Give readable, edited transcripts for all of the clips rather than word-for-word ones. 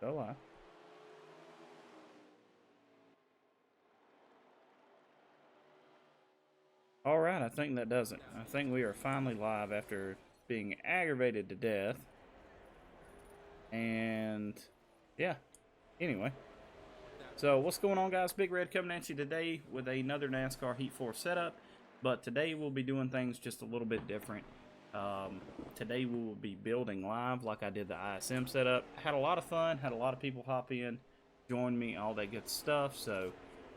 Still alive. Alright, I think that does it. I think we are finally live after being aggravated to death. And yeah, anyway. So what's going on, guys? Big Red coming at you today with another NASCAR Heat 4 setup. But today we'll be doing things just a little bit different. Today we will be building live like I did the ISM setup. Had a lot of fun, had a lot of people hop in, join me, all that good stuff. So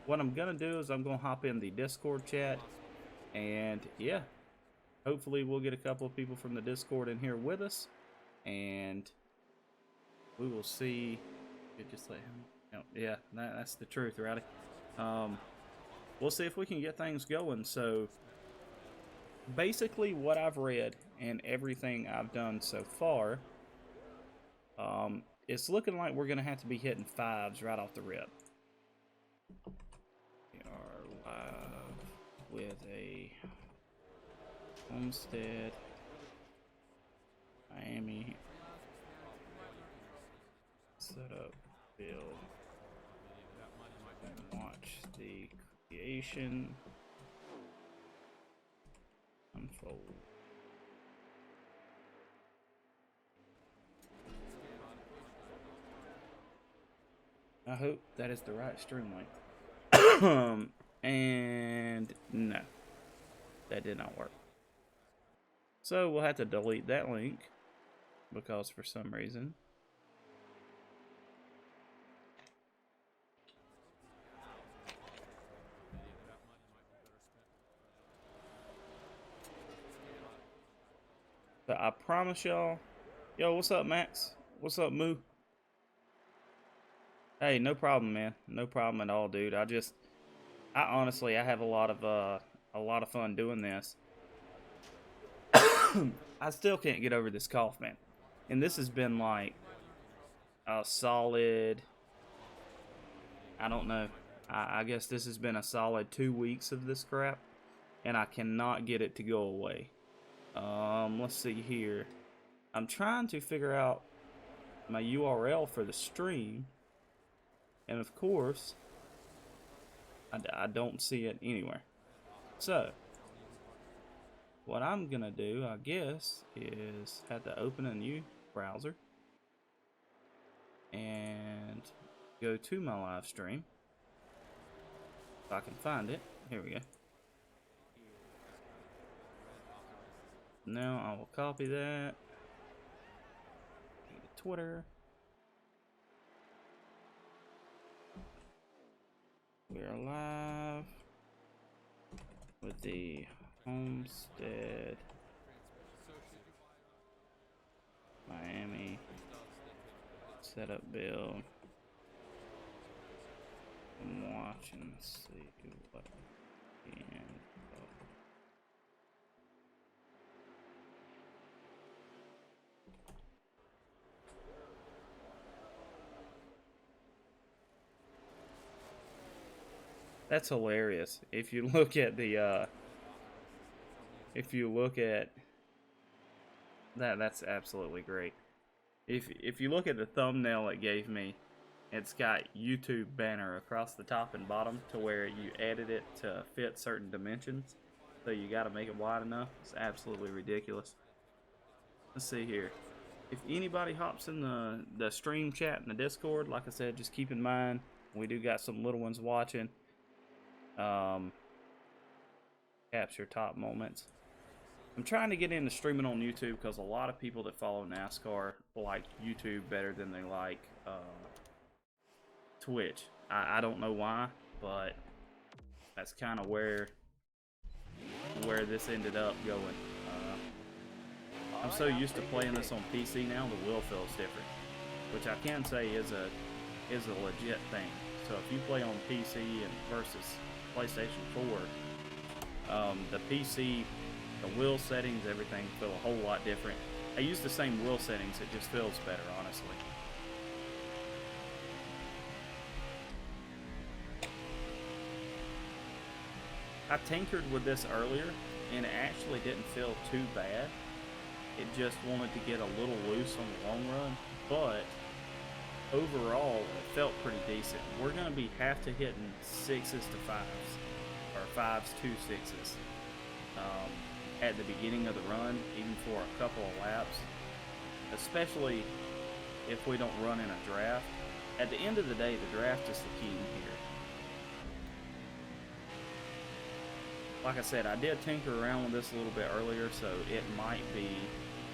what I'm going to do is I'm going to hop in the Discord chat. And yeah, hopefully we'll get a couple of people from the Discord in here with us. And we will see. Just let him. Yeah, that's the truth, Rowdy. We'll see if we can get things going. So basically what I've read and everything I've done so far, it's looking like we're going to have to be hitting 5s right off the rip. We are live with a Homestead-Miami setup build. And watch the creation unfold. I hope that is the right stream link. And no, that did not work. So we'll have to delete that link because for some reason but I promise y'all. Yo, what's up, Max? What's up, Moo? Hey, no problem, man. No problem at all, dude. I honestly, I have a lot of fun doing this. I still can't get over this cough, man. And this has been like a solid, I don't know. I guess this has been a solid 2 weeks of this crap, and I cannot get it to go away. Let's see here. I'm trying to figure out my URL for the stream, and of course, I don't see it anywhere. So, what I'm gonna do, I guess, is have to open a new browser and go to my live stream. If I can find it. Here we go. Now I will copy that. Go to Twitter. We are live with the Homestead-Miami setup build. I'm watching, see what can. That's hilarious. If you look at the that's absolutely great. If you look at the thumbnail it gave me, it's got YouTube banner across the top and bottom to where you edit it to fit certain dimensions. So you got to make it wide enough. It's absolutely ridiculous. Let's see here. If anybody hops in the stream chat in the Discord, like I said, just keep in mind we do got some little ones watching. Capture top moments. I'm trying to get into streaming on YouTube because a lot of people that follow NASCAR like YouTube better than they like Twitch. I don't know why, but that's kind of where this ended up going. I'm so used to playing this on PC now, the wheel feels different, which I can say is a legit thing. So if you play on PC and versus PlayStation 4, the PC, the wheel settings, everything feel a whole lot different. I use the same wheel settings, it just feels better, honestly. I tinkered with this earlier, and it actually didn't feel too bad. It just wanted to get a little loose on the long run, but overall, it felt pretty decent. We're going to be have to hitting 6s to 5s, or 5s to 6s at the beginning of the run, even for a couple of laps, especially if we don't run in a draft. At the end of the day, the draft is the key here. Like I said, I did tinker around with this a little bit earlier, so it might be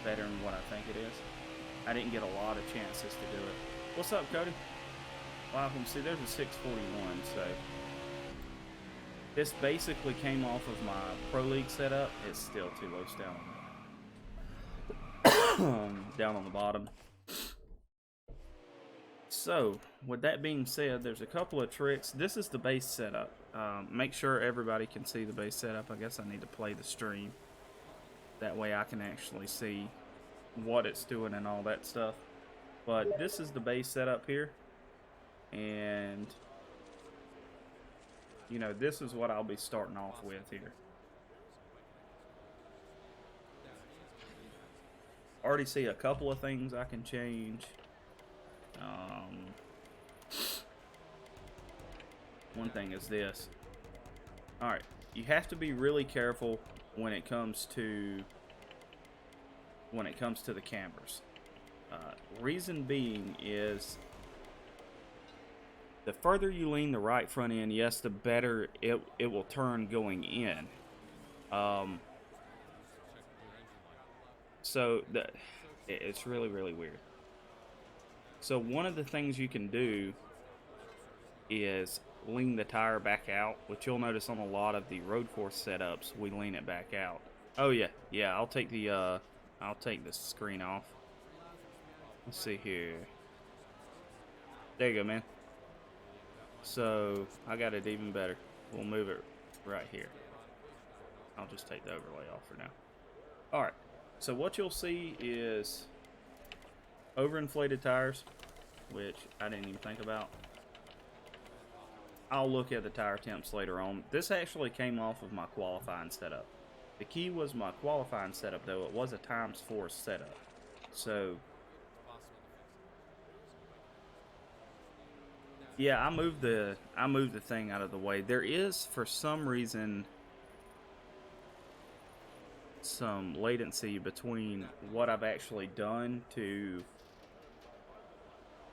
better than what I think it is. I didn't get a lot of chances to do it. What's up, Cody? Welcome. See, there's a 641, so this basically came off of my Pro League setup. It's still too low down. Down on the bottom. So, with that being said, there's a couple of tricks. This is the base setup. Make sure everybody can see the base setup. I guess I need to play the stream. That way I can actually see what it's doing and all that stuff. But this is the base setup here. And, you know, this is what I'll be starting off with here. Already see a couple of things I can change. One thing is this. Alright, you have to be really careful when it comes to the cameras. Reason being is the further you lean the right front end, yes, the better it will turn going in. So it's really, really weird. So one of the things you can do is lean the tire back out, which you'll notice on a lot of the road course setups, we lean it back out. Oh yeah, I'll take the screen off. Let's see here. There you go, man. So I got it even better. We'll move it right here. I'll just take the overlay off for now. Alright, so what you'll see is overinflated tires, which I didn't even think about. I'll look at the tire temps later on. This actually came off of my qualifying setup. The key was my qualifying setup, though. It was a ×4 setup. So, yeah, I moved the thing out of the way. There is, for some reason, some latency between what I've actually done to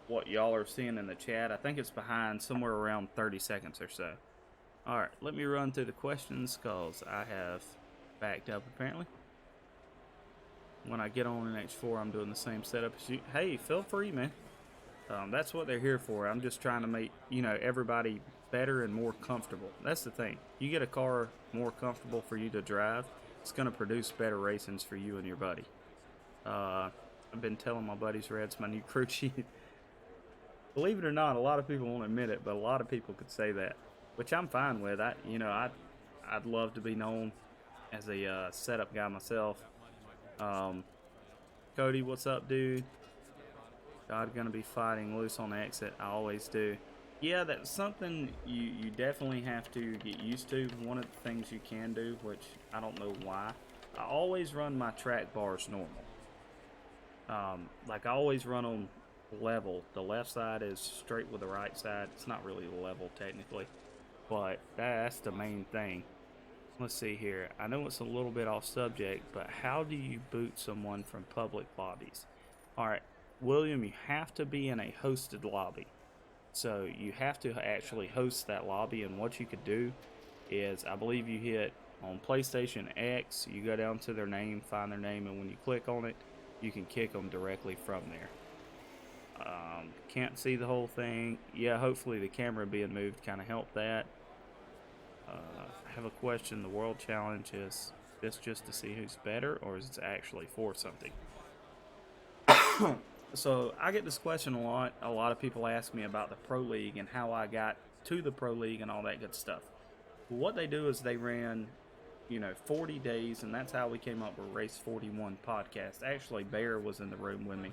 what y'all are seeing in the chat. I think it's behind somewhere around 30 seconds or so. Alright, let me run through the questions because I have backed up apparently. When I get on an X4, I'm doing the same setup as you. Hey, feel free, man. That's what they're here for. I'm just trying to make, you know, everybody better and more comfortable. That's the thing. You get a car more comfortable for you to drive, it's going to produce better racings for you and your buddy. I've been telling my buddies Red's my new crew chief. Believe it or not, a lot of people won't admit it, but a lot of people could say that, which I'm fine with. I'd love to be known as a setup guy myself. Cody, what's up, dude? God, gonna be fighting loose on the exit. I always do. Yeah, that's something you definitely have to get used to. One of the things you can do, which I don't know why, I always run my track bars normal. Like I always run them level. The left side is straight with the right side. It's not really level technically, but that's the main thing. Let's see here. I know it's a little bit off subject, but how do you boot someone from public lobbies? Alright, William, you have to be in a hosted lobby. So you have to actually host that lobby, and what you could do is, I believe you hit on PlayStation X, you go down to their name, find their name, and when you click on it, you can kick them directly from there. Can't see the whole thing. Yeah, hopefully the camera being moved kind of helped that. I have a question. The World Challenge, is this just to see who's better, or is it actually for something? So I get this question a lot. A lot of people ask me about the Pro League and how I got to the Pro League and all that good stuff. Well, what they do is they ran, 40 days, and that's how we came up with Race 41 podcast. Actually, Bear was in the room with me,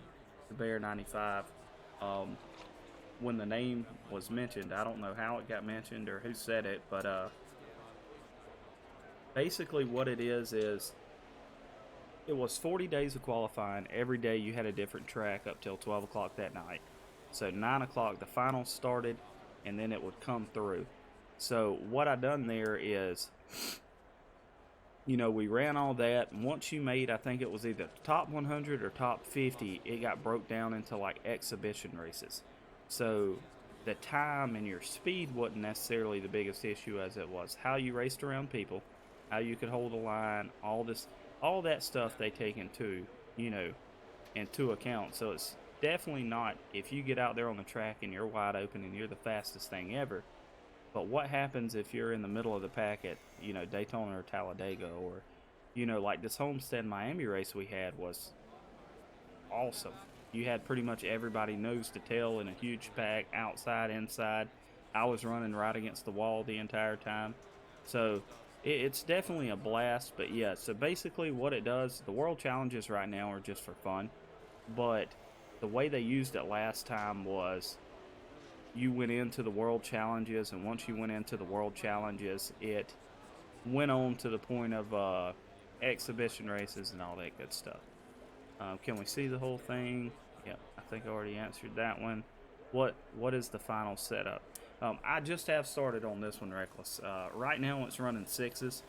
the Bear 95. When the name was mentioned, I don't know how it got mentioned or who said it, but basically what it is it was 40 days of qualifying. Every day you had a different track up till 12 o'clock that night. So 9 o'clock the finals started, and then it would come through. So what I done there is, you know, we ran all that, and once you made, I think it was either top 100 or top 50, it got broke down into like exhibition races. So the time and your speed wasn't necessarily the biggest issue, as it was how you raced around people, how you could hold a line, all that stuff they take into, you know, into account. So it's definitely not, if you get out there on the track and you're wide open and you're the fastest thing ever. But what happens if you're in the middle of the pack at, you know, Daytona or Talladega, or, you know, like this Homestead-Miami race we had was awesome. You had pretty much everybody nose to tail in a huge pack, outside, inside. I was running right against the wall the entire time. So it's definitely a blast. But yeah, so basically what it does, the World Challenges right now are just for fun. But the way they used it last time was, you went into the World Challenges, and once you went into the World Challenges, it went on to the point of exhibition races and all that good stuff. Can we see the whole thing? Yep, I think I already answered that one. What is the final setup? I just have started on this one, Reckless. Right now it's running 6s,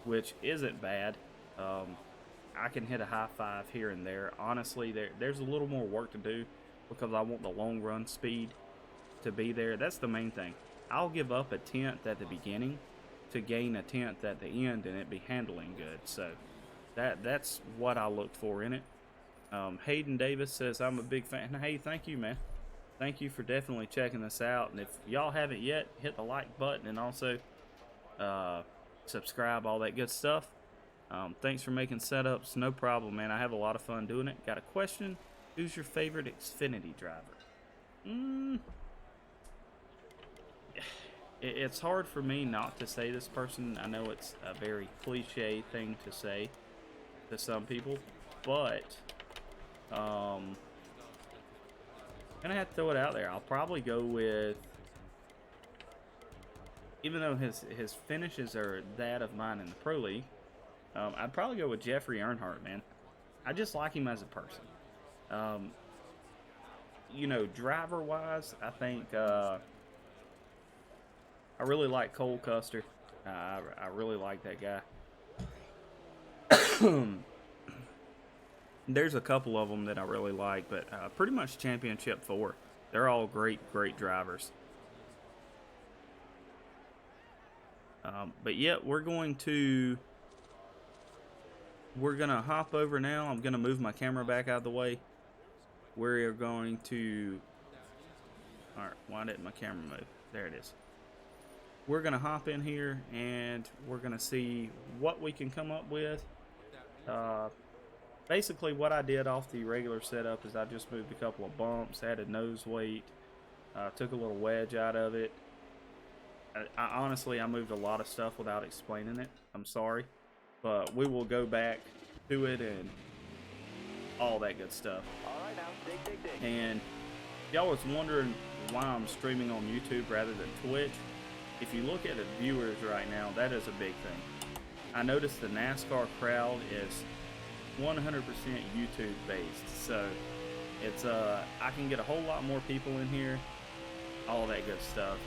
which isn't bad. I can hit a high 5 here and there. Honestly, there's a little more work to do because I want the long run speed to be there. That's the main thing. I'll give up a tenth at the beginning to gain a tenth at the end, and it be handling good. So that's what I look for in it. Hayden Davis says, I'm a big fan. Hey, thank you, man. Thank you for definitely checking this out. And if y'all haven't yet, hit the like button, and also subscribe, all that good stuff. Thanks for making setups. No problem, man. I have a lot of fun doing it. Got a question? Who's your favorite Xfinity driver? It's hard for me not to say this person. I know it's a very cliche thing to say to some people, but I'm gonna have to throw it out there. I'll probably go with, even though his finishes are that of mine in the Pro League, I'd probably go with Jeffrey Earnhardt, man. I just like him as a person. You know, driver-wise, I think I really like Cole Custer. I really like that guy. There's a couple of them that I really like, but pretty much Championship 4. They're all great drivers. But yeah, we're gonna hop over now. I'm gonna move my camera back out of the way. We're going to, all right, why didn't my camera move? There it is. We're gonna hop in here and we're gonna see what we can come up with. Basically what I did off the regular setup is I just moved a couple of bumps, added nose weight, took a little wedge out of it. I honestly moved a lot of stuff without explaining it. I'm sorry, but we will go back to it and all that good stuff. All right, now, dig. And y'all was wondering why I'm streaming on YouTube rather than Twitch. If you look at the viewers right now, that is a big thing. I noticed the NASCAR crowd is 100% YouTube based, so it's I can get a whole lot more people in here, all that good stuff.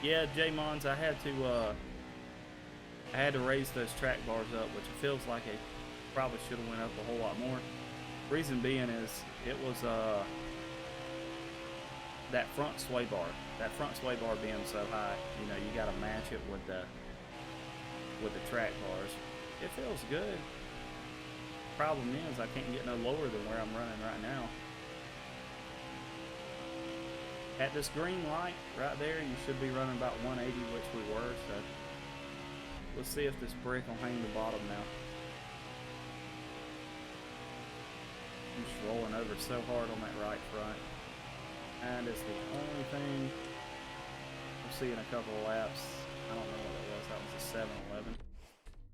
Yeah, J Mons, I had to raise those track bars up, which it feels like it probably should have went up a whole lot more. Reason being is it was that front sway bar being so high, you know, you got to match it with the track bars. It feels good. Problem is I can't get no lower than where I'm running right now. At this green light right there, you should be running about 180, which we were. So let's see if this brick will hang the bottom now. I'm just rolling over so hard on that right front. And it's the only thing we'll see in a couple of laps. I don't know what it was. That was a 7-11.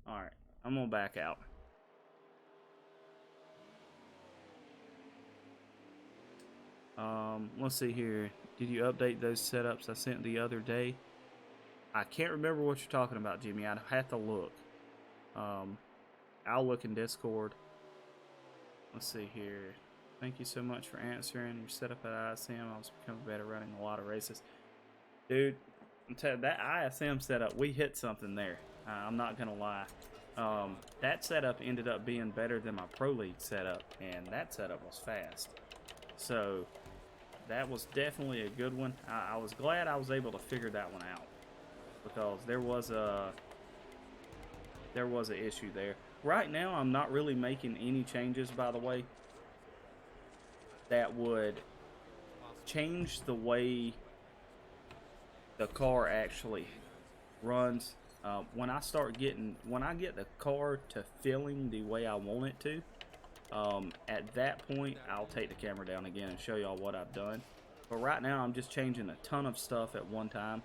Alright, I'm going to back out. Let's see here. Did you update those setups I sent the other day? I can't remember what you're talking about, Jimmy. I'd have to look. I'll look in Discord. Let's see here. Thank you so much for answering. Your setup at ISM, I was becoming better running a lot of races. Dude, I'm telling you, that ISM setup, we hit something there. I'm not going to lie. That setup ended up being better than my Pro League setup, and that setup was fast. So, that was definitely a good one. I was glad I was able to figure that one out, because there was an issue there. Right now, I'm not really making any changes, by the way, that would change the way the car actually runs. When I get the car to feeling the way I want it to, at that point, I'll take the camera down again and show y'all what I've done. But right now, I'm just changing a ton of stuff at one time,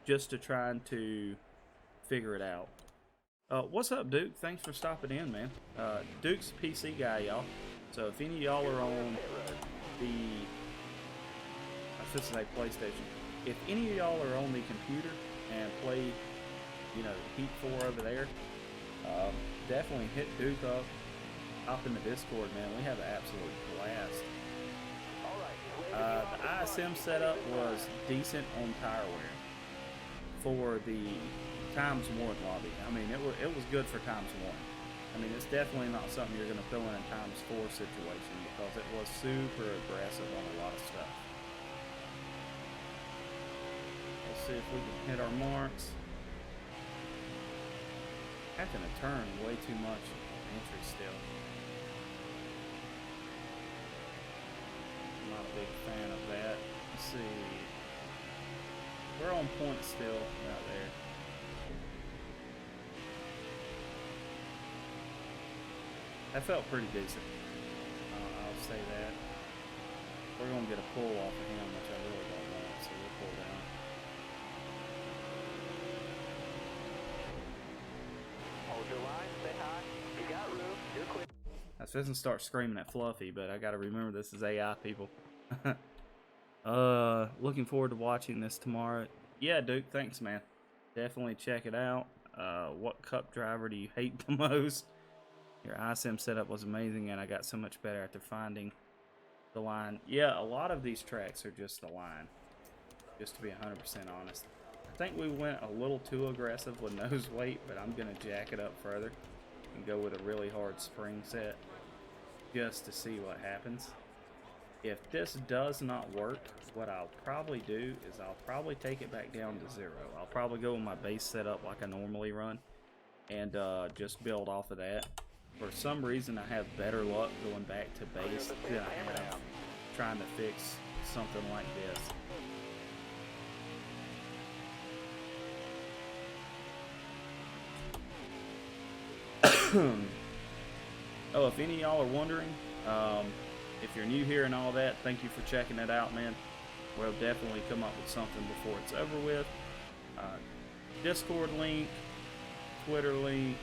just to trying to figure it out. What's up, Duke? Thanks for stopping in, man. Duke's a PC guy, y'all. So if any of y'all are on the, I should say PlayStation, if any of y'all are on the computer and play, you know, Heat 4 over there, definitely hit Duke up. Hop in the Discord, man. We have an absolute blast. The ISM setup was decent on tire wear for the ×1 lobby. I mean, it was good for ×1. I mean, it's definitely not something you're going to fill in a ×4 situation, because it was super aggressive on a lot of stuff. Let's see if we can hit our marks. Having to turn way too much entry still. I'm not a big fan of that. Let's see. We're on point still out there. That felt pretty decent. I'll say that. We're going to get a pull off of him, which I really don't want, so we'll pull down. Hold your line, stay high. You got room, you're clear. I was supposed to start screaming at Fluffy, but I got to remember this is AI, people. Looking forward to watching this tomorrow. Yeah, Duke, thanks, man. Definitely check it out. What cup driver do you hate the most? Your ISM setup was amazing, and I got so much better after finding the line. Yeah, a lot of these tracks are just the line, just to be 100% honest. I think we went a little too aggressive with nose weight, but I'm going to jack it up further and go with a really hard spring set just to see what happens. If this does not work, what I'll probably do is I'll probably take it back down to 0. I'll probably go with my base setup like I normally run and just build off of that. For some reason, I have better luck going back to base than I have trying to fix something like this. Oh, if any of y'all are wondering, if you're new here and all that, thank you for checking it out, man. We'll definitely come up with something before it's over with. Discord link, Twitter link,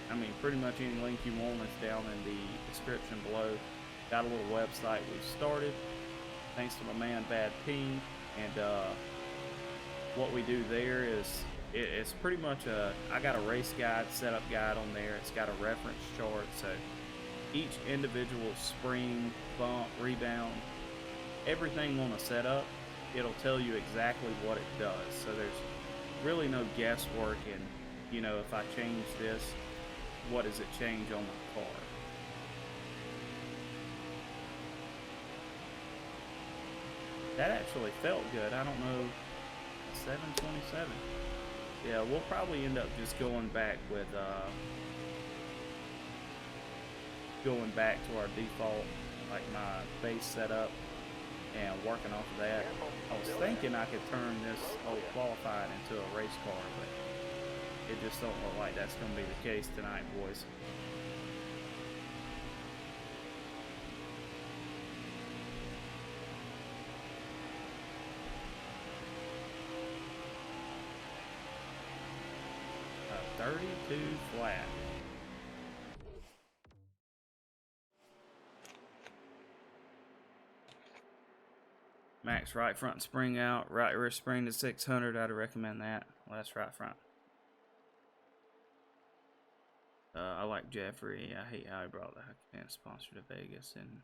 I mean, pretty much any link you want is down in the description below. Got a little website we've started, thanks to my man Bad Ping. And what we do there is, it's pretty much I got a race guide, setup guide on there. It's got a reference chart, so each individual spring, bump, rebound, everything on a setup, it'll tell you exactly what it does. So there's really no guesswork in, you know, if I change this, what does it change on my car? That actually felt good. I don't know, 727. Yeah, we'll probably end up just going back with going back to our default, like my base setup, and working off of that. I was thinking I could turn this old qualified into a race car, but it just don't look like that's going to be the case tonight, boys. A 32 flat. Max right front spring out, right rear spring to 600. I'd recommend that. Last right front. I like Jeffrey. I hate how he brought the Huckan sponsor to Vegas and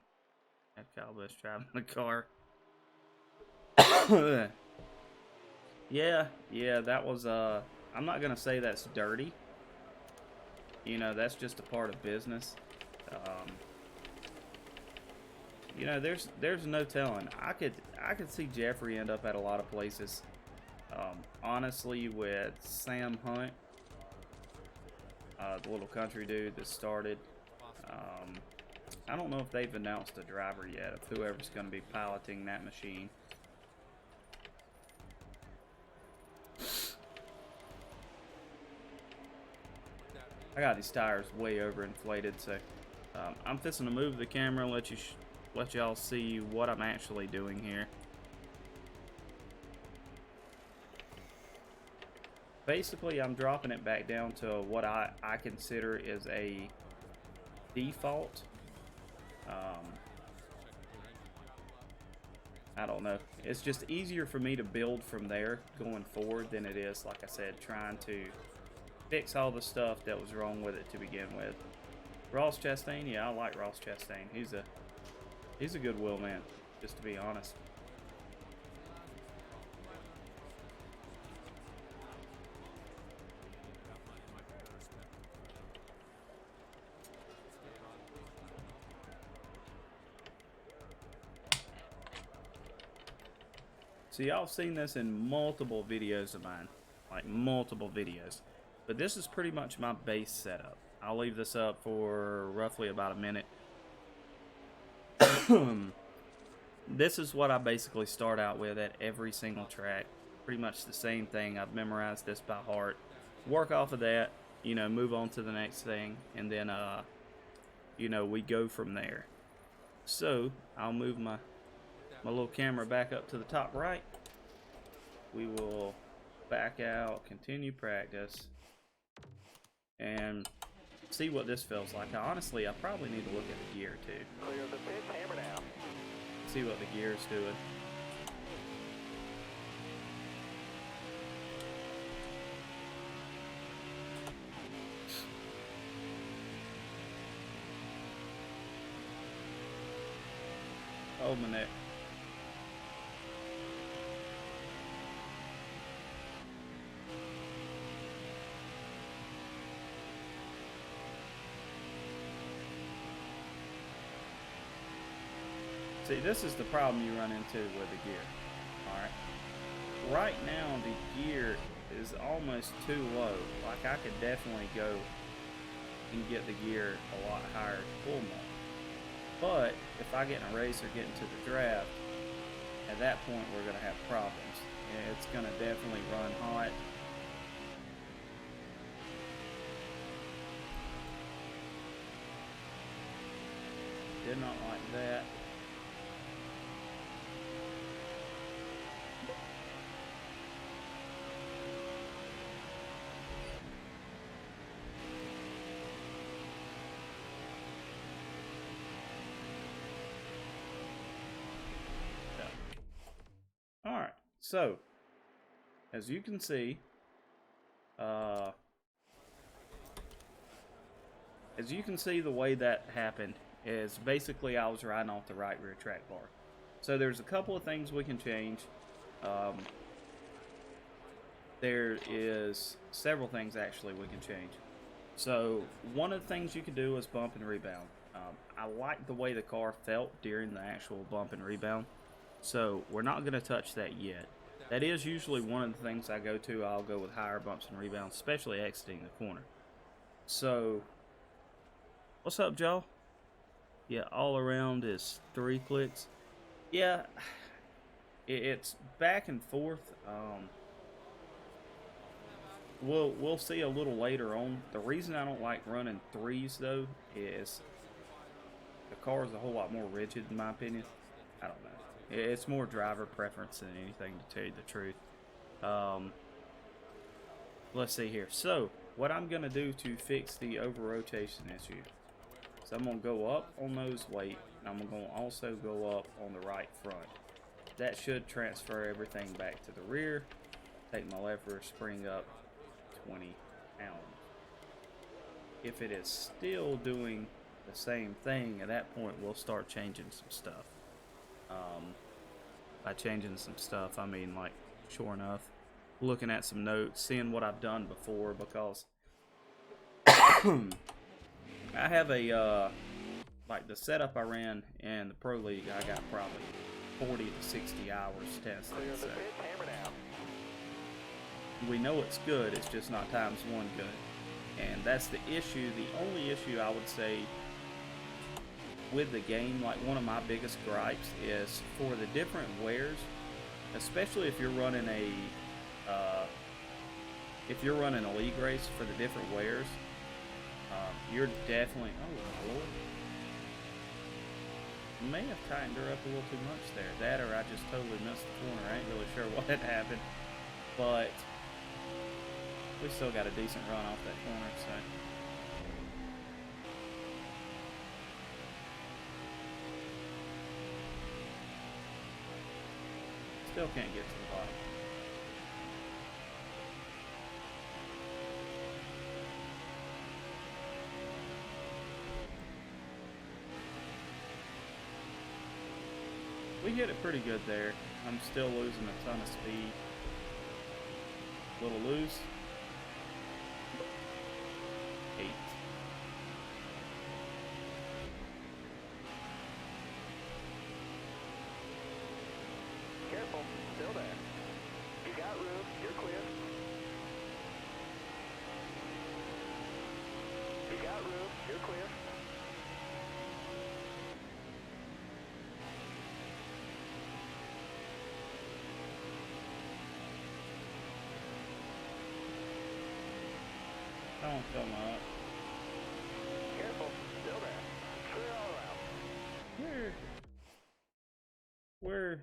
Had Cowboys driving the car. Yeah, that was, I'm not gonna say that's dirty. You know, that's just a part of business. You know, there's no telling. I could see Jeffrey end up at a lot of places. Honestly, with Sam Hunt, the little country dude that started. I don't know if they've announced a driver yet, of whoever's going to be piloting that machine. I got these tires way overinflated, so I'm fixing to move the camera and let y'all see what I'm actually doing here. Basically, I'm dropping it back down to what I consider is a default. I don't know. It's just easier for me to build from there going forward than it is, like I said, trying to fix all the stuff that was wrong with it to begin with. Ross Chastain, yeah, I like Ross Chastain. He's a good wheel man, just to be honest. So y'all seen this in multiple videos of mine, like multiple videos. But this is pretty much my base setup. I'll leave this up for roughly about a minute. This is what I basically start out with at every single track. Pretty much the same thing. I've memorized this by heart. Work off of that, you know, move on to the next thing, and then you know, we go from there. So I'll move my little camera back up to the top right. We will back out, continue practice, and see what this feels like. Honestly, I probably need to look at the gear too. Clear the pit, hammer down. See what the gear's doing. Oh, my neck. See, this is the problem you run into with the gear. Alright. Right now, the gear is almost too low. Like, I could definitely go and get the gear a lot higher to pull more. But if I get in a race or get into the draft, at that point we're going to have problems. And it's going to definitely run hot. Did not like that. Alright, so as you can see, the way that happened is basically I was riding off the right rear track bar. So there's a couple of things we can change. There is several things actually we can change. So one of the things you can do is bump and rebound. I like the way the car felt during the actual bump and rebound. So we're not going to touch that yet. That is usually one of the things I go to. I'll go with higher bumps and rebounds, especially exiting the corner. So, what's up, y'all? Yeah, all around is 3 clicks. Yeah, it's back and forth. We'll see a little later on. The reason I don't like running 3s though is the car is a whole lot more rigid in my opinion. I don't know. It's more driver preference than anything, to tell you the truth. Let's see here. So, what I'm going to do to fix the over-rotation issue is I'm going to go up on nose weight, and I'm going to also go up on the right front. That should transfer everything back to the rear. Take my left rear spring up 20 pounds. If it is still doing the same thing, at that point we'll start changing some stuff. By changing some stuff, I mean, like, sure enough, looking at some notes, seeing what I've done before, because I have a like the setup I ran in the Pro League, I got probably 40 to 60 hours tested. So we know it's good, it's just not times one good. And that's the issue. The only issue I would say with the game, like one of my biggest gripes, is for the different wears, especially if you're running a league race for the different wears, you're definitely, oh Lord, may have tightened her up a little too much there. That, or I just totally missed the corner. I ain't really sure what had happened, but we still got a decent run off that corner, so. Still can't get to the bottom. We hit it pretty good there. I'm still losing a ton of speed. A little loose. 8. Careful, still there. You got room, you're clear. You got room, you're clear. Don't fill me up. Careful, still there. Clear all around. We're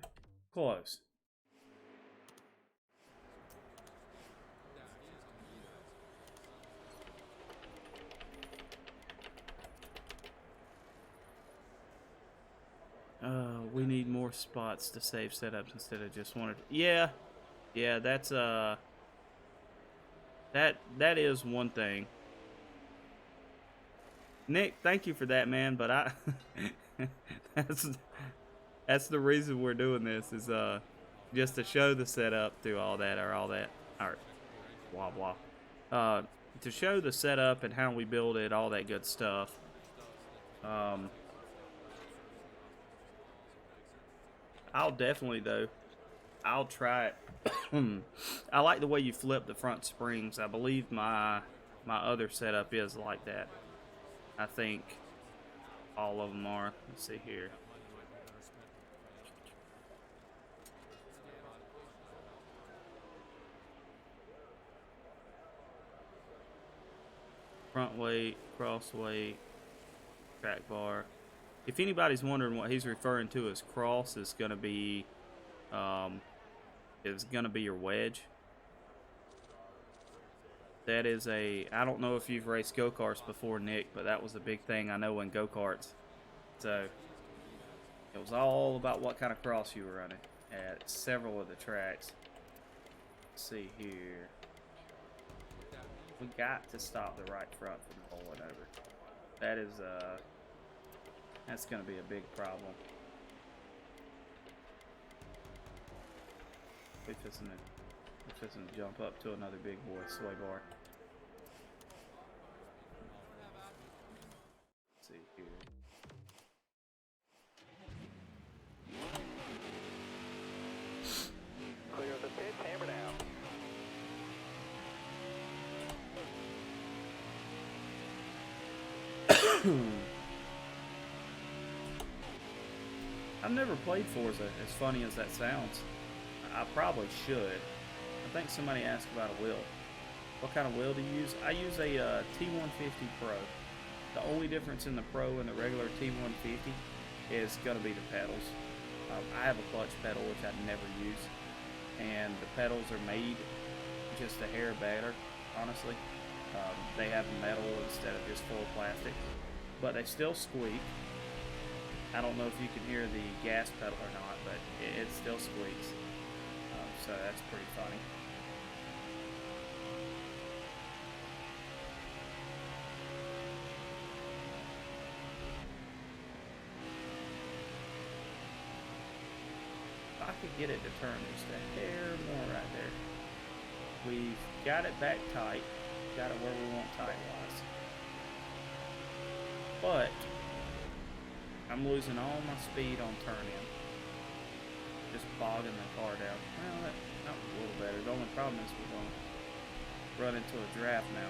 close. We need more spots to save setups instead of just one. Yeah, that's that is one thing. Nick, thank you for that, man. But I that's the reason we're doing this, is just to show the setup through all that, or blah blah. To show the setup and how we build it, all that good stuff. I'll definitely, though, I'll try it. I like the way you flip the front springs. I believe my other setup is like that. I think all of them are. Let's see here. Front weight, cross weight, track bar. If anybody's wondering what he's referring to as cross, is gonna be your wedge. That is I don't know if you've raced go-karts before, Nick, but that was a big thing I know in go-karts. So it was all about what kind of cross you were running at several of the tracks. Let's see here. We got to stop the right front from rolling over. That is that's gonna be a big problem. We're fixing to jump up to another big boy sway bar. Let's see here. Clear of the pit, hammer down. I've never played Forza, as funny as that sounds. I probably should. I think somebody asked about a wheel. What kind of wheel do you use? I use a T150 Pro. The only difference in the Pro and the regular T150 is going to be the pedals. I have a clutch pedal, which I never use. And the pedals are made just a hair better, honestly. They have metal instead of just full plastic. But they still squeak. I don't know if you can hear the gas pedal or not, but it still squeaks. So that's pretty funny. could get it to turn just a hair more right there. We've got it back tight. Got it where we want tight-wise. But I'm losing all my speed on turn-in. Just bogging the car down. Well, that was a little better. The only problem is we're going to run into a draft now.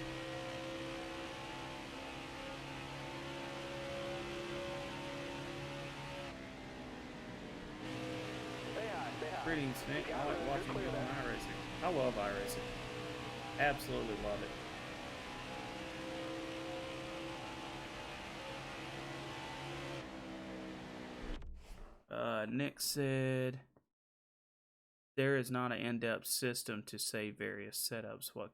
Greetings, Nick. I like watching you on iRacing. I love iRacing. Absolutely love it. Nick said, there is not an in-depth system to save various setups. What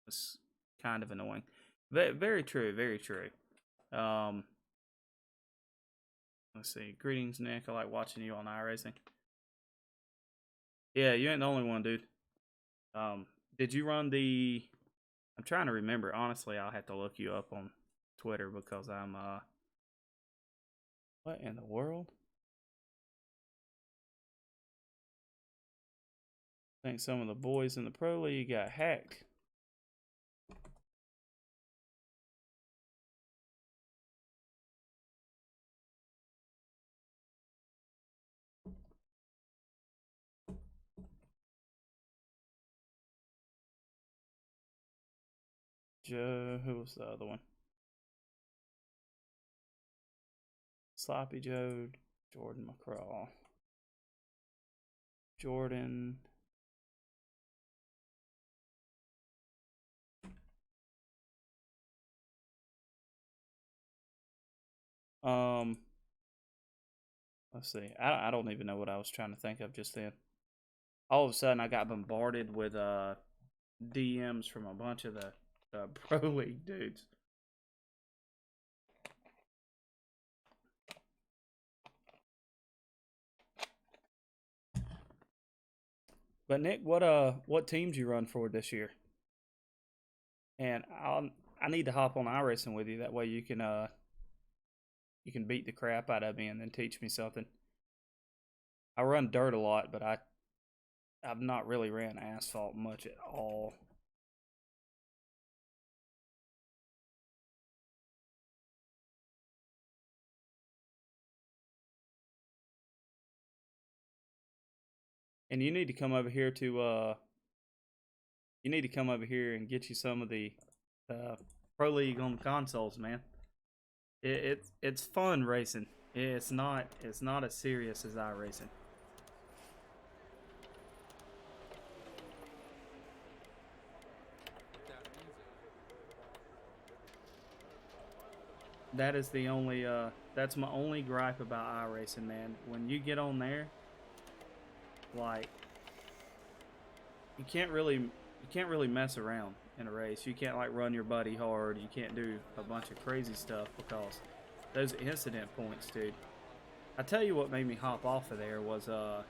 was kind of annoying. Very true, very true. Let's see. Greetings, Nick. I like watching you on iRacing. Yeah, you ain't the only one, dude. Did you run the... I'm trying to remember. Honestly, I'll have to look you up on Twitter because I'm, what in the world? I think some of the boys in the Pro League got hacked. Joe, who was the other one? Sloppy Joe, Jordan McCraw. Jordan. Let's see. I don't even know what I was trying to think of just then. All of a sudden, I got bombarded with DMs from a bunch of the Pro League dudes. But Nick, what teams you run for this year? And I need to hop on iRacing with you. That way you can beat the crap out of me and then teach me something. I run dirt a lot, but I've not really ran asphalt much at all. And you need to come over here to and get you some of the Pro League on the consoles, man. It's fun racing. It's not as serious as iRacing. That is the only that's my only gripe about iRacing, man. When you get on there, like you can't really mess around in a race. You can't like run your buddy hard. You can't do a bunch of crazy stuff because those incident points, dude. I tell you what made me hop off of there was I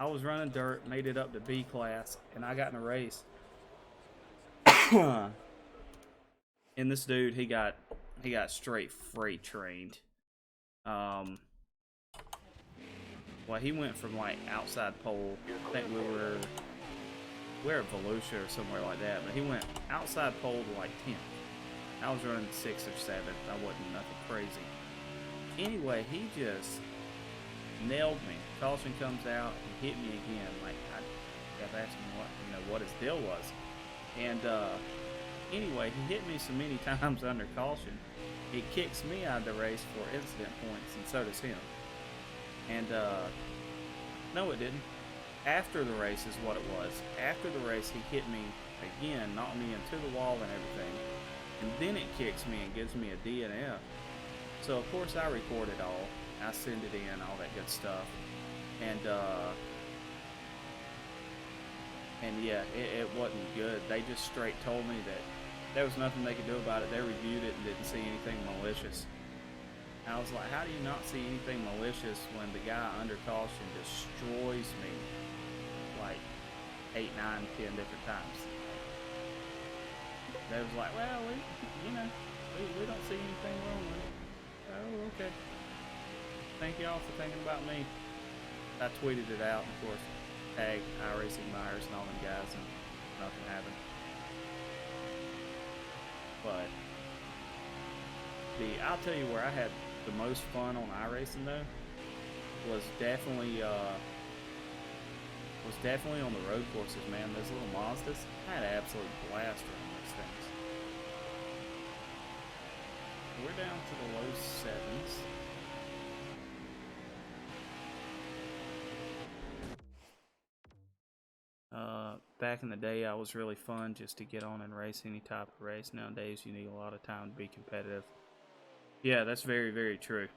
was running dirt, made it up to B class, and I got in a race. And this dude, he got straight freight trained. Well, he went from like outside pole. I think we're at Volusia or somewhere like that, but he went outside pole to like 10th. I was running 6th or 7th. I wasn't nothing crazy. Anyway, he just nailed me. Caution comes out and hit me again. Like I kept asking what his deal was, and anyway, he hit me so many times under caution. It kicks me out of the race for incident points, and so does him. And no, it didn't. After the race is what it was. After the race, he hit me again, knocked me into the wall and everything. And then it kicks me and gives me a DNF. So, of course, I record it all. I send it in, all that good stuff. And yeah, it wasn't good. They just straight told me that there was nothing they could do about it. They reviewed it and didn't see anything malicious. And I was like, how do you not see anything malicious when the guy under caution destroys me like 8, 9, 10 different times? They was like, well, we don't see anything wrong with it. Oh, okay. Thank y'all for thinking about me. I tweeted it out, and of course, tagged iRacing Myers and all them guys, and nothing happened. But I'll tell you where I had the most fun on iRacing though was definitely on the road courses, man. Those little Mazdas, I had an absolute blast running those things. We're down to the low 7s. Back in the day, I was really fun just to get on and race any type of race. Nowadays, you need a lot of time to be competitive. Yeah, that's very, very true.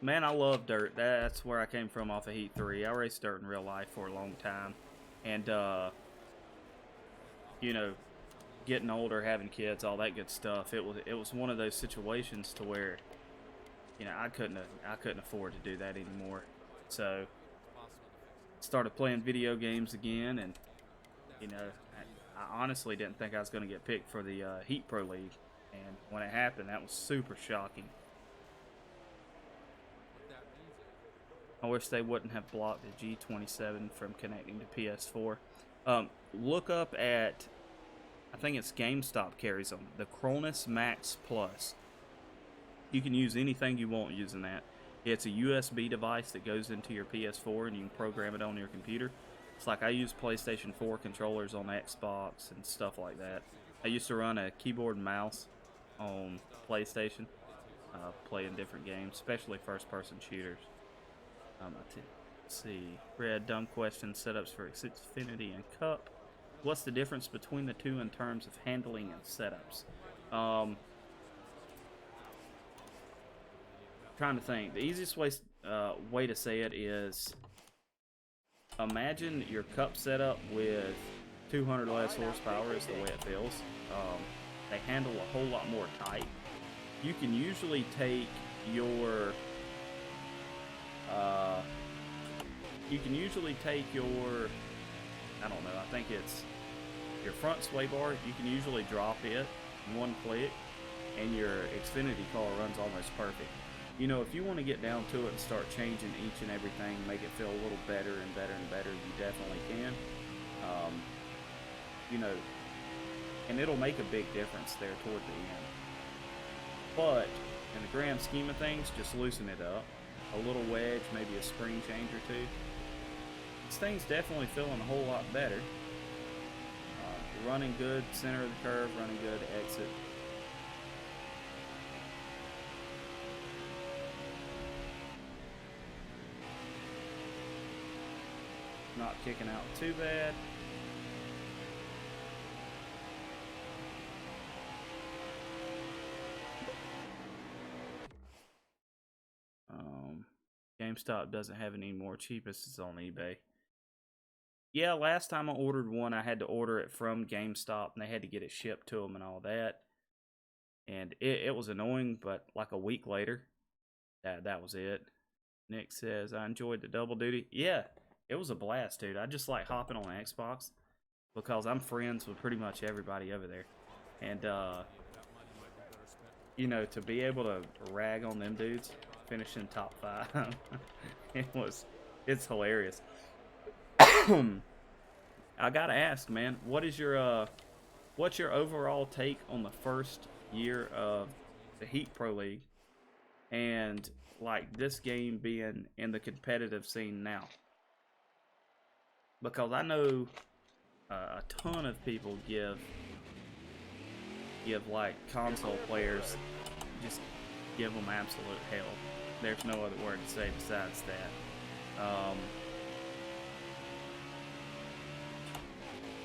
Man, I love dirt. That's where I came from off of Heat 3. I raced dirt in real life for a long time. And, you know, getting older, having kids, all that good stuff. It was one of those situations to where, you know, I couldn't afford to do that anymore. So started playing video games again, and you know, I honestly didn't think I was going to get picked for the Heat Pro League, and when it happened, that was super shocking. I wish they wouldn't have blocked the G27 from connecting to PS4. Look up at, I think it's GameStop carries them, the Cronus Max Plus. You can use anything you want using that. It's a USB device that goes into your PS4 and you can program it on your computer. It's like I use PlayStation 4 controllers on Xbox and stuff like that. I used to run a keyboard and mouse on PlayStation, playing different games, especially first-person shooters. Let's see. Red, dumb question, setups for Xfinity and Cup. What's the difference between the two in terms of handling and setups? Trying to think. The easiest way to say it is, imagine your Cup setup with 200 less horsepower is the way it feels. They handle a whole lot more tight. You can usually take your I don't know, I think it's your front sway bar. You can usually drop it in one click and your Xfinity car runs almost perfect. You know, if you want to get down to it and start changing each and everything, make it feel a little better and better and better, you definitely can. You know, and it'll make a big difference there toward the end. But in the grand scheme of things, just loosen it up. A little wedge, maybe a spring change or two. This thing's definitely feeling a whole lot better. Running good, center of the curve, running good, exit. Not kicking out too bad. GameStop doesn't have any more. Cheapest is on eBay. Yeah, last time I ordered one, I had to order it from GameStop, and they had to get it shipped to them and all that. And it was annoying, but like a week later, that was it. Nick says, I enjoyed the double duty. Yeah, it was a blast, dude. I just like hopping on Xbox because I'm friends with pretty much everybody over there. And, you know, to be able to rag on them dudes, finishing top 5, it's hilarious. I gotta ask, man, what's your overall take on the first year of the Heat Pro League and like this game being in the competitive scene now? Because I know a ton of people give like console players, just give them absolute hell. There's no other word to say besides that.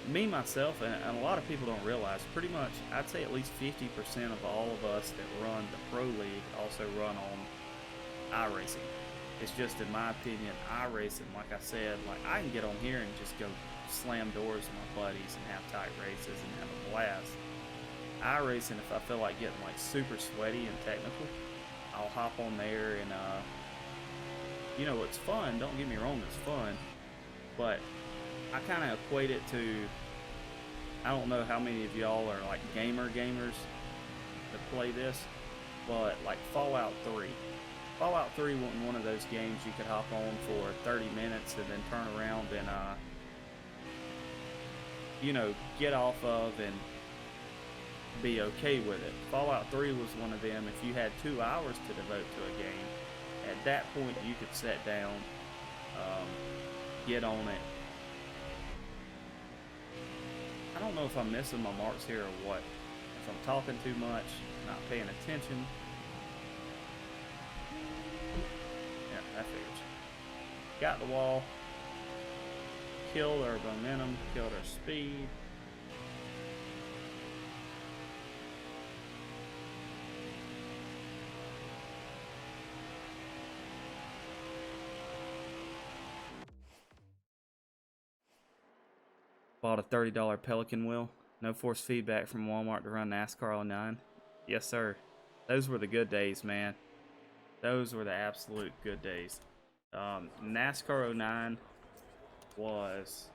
Me, myself, and a lot of people don't realize, pretty much, I'd say at least 50% of all of us that run the Pro League also run on iRacing. It's just, in my opinion, iRacing, like I said, like I can get on here and just go slam doors with my buddies and have tight races and have a blast. iRacing, if I feel like getting like super sweaty and technical, I'll hop on there and, you know, it's fun. Don't get me wrong, it's fun. But I kind of equate it to, I don't know how many of y'all are like gamers that play this, but like Fallout 3. Fallout 3 wasn't one of those games you could hop on for 30 minutes and then turn around and, you know, get off of and be okay with it. Fallout 3 was one of them, if you had 2 hours to devote to a game, at that point you could sit down, get on it. I don't know if I'm missing my marks here or what. If I'm talking too much, not paying attention. Yeah, that figures. Got the wall. Killed our momentum, killed our speed. Bought a $30 Pelican wheel. No force feedback from Walmart to run NASCAR 09. Yes, sir. Those were the good days, man. Those were the absolute good days. NASCAR 09 was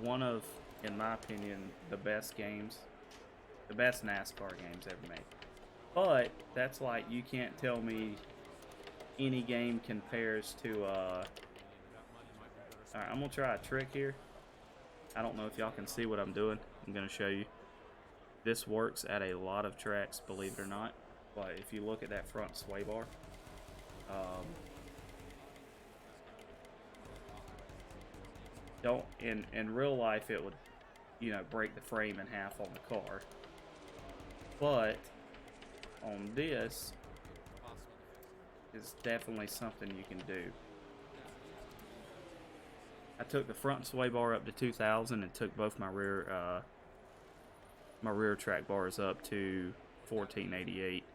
one of, in my opinion, the best games, the best NASCAR games ever made. But that's like, you can't tell me any game compares to, alright, I'm gonna try a trick here. I don't know if y'all can see what I'm doing. I'm gonna show you. This works at a lot of tracks, believe it or not. But if you look at that front sway bar, don't in real life it would, you know, break the frame in half on the car. But on this, is definitely something you can do. I took the front sway bar up to 2000 and took both my rear track bars up to 1488.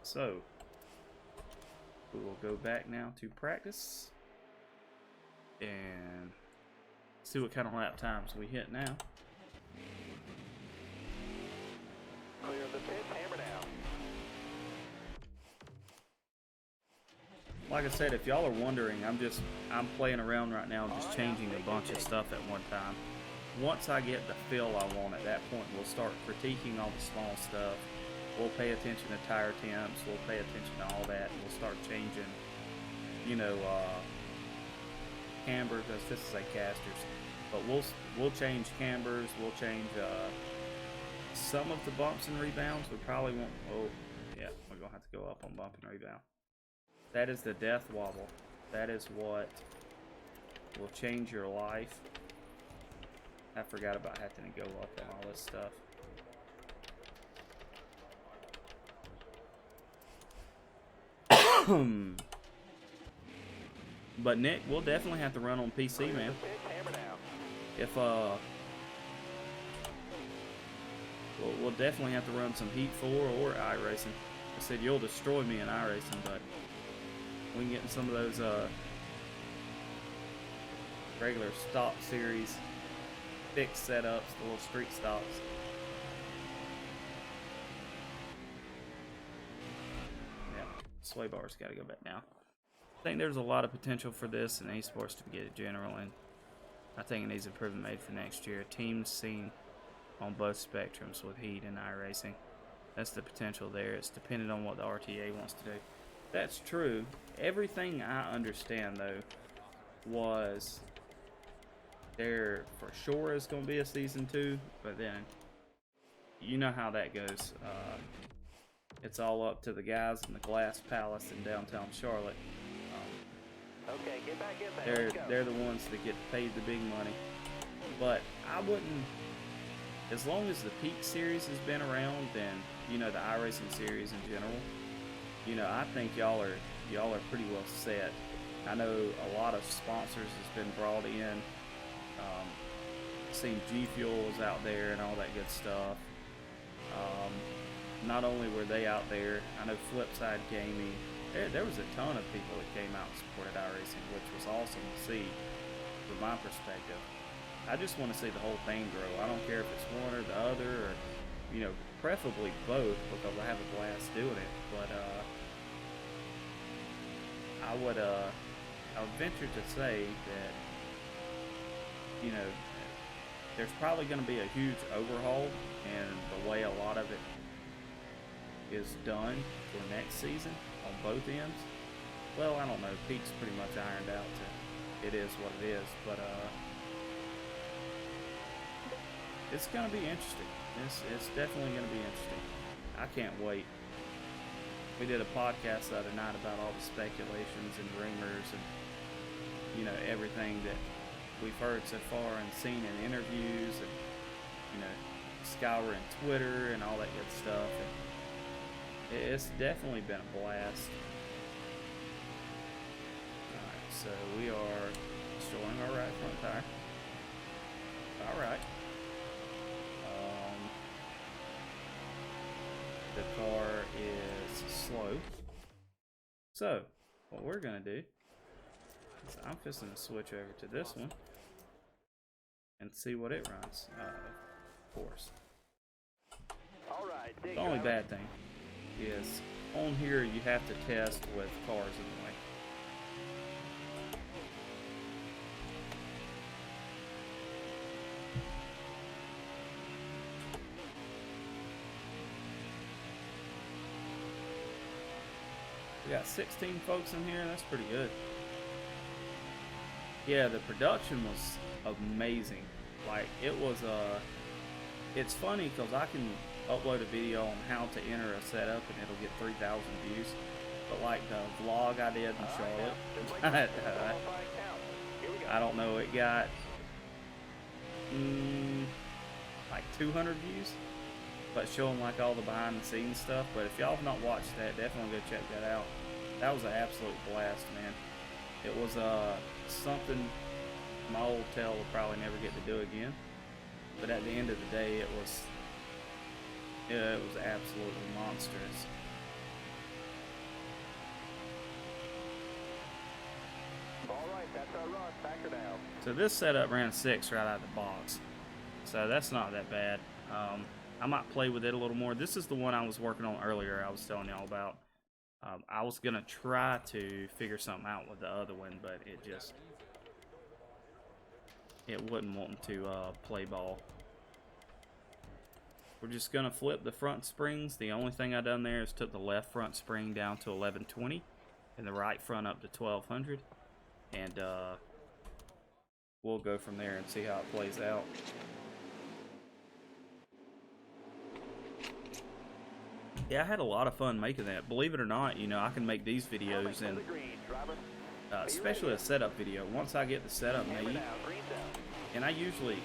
So we will go back now to practice and see what kind of lap times we hit now. Clear of the pits, hammer down. Like I said, if y'all are wondering, I'm playing around right now, just changing a bunch of stuff at one time. Once I get the feel I want, at that point we'll start critiquing all the small stuff. We'll pay attention to tire temps, we'll pay attention to all that, and we'll start changing, you know, camber, because this is a casters. But we'll change cambers, we'll change some of the bumps and rebounds. We probably won't, oh yeah, we're gonna have to go up on bump and rebound. That is the death wobble. That is what will change your life. I forgot about having to go up on all this stuff. But Nick, we'll definitely have to run on PC, man. If we'll definitely have to run some Heat 4 or iRacing. I said you'll destroy me in iRacing, but we can get in some of those regular stock series fixed setups, the little street stops. Yeah, sway bars got to go back now. I think there's a lot of potential for this in esports to get it general, and I think it needs improvement made for next year. Teams seen on both spectrums with Heat and iRacing. That's the potential there. It's dependent on what the RTA wants to do. That's true. Everything I understand, though, was there for sure is going to be a season 2, but then you know how that goes. It's all up to the guys in the Glass Palace in downtown Charlotte. Okay, get back in there. They're the ones that get paid the big money. But I wouldn't, as long as the Peak series has been around, then you know the iRacing series in general. You know, I think y'all are pretty well set. I know a lot of sponsors has been brought in. Seen G Fuel is out there and all that good stuff. Not only were they out there, I know Flipside Gaming. There was a ton of people that came out and supported iRacing, which was awesome to see from my perspective. I just want to see the whole thing grow. I don't care if it's one or the other, or, you know, preferably both, because I have a blast doing it. But I would venture to say that, you know, there's probably going to be a huge overhaul in the way a lot of it is done for next season on both ends. Well, I don't know. Pete's pretty much ironed out to it is what it is, but it's gonna be interesting. It's definitely gonna be interesting. I can't wait. We did a podcast the other night about all the speculations and rumors and, you know, everything that we've heard so far and seen in interviews and, you know, scouring Twitter and all that good stuff. And it's definitely been a blast. Alright, so we are destroying our right front tire. Alright. The car is slow. So, what we're gonna do is I'm just gonna switch over to this one and see what it runs. Of course. The only bad thing is on here you have to test with cars in the way. We got 16 folks in here, that's pretty good. Yeah, the production was amazing. Like, it was, it's funny because I can upload a video on how to enter a setup and it'll get 3,000 views. But like the vlog I did in Charlotte, I don't know, it got like 200 views. But showing like all the behind the scenes stuff. But if y'all have not watched that, definitely go check that out. That was an absolute blast, man. It was something my old tail will probably never get to do again. But at the end of the day, it was absolutely monstrous. All right, that's our run. Back her down. So this setup ran 6 right out of the box. So that's not that bad. I might play with it a little more. This is the one I was working on earlier. I was telling y'all about. I was gonna try to figure something out with the other one, but it wouldn't want to play ball. We're just gonna flip the front springs. The only thing I done there is took the left front spring down to 1120 and the right front up to 1200, and we'll go from there and see how it plays out. Yeah, I had a lot of fun making that. Believe it or not, you know, I can make these videos and especially a setup video. Once I get the setup made, and I usually,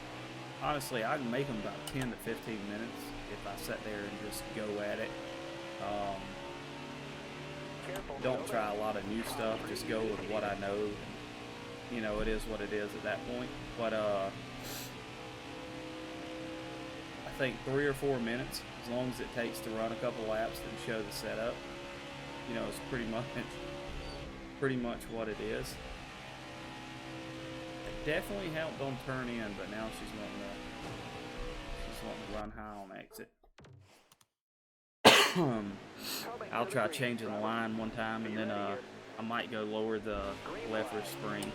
honestly, I can make them about 10 to 15 minutes if I sit there and just go at it. Don't try a lot of new stuff, just go with what I know. You know, it is what it is at that point. But I think 3 or 4 minutes, as long as it takes to run a couple laps and show the setup, you know, it's pretty much what it is. It definitely helped on turn in, but now she's wanting to run high on exit. I'll try changing the line one time, and then I might go lower the left rear spring.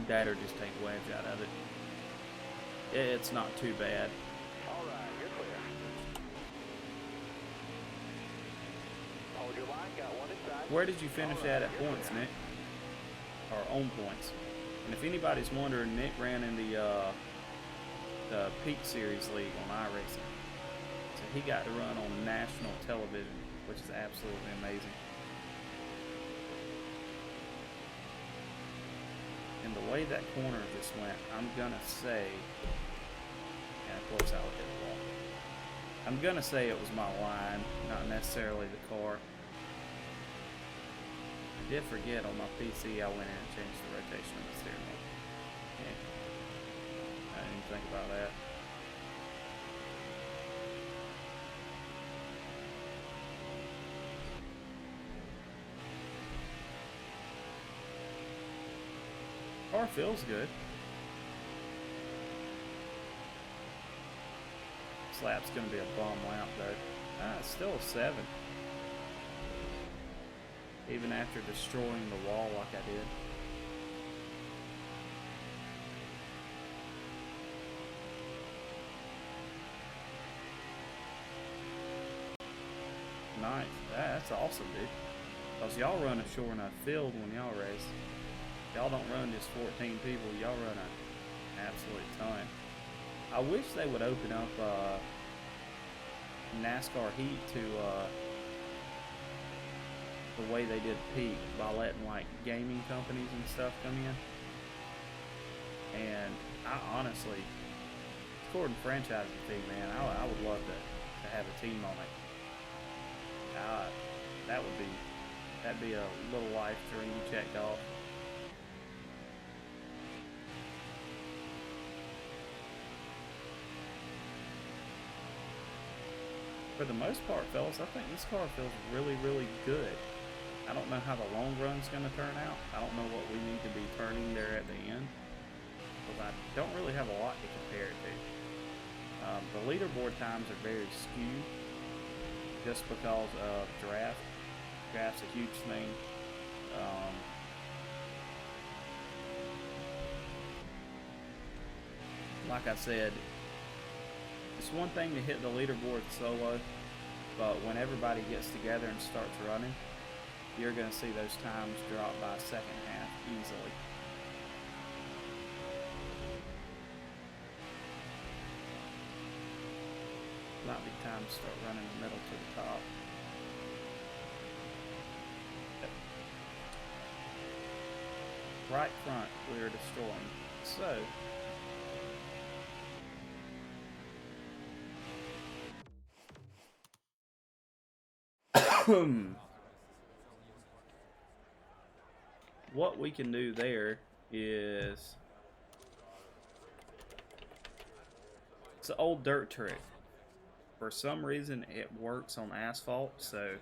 That or just take wedge out of it. It's not too bad. All right, you're clear. Hold your line, got one inside. Where did you finish at points, Nick? Or on points? And if anybody's wondering, Nick ran in the Peak Series League on iRacing. So he got to run on national television, which is absolutely amazing. And the way that corner just went, I'm gonna say, and of course I'll hit the wall. I'm gonna say it was my line, not necessarily the car. I did forget on my PC I went in and changed the rotation of the steering wheel. Yeah. I didn't even think about that. Car feels good. This lap's gonna be a bum lap though. It's still a 7. Even after destroying the wall like I did. nice. That's awesome, dude. Because y'all run a sure enough field when y'all race. Y'all don't run just 14 people. Y'all run an absolute ton. I wish they would open up NASCAR Heat to the way they did Peak by letting like gaming companies and stuff come in. And I honestly, according to franchising fee, man, I would love to have a team on it. That'd be a little life dream checked off. For the most part, fellas, I think this car feels really, really good. I don't know how the long run's going to turn out. I don't know what we need to be turning there at the end, because I don't really have a lot to compare it to. The leaderboard times are very skewed just because of draft. Draft's a huge thing. Like I said, it's one thing to hit the leaderboard solo, but when everybody gets together and starts running, you're going to see those times drop by a second half easily. Might be time to start running the middle to the top. Right front, we're destroying. So, what we can do there is, it's an old dirt trick. For some reason it works on asphalt, so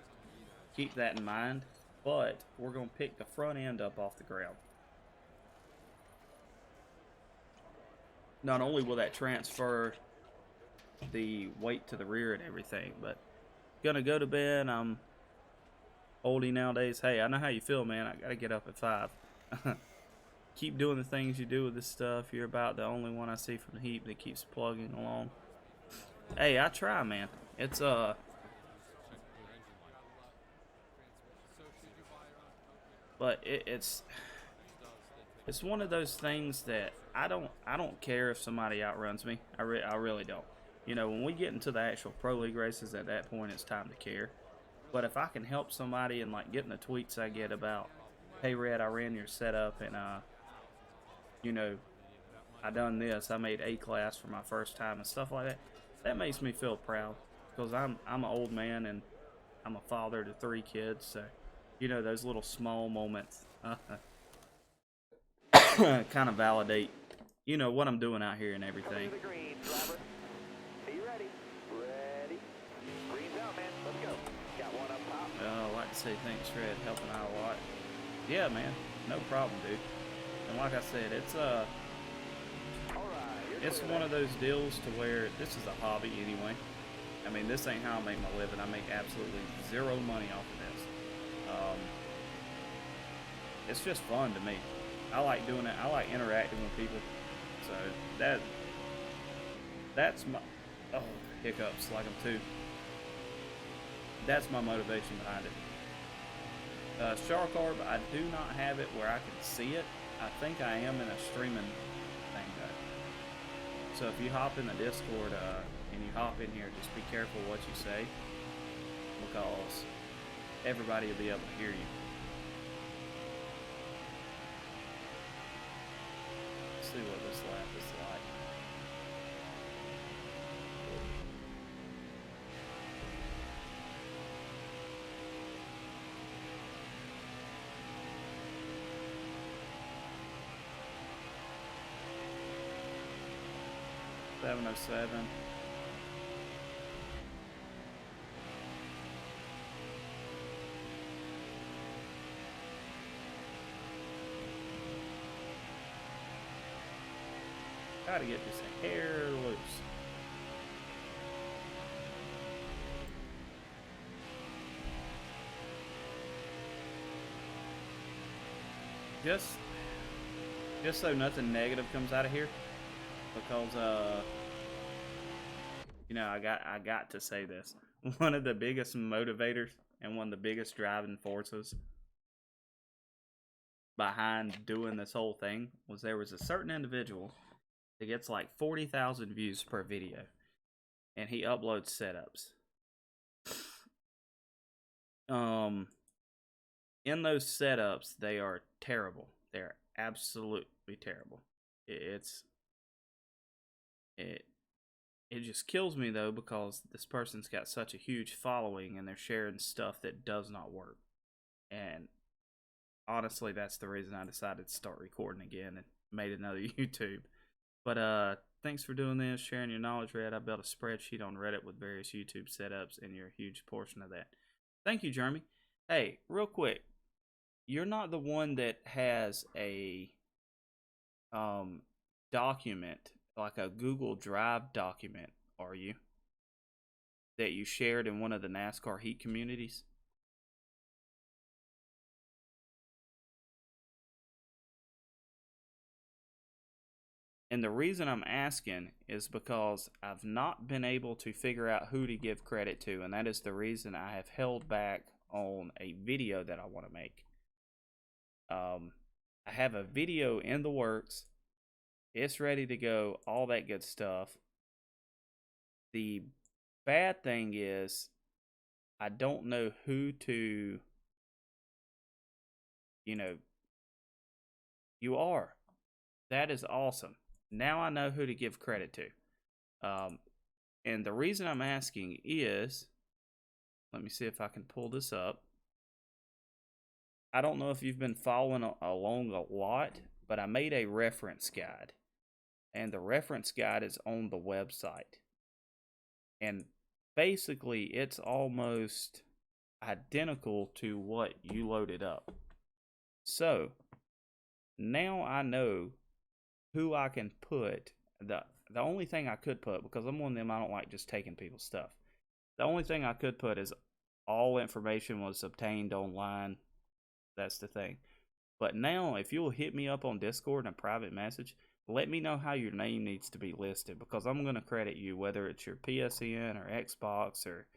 keep that in mind. But we're going to pick the front end up off the ground. Not only will that transfer the weight to the rear and everything, but gonna go to bed. I'm oldie nowadays. Hey, I know how you feel, man. I gotta get up at 5. Keep doing the things you do with this stuff. You're about the only one I see from the heap that keeps plugging along. Hey, I try, man. It's but it's one of those things that I don't care if somebody outruns me. I really don't. You know, when we get into the actual pro league races, at that point it's time to care. But if I can help somebody and like getting the tweets I get about, hey Red, I ran your setup and you know, I done this, I made A class for my first time and stuff like that, that makes me feel proud, because I'm an old man and I'm a father to 3 kids, so you know, those little small moments kind of validate, you know, what I'm doing out here and everything. I like to say thanks, Fred, helping out a lot. Yeah, man, no problem, dude. And like I said, it's one of those deals to where this is a hobby anyway. I mean, this ain't how I make my living. I make absolutely zero money off of this. It's just fun to me. I like doing it. I like interacting with people. So that's my hiccups like them too. That's my motivation behind it. Sharkarb, I do not have it where I can see it. I think I am in a streaming thing though. So if you hop in the Discord and you hop in here, just be careful what you say, because everybody will be able to hear you. Let's see what this lap is like. .707. Gotta get just a hair loose. Just so nothing negative comes out of here, because you know, I got to say this. one of the biggest motivators and one of the biggest driving forces behind doing this whole thing was there was a certain individual that gets like 40,000 views per video, and he uploads setups. In those setups, they are terrible. They're absolutely terrible. It just kills me though, because this person's got such a huge following and they're sharing stuff that does not work. And honestly, that's the reason I decided to start recording again and made another YouTube. But thanks for doing this, sharing your knowledge, Red. I built a spreadsheet on Reddit with various YouTube setups, and you're a huge portion of that. Thank you, Jeremy. Hey, real quick, you're not the one that has a document, like a Google Drive document, are you? That you shared in one of the NASCAR Heat communities? And the reason I'm asking is because I've not been able to figure out who to give credit to, and that is the reason I have held back on a video that I want to make. I have a video in the works. It's ready to go, all that good stuff. The bad thing is I don't know who to, you are. That is awesome. Now I know who to give credit to. And the reason I'm asking is, let me see if I can pull this up. I don't know if you've been following along a lot, but I made a reference guide. And the reference guide is on the website. And basically, it's almost identical to what you loaded up. So, now I know who I can put. The only thing I could put, because I'm one of them, I don't like just taking people's stuff. The only thing I could put is all information was obtained online. That's the thing. But now, if you'll hit me up on Discord in a private message, let me know how your name needs to be listed, because I'm going to credit you, whether it's your PSN or Xbox or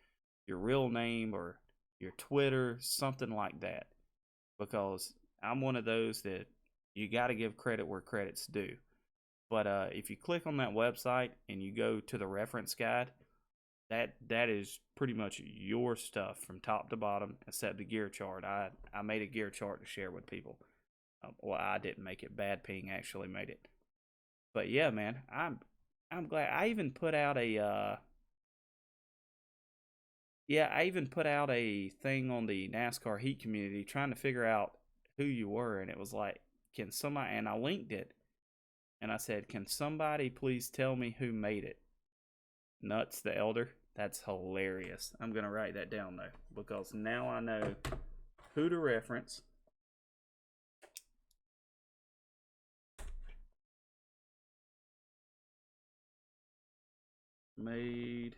your real name or your Twitter, something like that. Because I'm one of those that you got to give credit where credit's due. But if you click on that website and you go to the reference guide, that is pretty much your stuff from top to bottom, except the gear chart. I made a gear chart to share with people. Well, I didn't make it. Bad Ping actually made it. But yeah, man, I'm glad. I even put out a thing on the NASCAR Heat community trying to figure out who you were, and it was like, can somebody, and I linked it, and I said, can somebody please tell me who made it? Nuts the Elder. That's hilarious. I'm gonna write that down though, because now I know who to reference. Made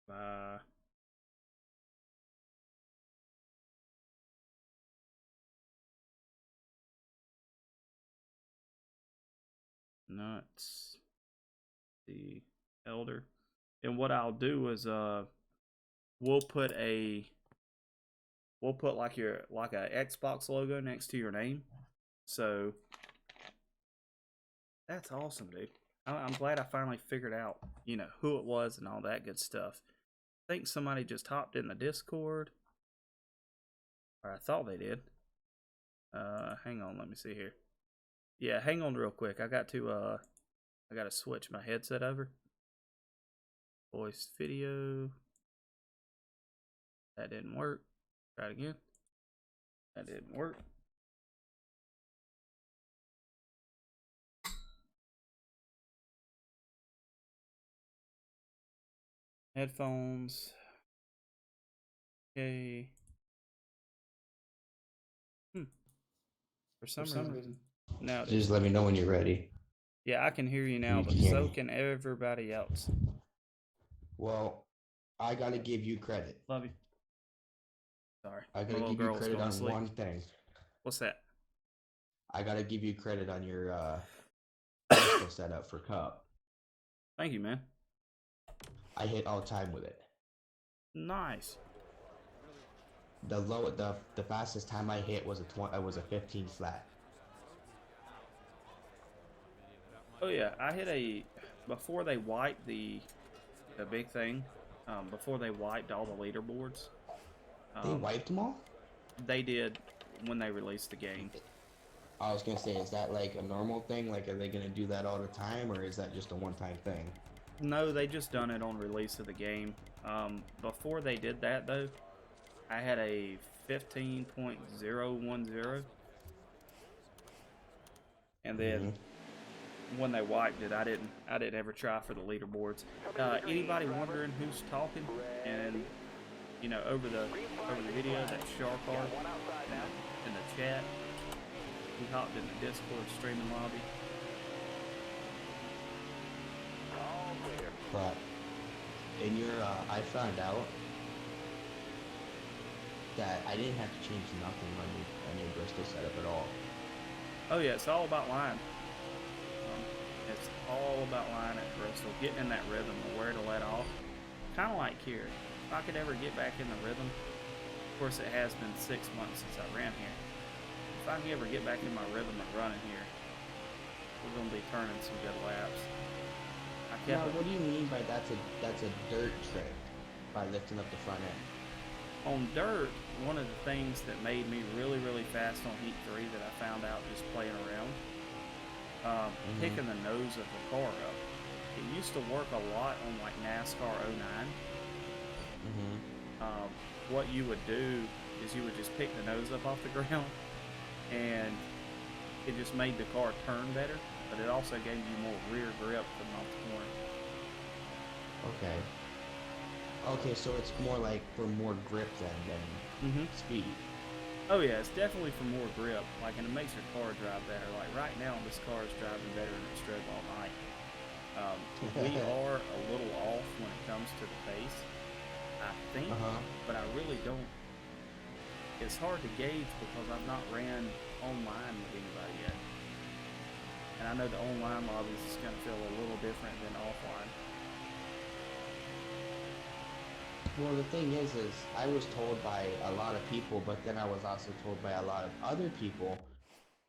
by Nuts the Elder. And what I'll do is we'll put like a Xbox logo next to your name. So that's awesome, dude. I'm glad I finally figured out, who it was and all that good stuff. I think somebody just hopped in the Discord, or I thought they did. Hang on, let me see here. Yeah, hang on real quick. I got to switch my headset over. Voice video. That didn't work. Try it again. That didn't work. Headphones. Okay. For some reason. Now just let me know when you're ready. Yeah, I can hear you now, but so can everybody else. Well, I gotta give you credit. Love you. Sorry. I gotta give you credit on one thing. What's that? I gotta give you credit on your setup for Cup. Thank you, man. I hit all time with it. Nice. The fastest time I hit was a 15 flat. Oh yeah, I hit a before they wiped the big thing. Before they wiped all the leaderboards. They wiped them all? They did when they released the game. I was gonna say, is that like a normal thing? Like, are they gonna do that all the time, or is that just a one-time thing? No, they just done it on release of the game. Before they did that though, I had a 15.010, and then when they wiped it, I didn't ever try for the leaderboards. Anybody wondering who's talking and over the video, that Sharkar in the chat, he hopped in the Discord streaming lobby. But in your, I found out that I didn't have to change nothing on your Bristol setup at all. Oh yeah, it's all about line. It's all about line at Bristol, getting in that rhythm of where to let off. Kind of like here. If I could ever get back in the rhythm, of course it has been 6 months since I ran here. If I can ever get back in my rhythm of running here, we're gonna be turning some good laps. Now, what do you mean by that's a dirt trick by lifting up the front end? On dirt, one of the things that made me really, really fast on Heat 3 that I found out just playing around, picking the nose of the car up. It used to work a lot on like NASCAR 09. What you would do is you would just pick the nose up off the ground, and it just made the car turn better, but it also gave you more rear grip coming off the corner. Okay, so it's more like for more grip than speed. Oh yeah, it's definitely for more grip, and it makes your car drive better. Like right now, this car is driving better than it's drove all night. We are a little off when it comes to the pace, I think, but I really don't. It's hard to gauge because I've not ran online with anybody yet. And I know the online lobbies is going to feel a little different than offline. Well, the thing is I was told by a lot of people, but then I was also told by a lot of other people.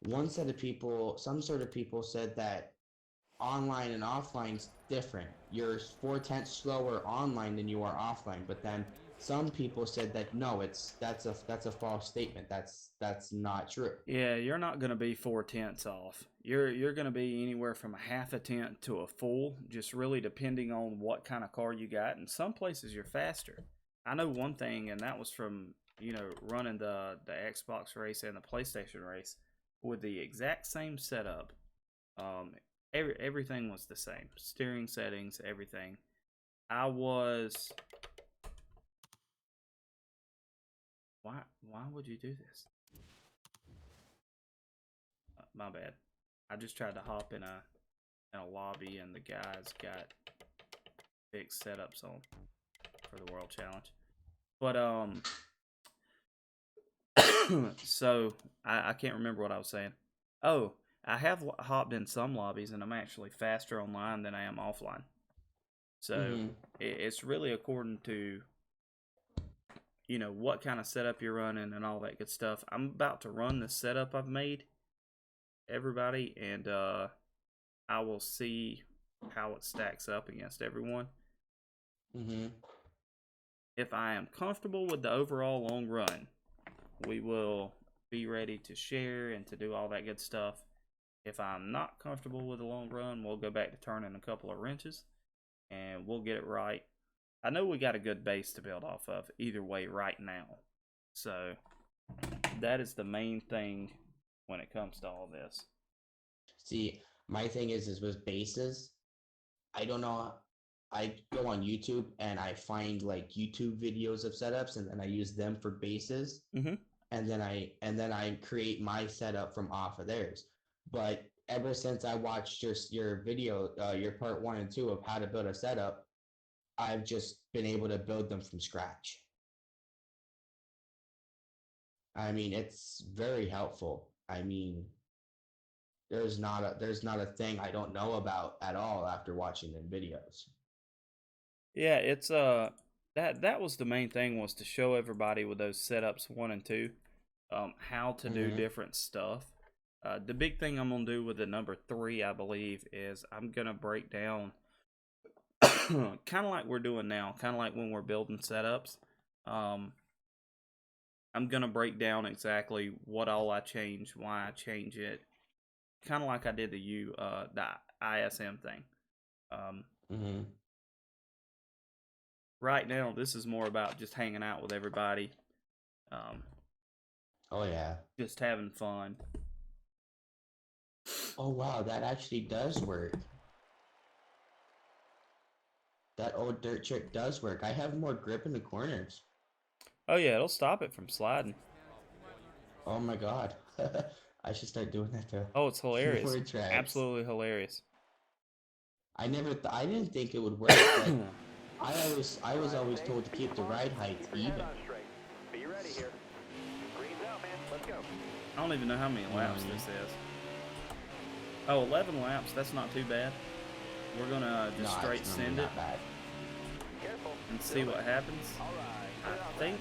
Some sort of people said that online and offline's different. You're 4/10 slower online than you are offline, but then some people said that no, that's a false statement. That's not true. Yeah, you're not going to be 4/10 off. You're going to be anywhere from a half a tenth to a full, just really depending on what kind of car you got. And some places you're faster. I know one thing, and that was from running the Xbox race and the PlayStation race with the exact same setup. Everything was the same. Steering settings, everything. I was... Why would you do this? My bad. I just tried to hop in a lobby and the guys got fixed setups on for the World Challenge. But so I can't remember what I was saying. Oh, I have hopped in some lobbies and I'm actually faster online than I am offline. So it's really according to what kind of setup you're running and all that good stuff. I'm about to run the setup I've made, everybody, and I will see how it stacks up against everyone. If I am comfortable with the overall long run, we will be ready to share and to do all that good stuff. If I'm not comfortable with the long run, we'll go back to turning a couple of wrenches and we'll get it right. I know we got a good base to build off of either way right now. So that is the main thing when it comes to all this. See, my thing is with bases, I don't know. I go on YouTube and I find like YouTube videos of setups and then I use them for bases. And then I create my setup from off of theirs. But ever since I watched your video, your part 1 and 2 of how to build a setup, I've just been able to build them from scratch. I mean, it's very helpful. I mean, there's not a thing I don't know about at all after watching them videos. Yeah, it's that was the main thing, was to show everybody with those setups 1 and 2, how to do different stuff. The big thing I'm gonna do with the number 3, I believe, is I'm gonna break down, kind of like we're doing now, kind of like when we're building setups. I'm gonna break down exactly what all I change, why I change it, kind of like I did the ISM thing. Right now, this is more about just hanging out with everybody. Oh yeah. Just having fun. Oh wow, that actually does work. That old dirt trick does work. I have more grip in the corners. Oh yeah, it'll stop it from sliding. Oh my god. I should start doing that to Oh, it's hilarious. more tracks. Absolutely hilarious. I didn't think it would work, but I was always told to keep the ride heights even. Be ready here. Green's out, man. Let's go. I don't even know how many laps this is. Oh, 11 laps. That's not too bad. We're gonna just straight send it and see what happens. I think,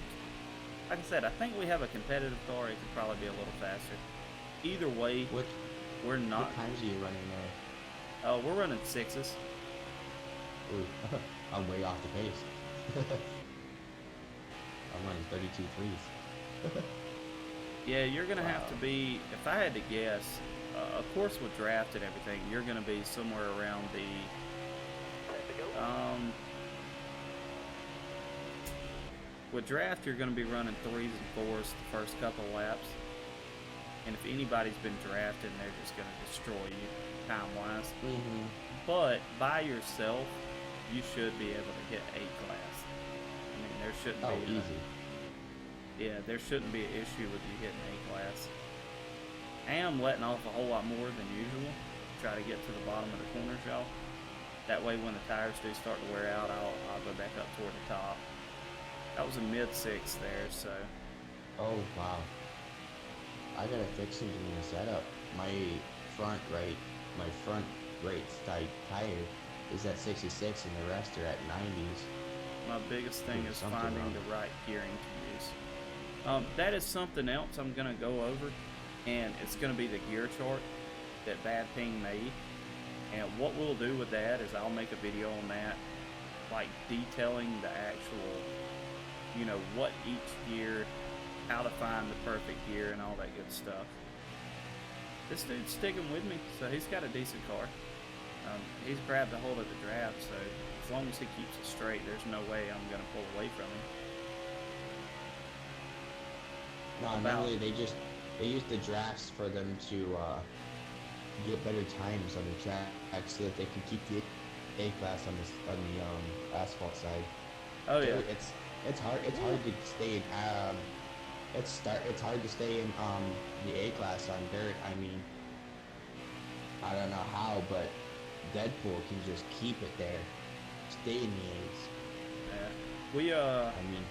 like I said, I think we have a competitive car. It could probably be a little faster. Either way, we're not. What times are you running there? Oh, we're running 6s. Ooh, I'm way off the pace. I'm running 32 threes. Yeah, you're gonna have to be. If I had to guess, of course with draft and everything, you're gonna be somewhere around the. With draft, you're gonna be running 3s and 4s the first couple of laps. And if anybody's been drafted, they're just gonna destroy you time-wise. But by yourself, you should be able to hit A class. I mean, there shouldn't be. Easy. Yeah, there shouldn't be an issue with you hitting A class. I am letting off a whole lot more than usual. Try to get to the bottom of the corners, y'all. That way, when the tires do start to wear out, I'll go back up toward the top. That was a mid-6 there, so. Oh wow. I gotta fix something in the setup. My front right tire is at 66 and the rest are at 90s. My biggest thing is finding the right gearing to use. That is something else I'm going to go over, and it's going to be the gear chart that Bad Ping made. And what we'll do with that is I'll make a video on that, like detailing the actual, you know, what each gear, how to find the perfect gear and all that good stuff. This dude's sticking with me, so he's got a decent car. He's grabbed a hold of the draft, so as long as he keeps it straight, there's no way I'm going to pull away from him. No, normally they use the drafts for them to get better times on the track so that they can keep the A class on the asphalt side. Oh yeah. It's hard to stay in it's hard to stay in the A class on dirt. I mean, I don't know how, but Deadpool can just keep it there, stay in the A's. Yeah, I mean,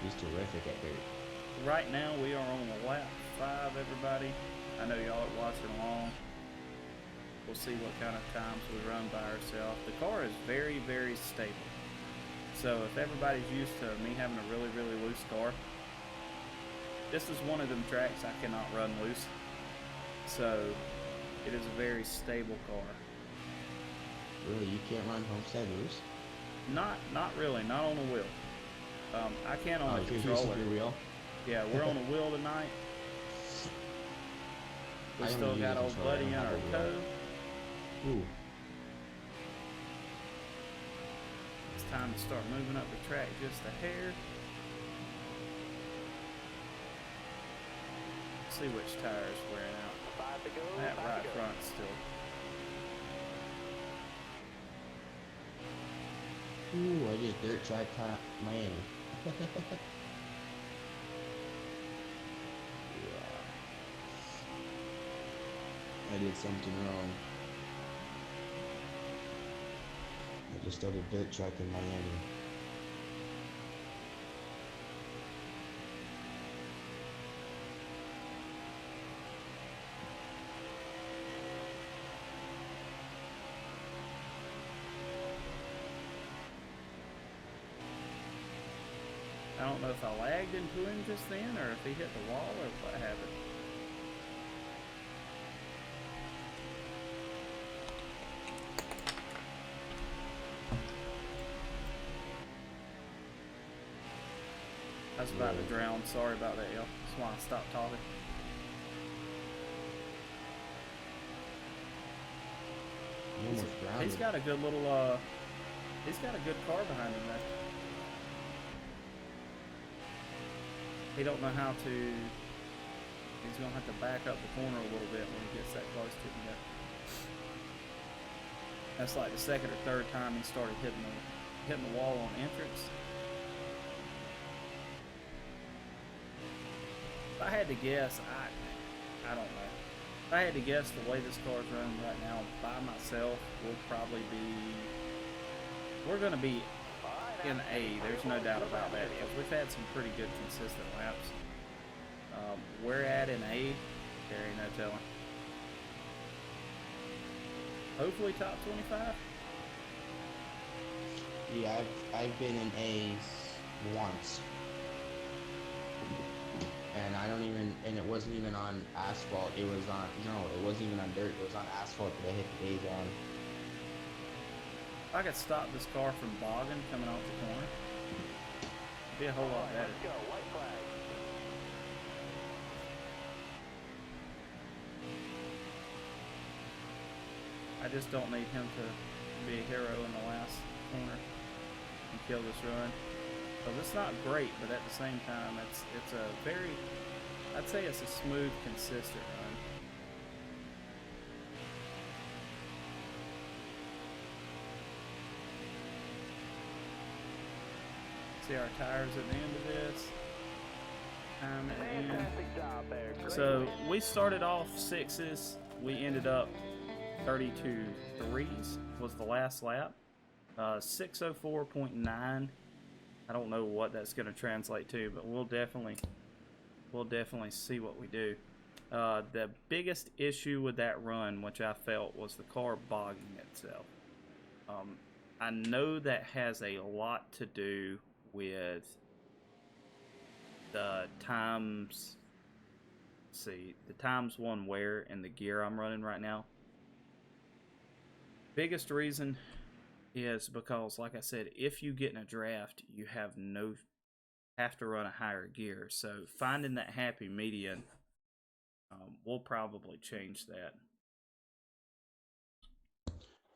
he's terrific at dirt. Right now we are on lap 5, everybody. I know y'all are watching along. We'll see what kind of times we run by ourselves. The car is very, very stable. So if everybody's used to me having a really, really loose car, this is one of them tracks I cannot run loose. So it is a very stable car. Really, you can't run Homestead loose? Not really, not on a wheel. I can on a controller. Wheel? Yeah, we're on a wheel tonight. We still got old buddy in our tow. Ooh. It's time to start moving up the track just a hair. See which tire's wearing out. That right front still. Ooh, I just dirt tracked Miami. Yeah. I did something wrong. I just started dirt track in Miami. I don't know if I lagged into him just then, or if he hit the wall, or what happened. I was about to drown. Sorry about that, y'all. That's why I stopped talking. He's got a good little, he's got a good car behind him there. He don't know how to, he's going to have to back up the corner a little bit when he gets that close to him there. That's like the second or third time he started hitting the wall on entrance. If I had to guess, I don't know. If I had to guess, the way this car's running right now by myself, we're going to be in A. There's no doubt about that, because we've had some pretty good consistent laps. We're at in A, there ain't no telling. Hopefully top 25. Yeah, I've been in A's once. And and it wasn't even on asphalt. It was on, no, it wasn't even on dirt. It was on asphalt that I hit the A's on. If I could stop this car from bogging coming off the corner, it'd be a whole lot better. Let's go. White flag. I just don't need him to be a hero in the last corner and kill this run. So it's not great, but at the same time, it's a very, I'd say it's a smooth, consistent run. See our tires at the end of this. Time at the end. Fantastic job there. Great So win. we started off 6s. We ended up 32 3s was the last lap. 6:04.9. I don't know what that's going to translate to, but we'll definitely see what we do. The biggest issue with that run, which I felt, was the car bogging itself. I know that has a lot to do with the times. See, the times one wear and the gear I'm running right now. Biggest reason is because, like I said, if you get in a draft, you have to run a higher gear. So finding that happy median, we'll probably change that.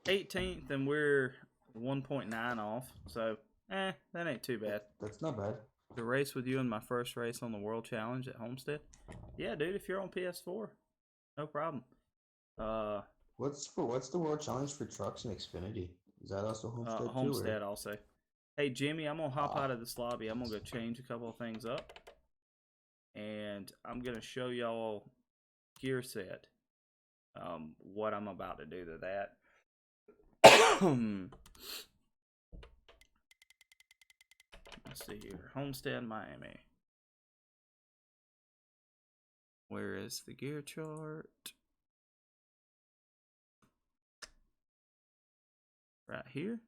18th, and we're 1.9 off. So, that ain't too bad. That's not bad. The race with you in my first race on the World Challenge at Homestead. Yeah, dude, if you're on PS4, no problem. What's the World Challenge for trucks and Xfinity? Is that also Homestead too? Homestead, I'll say. Hey, Jimmy, I'm going to hop out of this lobby. I'm going to go change a couple of things up. And I'm going to show y'all gear set. What I'm about to do to that. Let's see here. Homestead-Miami. Where is the gear chart? Right here.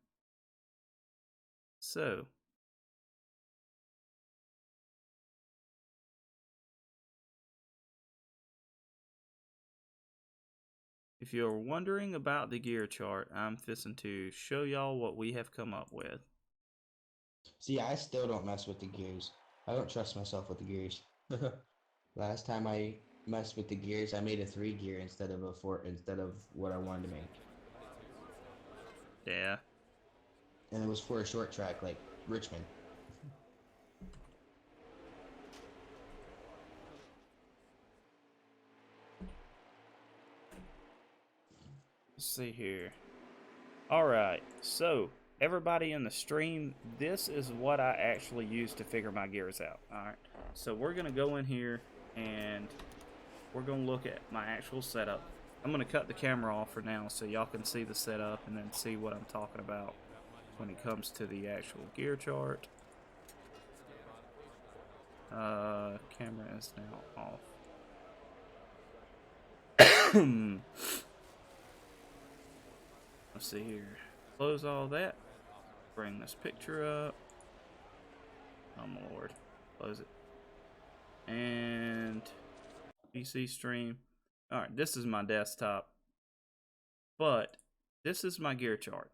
So, if you're wondering about the gear chart, I'm fixing to show y'all what we have come up with. See, I still don't mess with the gears. I don't trust myself with the gears. Last time I messed with the gears, I made a 3-gear instead of what I wanted to make. Yeah. And it was for a short track like Richmond. Let's see here. Alright, so everybody in the stream, this is what I actually use to figure my gears out. Alright, so we're going to go in here and we're going to look at my actual setup. I'm going to cut the camera off for now so y'all can see the setup and then see what I'm talking about when it comes to the actual gear chart. Camera is now off. Let's see here. Close all that. Bring this picture up. Oh my lord. Close it. And PC stream. Alright, this is my desktop. But this is my gear chart.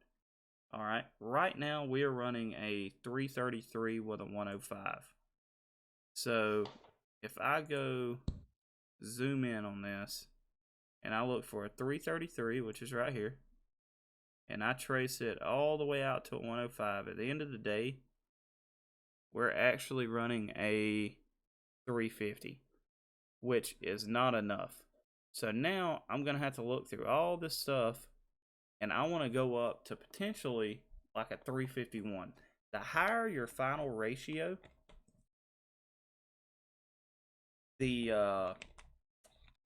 Alright, right now we are running a 333 with a 105. So if I go zoom in on this and I look for a 333, which is right here, and I trace it all the way out to a 105, at the end of the day, we're actually running a 350, which is not enough. So now I'm going to have to look through all this stuff, and I want to go up to potentially like a 351. The higher your final ratio, the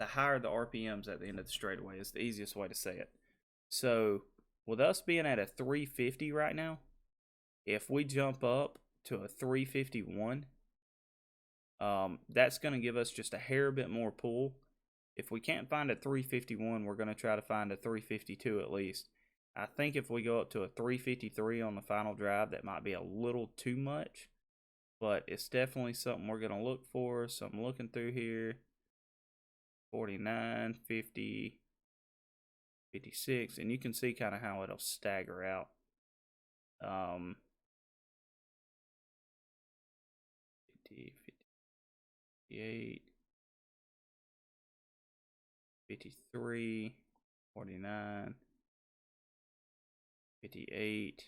higher the RPMs at the end of the straightaway is the easiest way to say it. So with us being at a 350 right now, if we jump up to a 351, that's going to give us just a hair bit more pull. If we can't find a 351, we're going to try to find a 352 at least. I think if we go up to a 353 on the final drive, that might be a little too much, but it's definitely something we're going to look for. So I'm looking through here. 49, 50, 56, and you can see kind of how it'll stagger out. 50, 58, 53, 49, 58.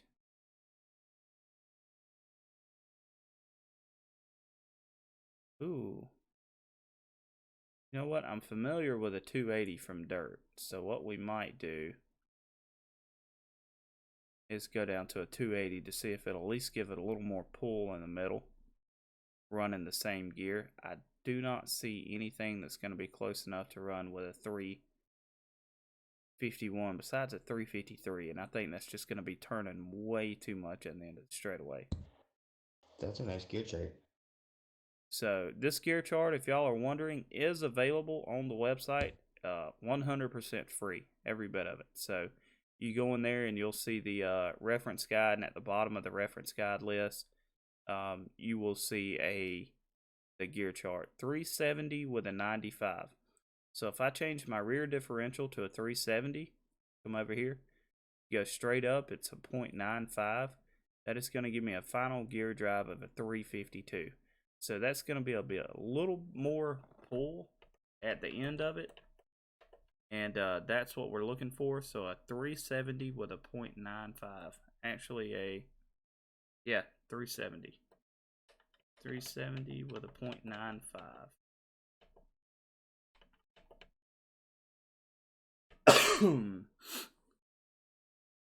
Ooh. You know what? I'm familiar with a 280 from dirt. So what we might do is go down to a 280 to see if it'll at least give it a little more pull in the middle, running the same gear. I do not see anything that's going to be close enough to run with a 351 besides a 353, and I think that's just going to be turning way too much at the end of the straightaway. That's a nice gear chart. So this gear chart, if y'all are wondering, is available on the website, 100% free, every bit of it. So you go in there and you'll see the reference guide, and at the bottom of the reference guide list, you will see the gear chart, 370 with a 95. So if I change my rear differential to a 370, come over here, go straight up, it's a 0.95. That is going to give me a final gear drive of a 352. So that's going to be a little more pull at the end of it. And that's what we're looking for. So a 370 with a 0.95. Actually 370. 370 with a 0.95.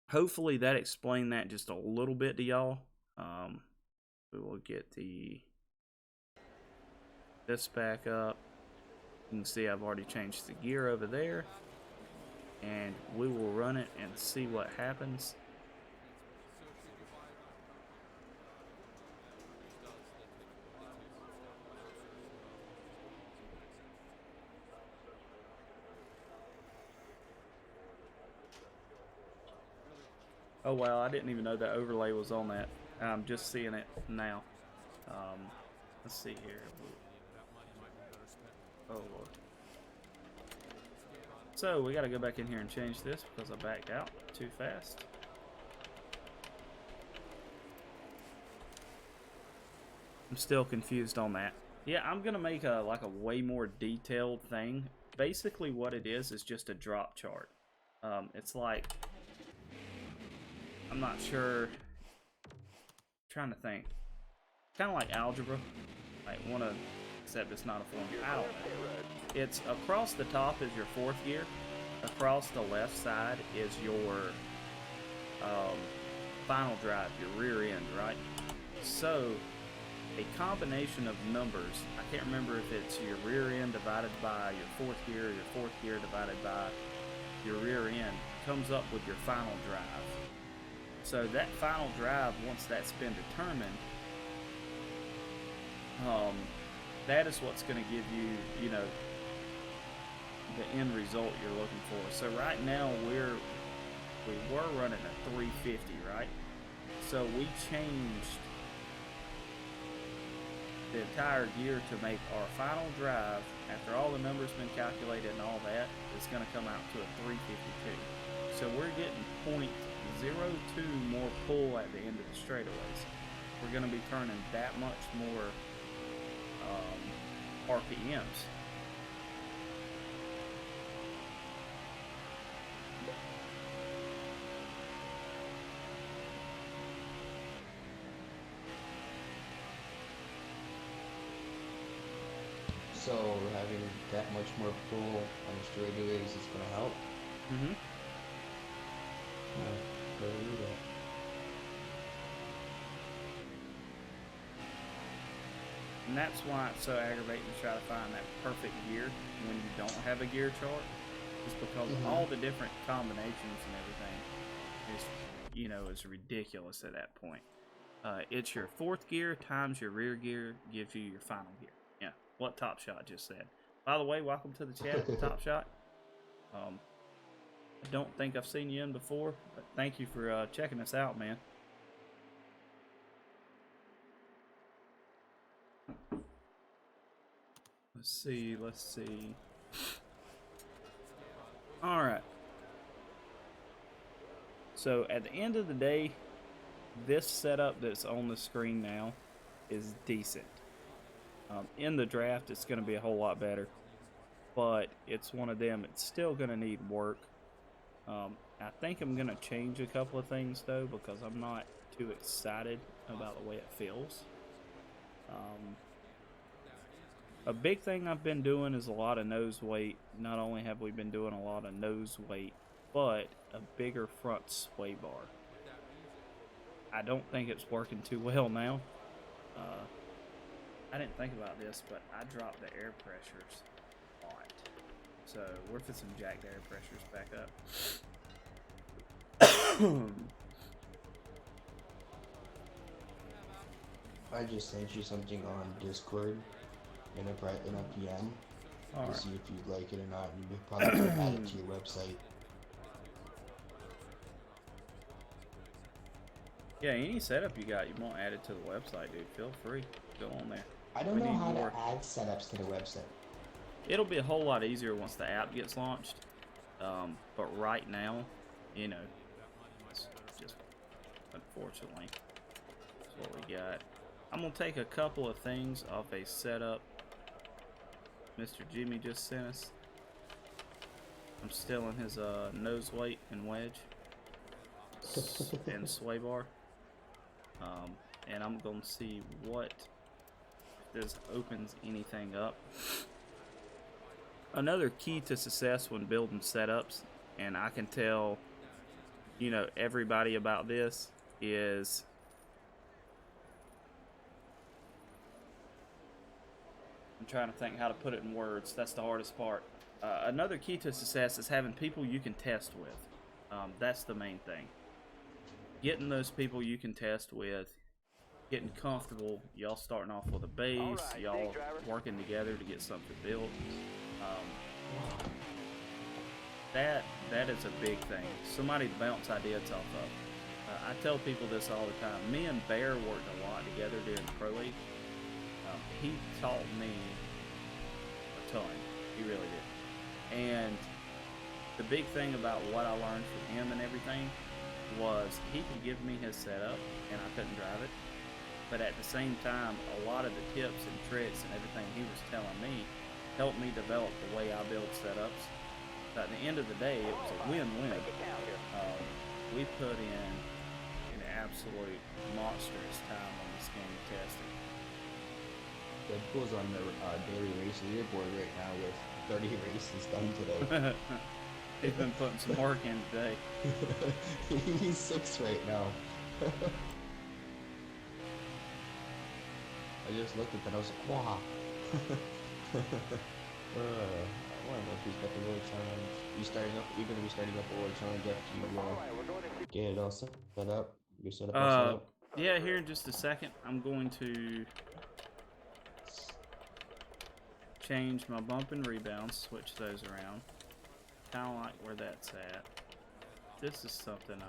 Hopefully that explained that just a little bit to y'all. We will get this back up. You can see I've already changed the gear over there, and we will run it and see what happens. Oh wow, I didn't even know that overlay was on that. I'm just seeing it now. Let's see here. Oh Lord. So we got to go back in here and change this because I backed out too fast. I'm still confused on that. Yeah, I'm gonna make a way more detailed thing. Basically, what it is just a drop chart. It's like, I'm not sure. I'm trying to think. Kind of like algebra. Like except it's not a formula. I don't know. It's across the top is your fourth gear. Across the left side is your final drive, your rear end, right? So a combination of numbers, I can't remember if it's your rear end divided by your fourth gear divided by your rear end, comes up with your final drive. So that final drive, once that's been determined, that is what's going to give you, the end result you're looking for. So right now we were running a 350, right? So we changed the entire gear to make our final drive, after all the numbers been calculated and all that, is going to come out to a 352. So we're getting .02 more pull at the end of the straightaways. We're going to be turning that much more RPMs. So having that much more pull on the straightaways is going to help. Mm-hmm. And that's why it's so aggravating to try to find that perfect gear when you don't have a gear chart. Just because all the different combinations and everything is, you know, is ridiculous at that point. It's your fourth gear times your rear gear gives you your final gear. Yeah, what Top Shot just said. By the way, welcome to the chat, Top Shot. I don't think I've seen you in before, but thank you for checking us out, man. Let's see. All right. So at the end of the day, this setup that's on the screen now is decent. In the draft, it's going to be a whole lot better, but it's one of them. It's still going to need work. I think I'm going to change a couple of things, though, because I'm not too excited about the way it feels. A big thing I've been doing is a lot of nose weight. Not only have we been doing a lot of nose weight, but a bigger front sway bar. I don't think it's working too well now. I didn't think about this, but I dropped the air pressures a lot. So we're fixing to jack the air pressures back up. I just sent you something on Discord in a PM to see if you'd like it or not. You would probably add it to your website. Yeah, any setup you got, you want added to the website, dude. Feel free. Go on there. I don't know how to add setups to the website. It'll be a whole lot easier once the app gets launched. But right now, you know, it's just, unfortunately, that's what we got. I'm going to take a couple of things off a setup Mr. Jimmy just sent us. I'm still in his nose weight and wedge and sway bar. And I'm going to see what this opens anything up. Another key to success when building setups, and I can tell, you know, everybody about this, is I'm trying to think how to put it in words. That's the hardest part. Another key to success is having people you can test with. That's the main thing. Getting those people you can test with, getting comfortable, y'all starting off with a base, y'all working together to get something built. That is a big thing. Somebody to bounce ideas off of. I tell people this all the time. Me and Bear worked a lot together during the Pro League. He taught me a ton. He really did. And the big thing about what I learned from him and everything was he could give me his setup and I couldn't drive it. But at the same time, a lot of the tips and tricks and everything he was telling me helped me develop the way I build setups. But at the end of the day, it was a win-win. We put in an absolute monstrous time on this game testing. Deadpool's on the daily race leaderboard right now with 30 races done today. He's been putting some work in today. He's 6 right now. I just looked at that, I was like, wow. I wonder if he's got the world challenge. You're going to be starting up a world challenge after you get it all set up? You're set up? Yeah, here in just a second, I'm going to change my bump and rebound, switch those around. Kind of like where that's at. This is something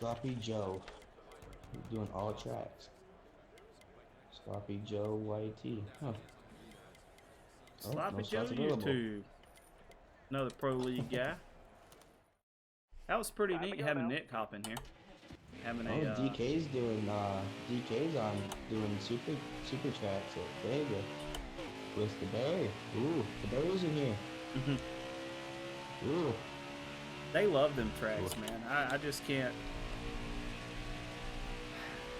Sloppy Joe. He's doing all tracks. Sloppy Joe YT. Huh. Sloppy No Joe slots available. YouTube. Another Pro League guy. That was pretty neat having Nick hop in here. Having DK's doing DK's on doing super tracks at Vega with the bear. Ooh, the bear's in here. Ooh. They love them tracks, man. I just can't.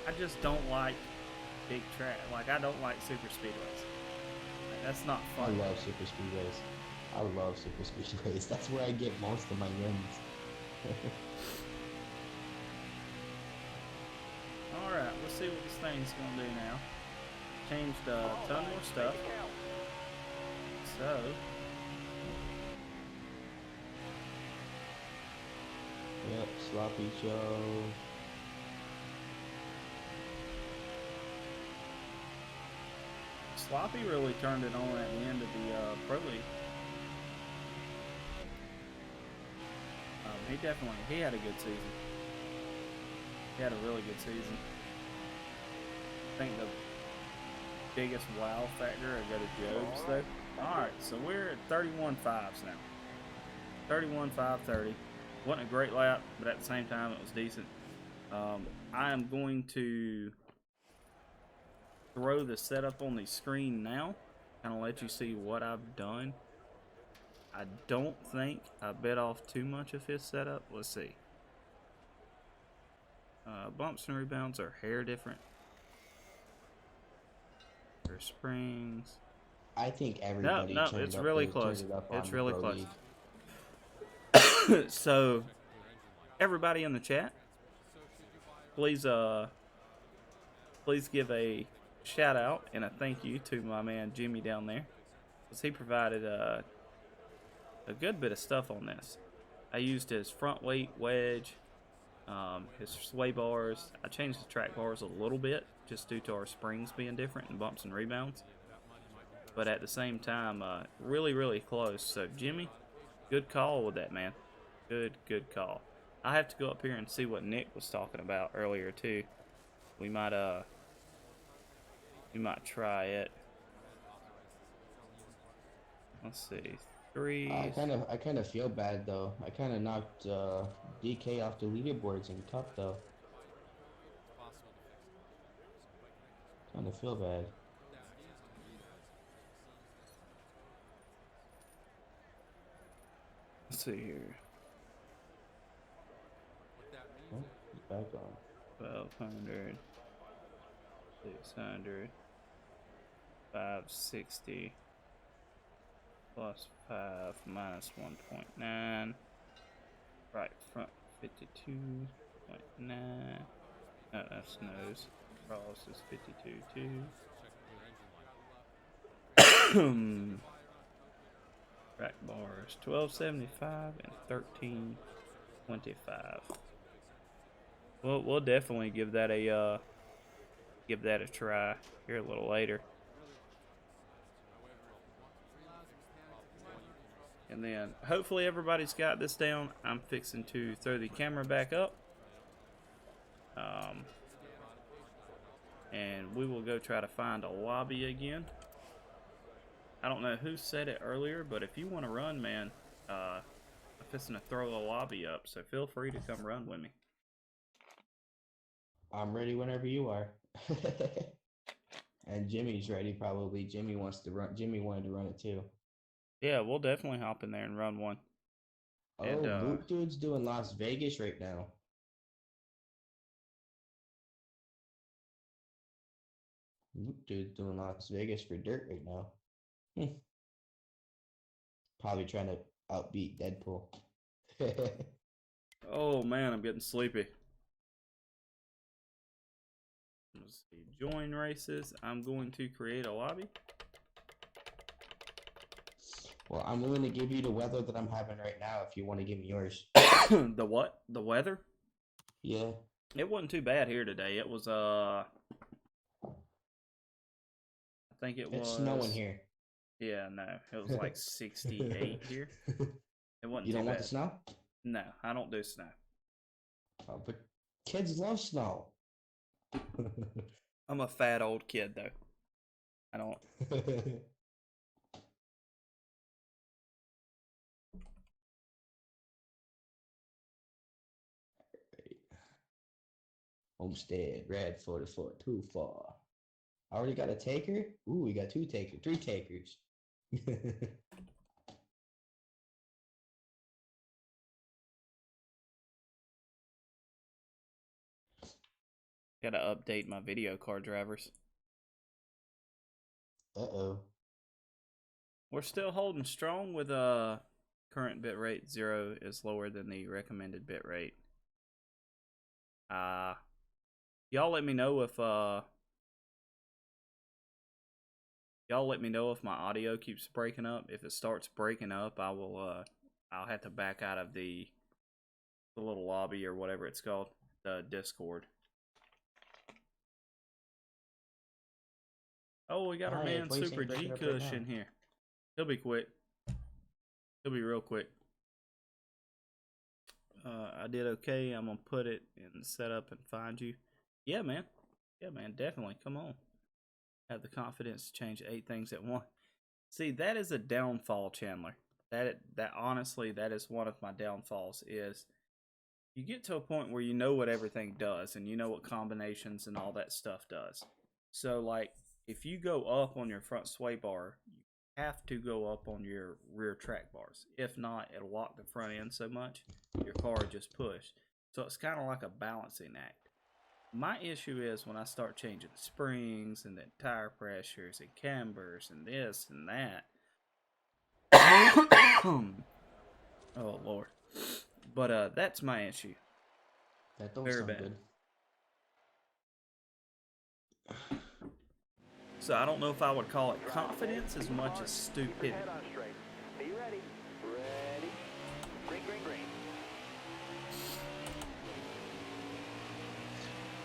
I just don't like big track. Like, I don't like super speedways. Like, that's not fun. I love super speedways. I love super speedways. That's where I get most of my wins. Alright, let's see what this thing's gonna do now. Changed a ton more stuff. So. Yep, Sloppy Joe. Sloppy really turned it on at the end of the Pro League. He had a good season. He had a really good season. I think the biggest wow factor I go to Job's though. Alright, so we're at 31.5s now. 31.530. Wasn't a great lap, but at the same time it was decent. I am going to throw the setup on the screen now. Kind of let you see what I've done. I don't think I bit off too much of his setup. Let's see. Bumps and rebounds are hair different. Or springs. I think everybody no, it's really close. It's really close. League. So, everybody in the chat, please give a shout out and a thank you to my man Jimmy down there, because he provided a good bit of stuff on this. I used his front weight wedge, his sway bars. I changed the track bars a little bit just due to our springs being different and bumps and rebounds. But at the same time, really close. So Jimmy, good call with that, man. Good call. I have to go up here and see what Nick was talking about earlier too. We might try it. Let's see. I kind of feel bad though. I kind of knocked DK off the leaderboards in Cup though. Kind of feel bad. Let's see here. Oh, he's back on. 1200, 600, 560 plus 5 minus 1.9. Right front 52.9. No, that's nose. Cross is 52.2. Rack bars 1275 and 1325. Well, we'll definitely give that a try here a little later. And then hopefully everybody's got this down. I'm fixing to throw the camera back up. And we will go try to find a lobby again. I don't know who said it earlier, but if you want to run, man, I'm fixing to throw a lobby up, so feel free to come run with me. I'm ready whenever you are. And Jimmy's ready probably. Jimmy wants to run. Jimmy wanted to run it too. Yeah, we'll definitely hop in there and run one. Oh, And, Luke Dude's doing Las Vegas right now. Luke Dude's doing Las Vegas for dirt right now. Probably trying to outbeat Deadpool. Oh man, I'm getting sleepy. Let's see. Join races. I'm going to create a lobby. Well, I'm willing to give you the weather that I'm having right now if you want to give me yours. The what? The weather? Yeah. It wasn't too bad here today. It was I think it was. It's snowing here. Yeah, no. It was like 68 here. It wasn't You too don't bad. want the snow? No, I don't do snow. Oh, Kids love snow. I'm a fat old kid though. I don't. Homestead, red 44, too far. I already got a taker? Ooh, we got three takers. Gotta update my video card drivers. Uh-oh. We're still holding strong with current bitrate 0 is lower than the recommended bitrate. Y'all let me know if my audio keeps breaking up. If it starts breaking up, I will I'll have to back out of the little lobby or whatever it's called, the Discord. Oh, we got our man Super G Kush in here. He'll be quick. He'll be real quick. I did okay. I'm gonna put it in the setup and find you. Yeah, man. Yeah, man. Definitely. Come on. Have the confidence to change 8 things at once. See, that is a downfall, Chandler. That honestly, that is one of my downfalls. Is you get to a point where you know what everything does and you know what combinations and all that stuff does. So, like, if you go up on your front sway bar, you have to go up on your rear track bars. If not, it'll lock the front end so much, your car will just push. So it's kind of like a balancing act. My issue is when I start changing the springs and then tire pressures and cambers and this and that. Oh, Lord. But that's my issue. That don't Very sound bad. good. So I don't know if I would call it confidence as much as stupidity. Head on straight. Are you ready? Ready. Green, green, green.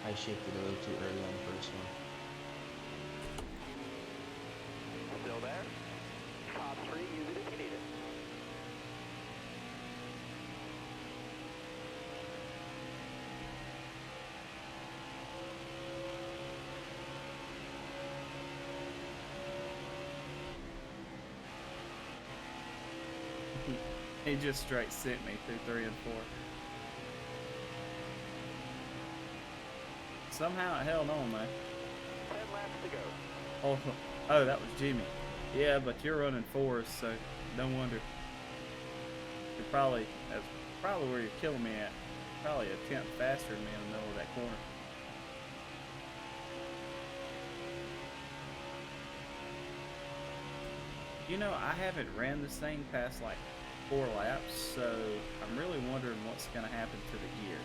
I shifted a little too early on the first one. Still there? Top 3, use it if you need it. He just straight sent me through 3 and 4. Somehow it held on, man. 10 laps to go. Oh, that was Jimmy. Yeah, but you're running 4s, so no wonder. That's probably where you're killing me at. Probably a tenth faster than me in the middle of that corner. You know, I haven't ran this thing past like 4 laps, so I'm really wondering what's going to happen to the gear.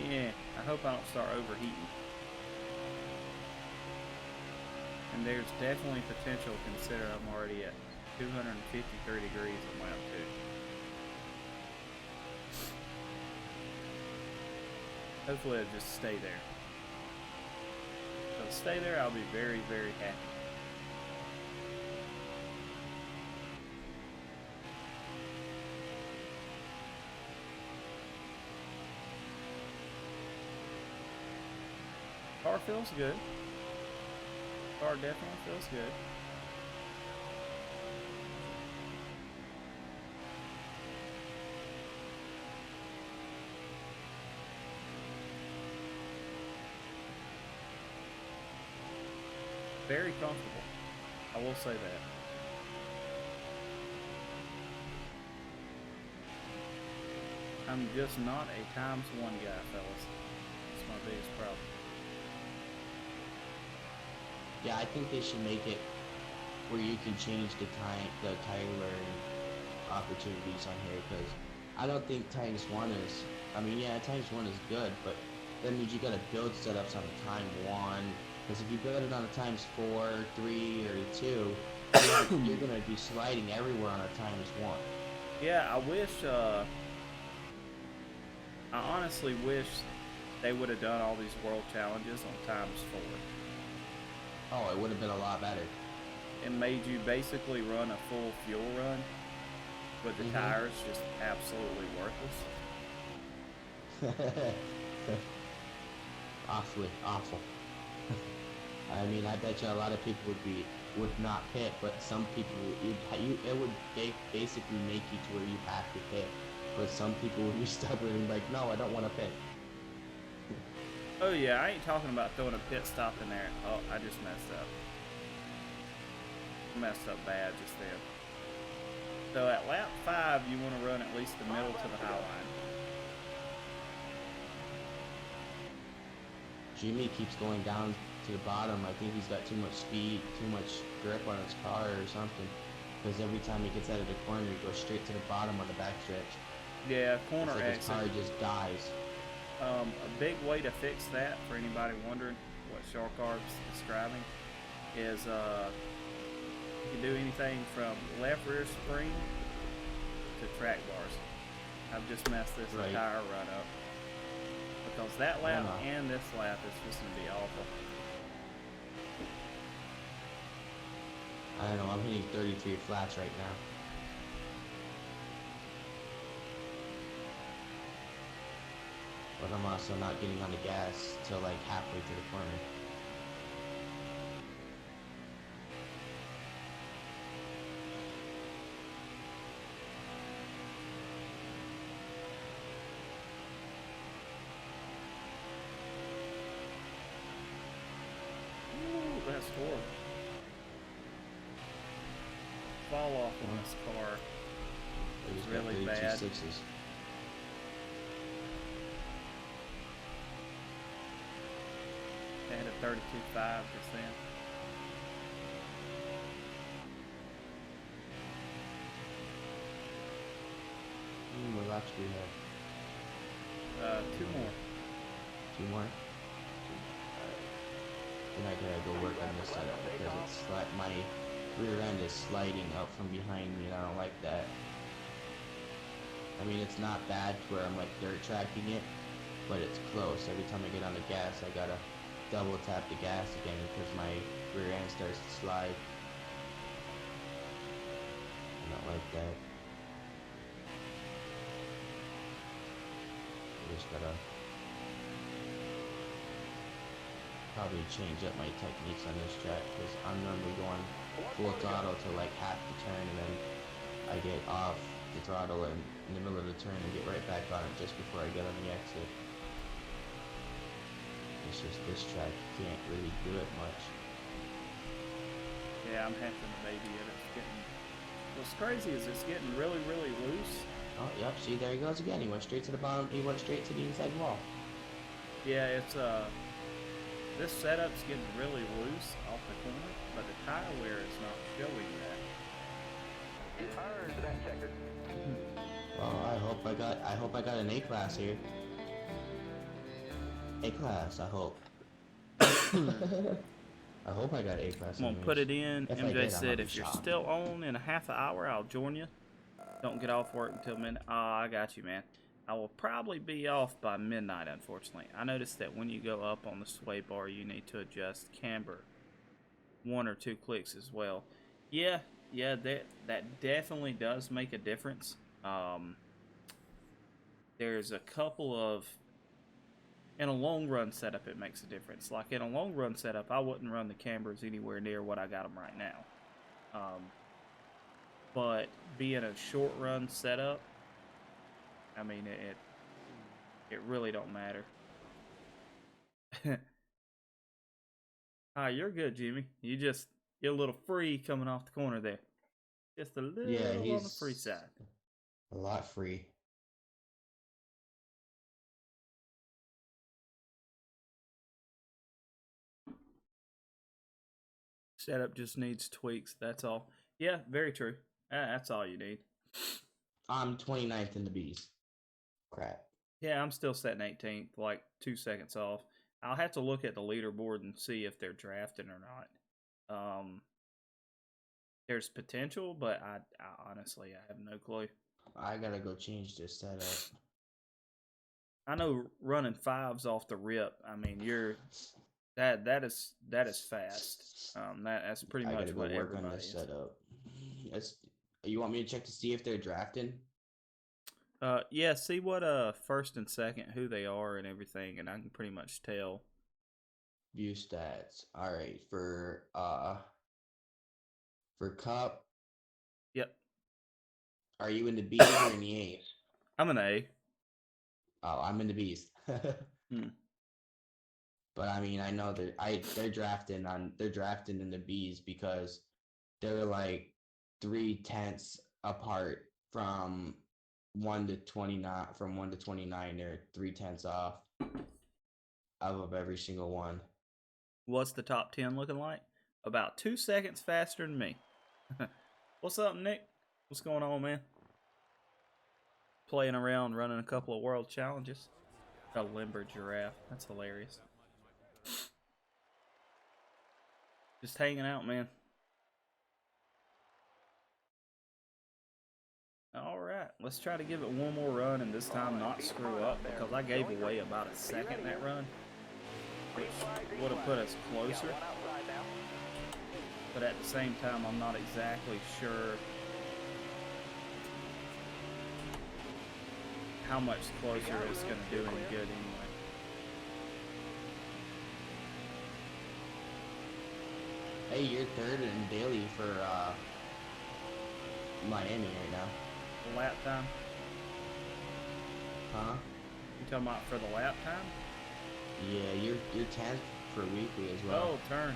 Yeah, I hope I don't start overheating. And there's definitely potential consider I'm already at 253 degrees on lap 2. Hopefully it'll just stay there. If it'll stay there, I'll be very, very happy. Car feels good. Car definitely feels good. Very comfortable. I will say that. I'm just not a ×1 guy, fellas. That's my biggest problem. Yeah, I think they should make it where you can change the tire wearing opportunities on here, because I don't think ×1 is. I mean, yeah, ×1 is good, but that means you gotta build setups on a ×1. Because if you build it on a ×4, 3, or 2, you're gonna be sliding everywhere on a ×1. Yeah, I wish. I honestly wish they would have done all these world challenges on ×4. Oh, it would have been a lot better. It made you basically run a full fuel run with the tires just absolutely worthless. Awfully awful. I mean, I bet you a lot of people would not pit, but some people it would basically make you to where you have to pit. But some people would be stubborn and like, no, I don't want to pit. Oh yeah, I ain't talking about throwing a pit stop in there. Oh, I just messed up. Messed up bad just then. So at lap 5, you want to run at least the middle to the high line. Jimmy keeps going down to the bottom. I think he's got too much speed, too much grip on his car or something. Because every time he gets out of the corner, he goes straight to the bottom on the backstretch. Yeah, corner like exit. His car just dies. A big way to fix that, for anybody wondering what Sharkar's describing, is you can do anything from left rear spring to track bars. I've just messed this entire run up. Because that lap and this lap is just going to be awful. I don't know, I'm hitting 33 flats right now. But I'm also not getting on the gas till like halfway through the corner. Ooh, that's horrible. Fall off on this car is really bad. Sixes. They had a 32.5 just then. What laps do we have? 2 more. 2 more? Then I gotta go work on this setup because it's like my rear end is sliding up from behind me and I don't like that. I mean, it's not bad to where I'm like dirt tracking it, but it's close. Every time I get on the gas, I gotta double tap the gas again because my rear end starts to slide. I don't like that. I just gotta probably change up my techniques on this track because I'm normally going full throttle to like half the turn and then I get off the throttle in the middle of the turn and get right back on it just before I get on the exit. It's just this track can't really do it much. Yeah, I'm having to baby it. It's getting. What's crazy is it's getting really, really loose. Oh, yep. See, there he goes again. He went straight to the bottom. He went straight to the inside wall. Yeah, it's this setup's getting really loose off the corner, but the tire wear is not showing that. You earned that checker. Well, I hope I got an A class here. A class, I hope. I hope I got A class. I'm gonna put it in. If MJ did, said if you're still on in a half an hour, I'll join you. Don't get off work until midnight. I got you, man. I will probably be off by midnight, unfortunately. I noticed that when you go up on the sway bar, you need to adjust camber 1 or 2 clicks as well. Yeah, that definitely does make a difference. There's a couple of... In a long run setup, it makes a difference. Like in a long run setup, I wouldn't run the cambers anywhere near what I got them right now. But being a short run setup, I mean, it really don't matter. You're good, Jimmy. You're a little free coming off the corner there. Just a little on the free side. A lot free. Setup just needs tweaks. That's all. Yeah, very true. That's all you need. I'm 29th in the B's. Crap. Yeah, I'm still setting 18th, like 2 seconds off. I'll have to look at the leaderboard and see if they're drafting or not. There's potential, but I honestly I have no clue. I gotta go change this setup. I know running 5s off the rip. I mean, that is fast. That's pretty much what everybody on this setup. You want me to check to see if they're drafting? Yeah, see what first and second, who they are and everything, and I can pretty much tell. View stats. All right, for Cup, Yep, are you in the B's or in the A's? I'm an A. Oh, I'm in the B's. Hmm. But I mean, I know that they're drafting in the B's because they're like 3/10 apart from 1 to 29. From 1 to 29, they're 3/10 off out of every single one. What's the top 10 looking like? About 2 seconds faster than me. What's up, Nick? What's going on, man? Playing around, running a couple of world challenges. A limber giraffe. That's hilarious. Just hanging out, man. Alright, let's try to give it one more run and this time not screw up because I gave away about a second that run, which would have put us closer. But at the same time, I'm not exactly sure how much closer it's going to do any good anyway. Hey, you're third in daily for Miami right now. The lap time? Huh? You talking about for the lap time? Yeah, you're 10th for weekly as well. Oh, turn.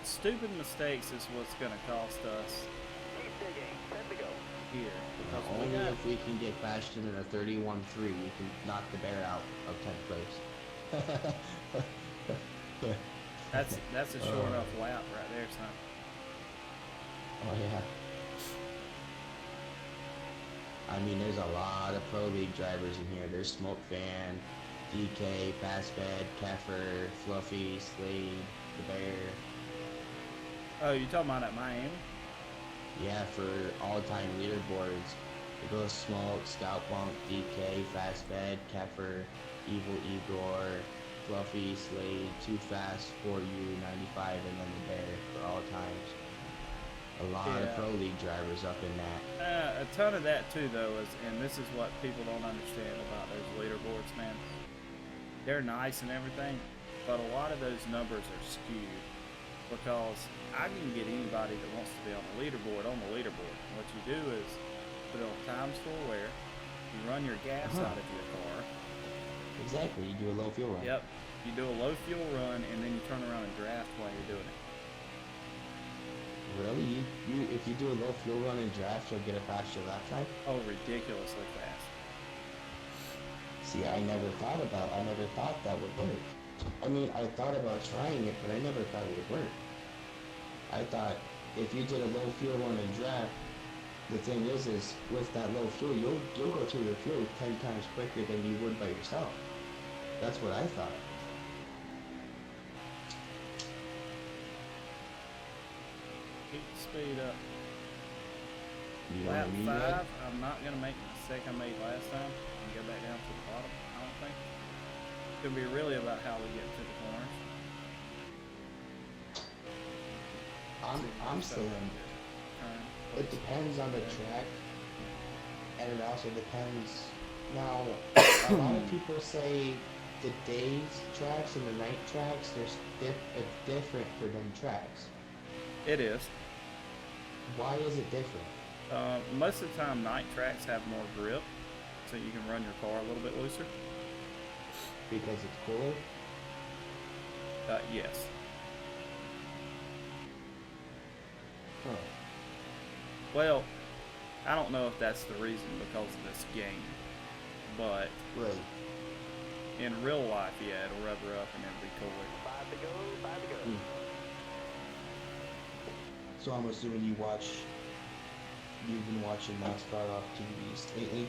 Stupid mistakes is what's going to cost us here. Because Only if we can get Bastion in a 31-3, we can knock the bear out of 10th place. That's a short enough lap right there, son. Oh yeah. I mean, there's a lot of Pro League drivers in here. There's Smoke Fan, DK, Fastbed, Keffer, Fluffy, Slade, the Bear. Oh, you talking about at Miami? Yeah, for all-time leaderboards. It goes Smoke, Scout Bunk, DK, Fastbed, Keffer, Evil Igor, Fluffy, Slade, Too Fast, 4U, 95, and then the Bear for all times. A lot of Pro League drivers up in that. A ton of that too, though, and this is what people don't understand about those leaderboards, man. They're nice and everything, but a lot of those numbers are skewed because I can get anybody that wants to be on the leaderboard. What you do is put it on times for wear. You run your gas out of your car. Exactly. You do a low fuel run. Yep. You do a low fuel run, and then you turn around and draft while you're doing it. Really? You if you do a low fuel run and draft, you'll get a faster lap time? Oh, ridiculously fast. See, I never thought that would work. I mean, I thought about trying it, but I never thought it would work. I thought if you did a low fuel run and draft, the thing is with that low fuel, you'll go through your fuel 10 times quicker than you would by yourself. That's what I thought. Keep the speed up. You Lap know what I mean, 5, Ed? I'm not going to make the mistake I made last time and go back down to the bottom, I don't think. It's going to be really about how we get to the corners. I'm saying it depends on the track, and it also depends. Now, a lot of people say the days tracks and the night tracks, it's different for them tracks. It is. Why is it different? Most of the time, night tracks have more grip, so you can run your car a little bit looser. Because it's cooler? Yes. Huh. Well, I don't know if that's the reason because of this game, but Right. in real life, yeah, it'll rubber up and it'll be cooler. 5 to go. So I'm assuming you've been watching NASCAR off TVs lately?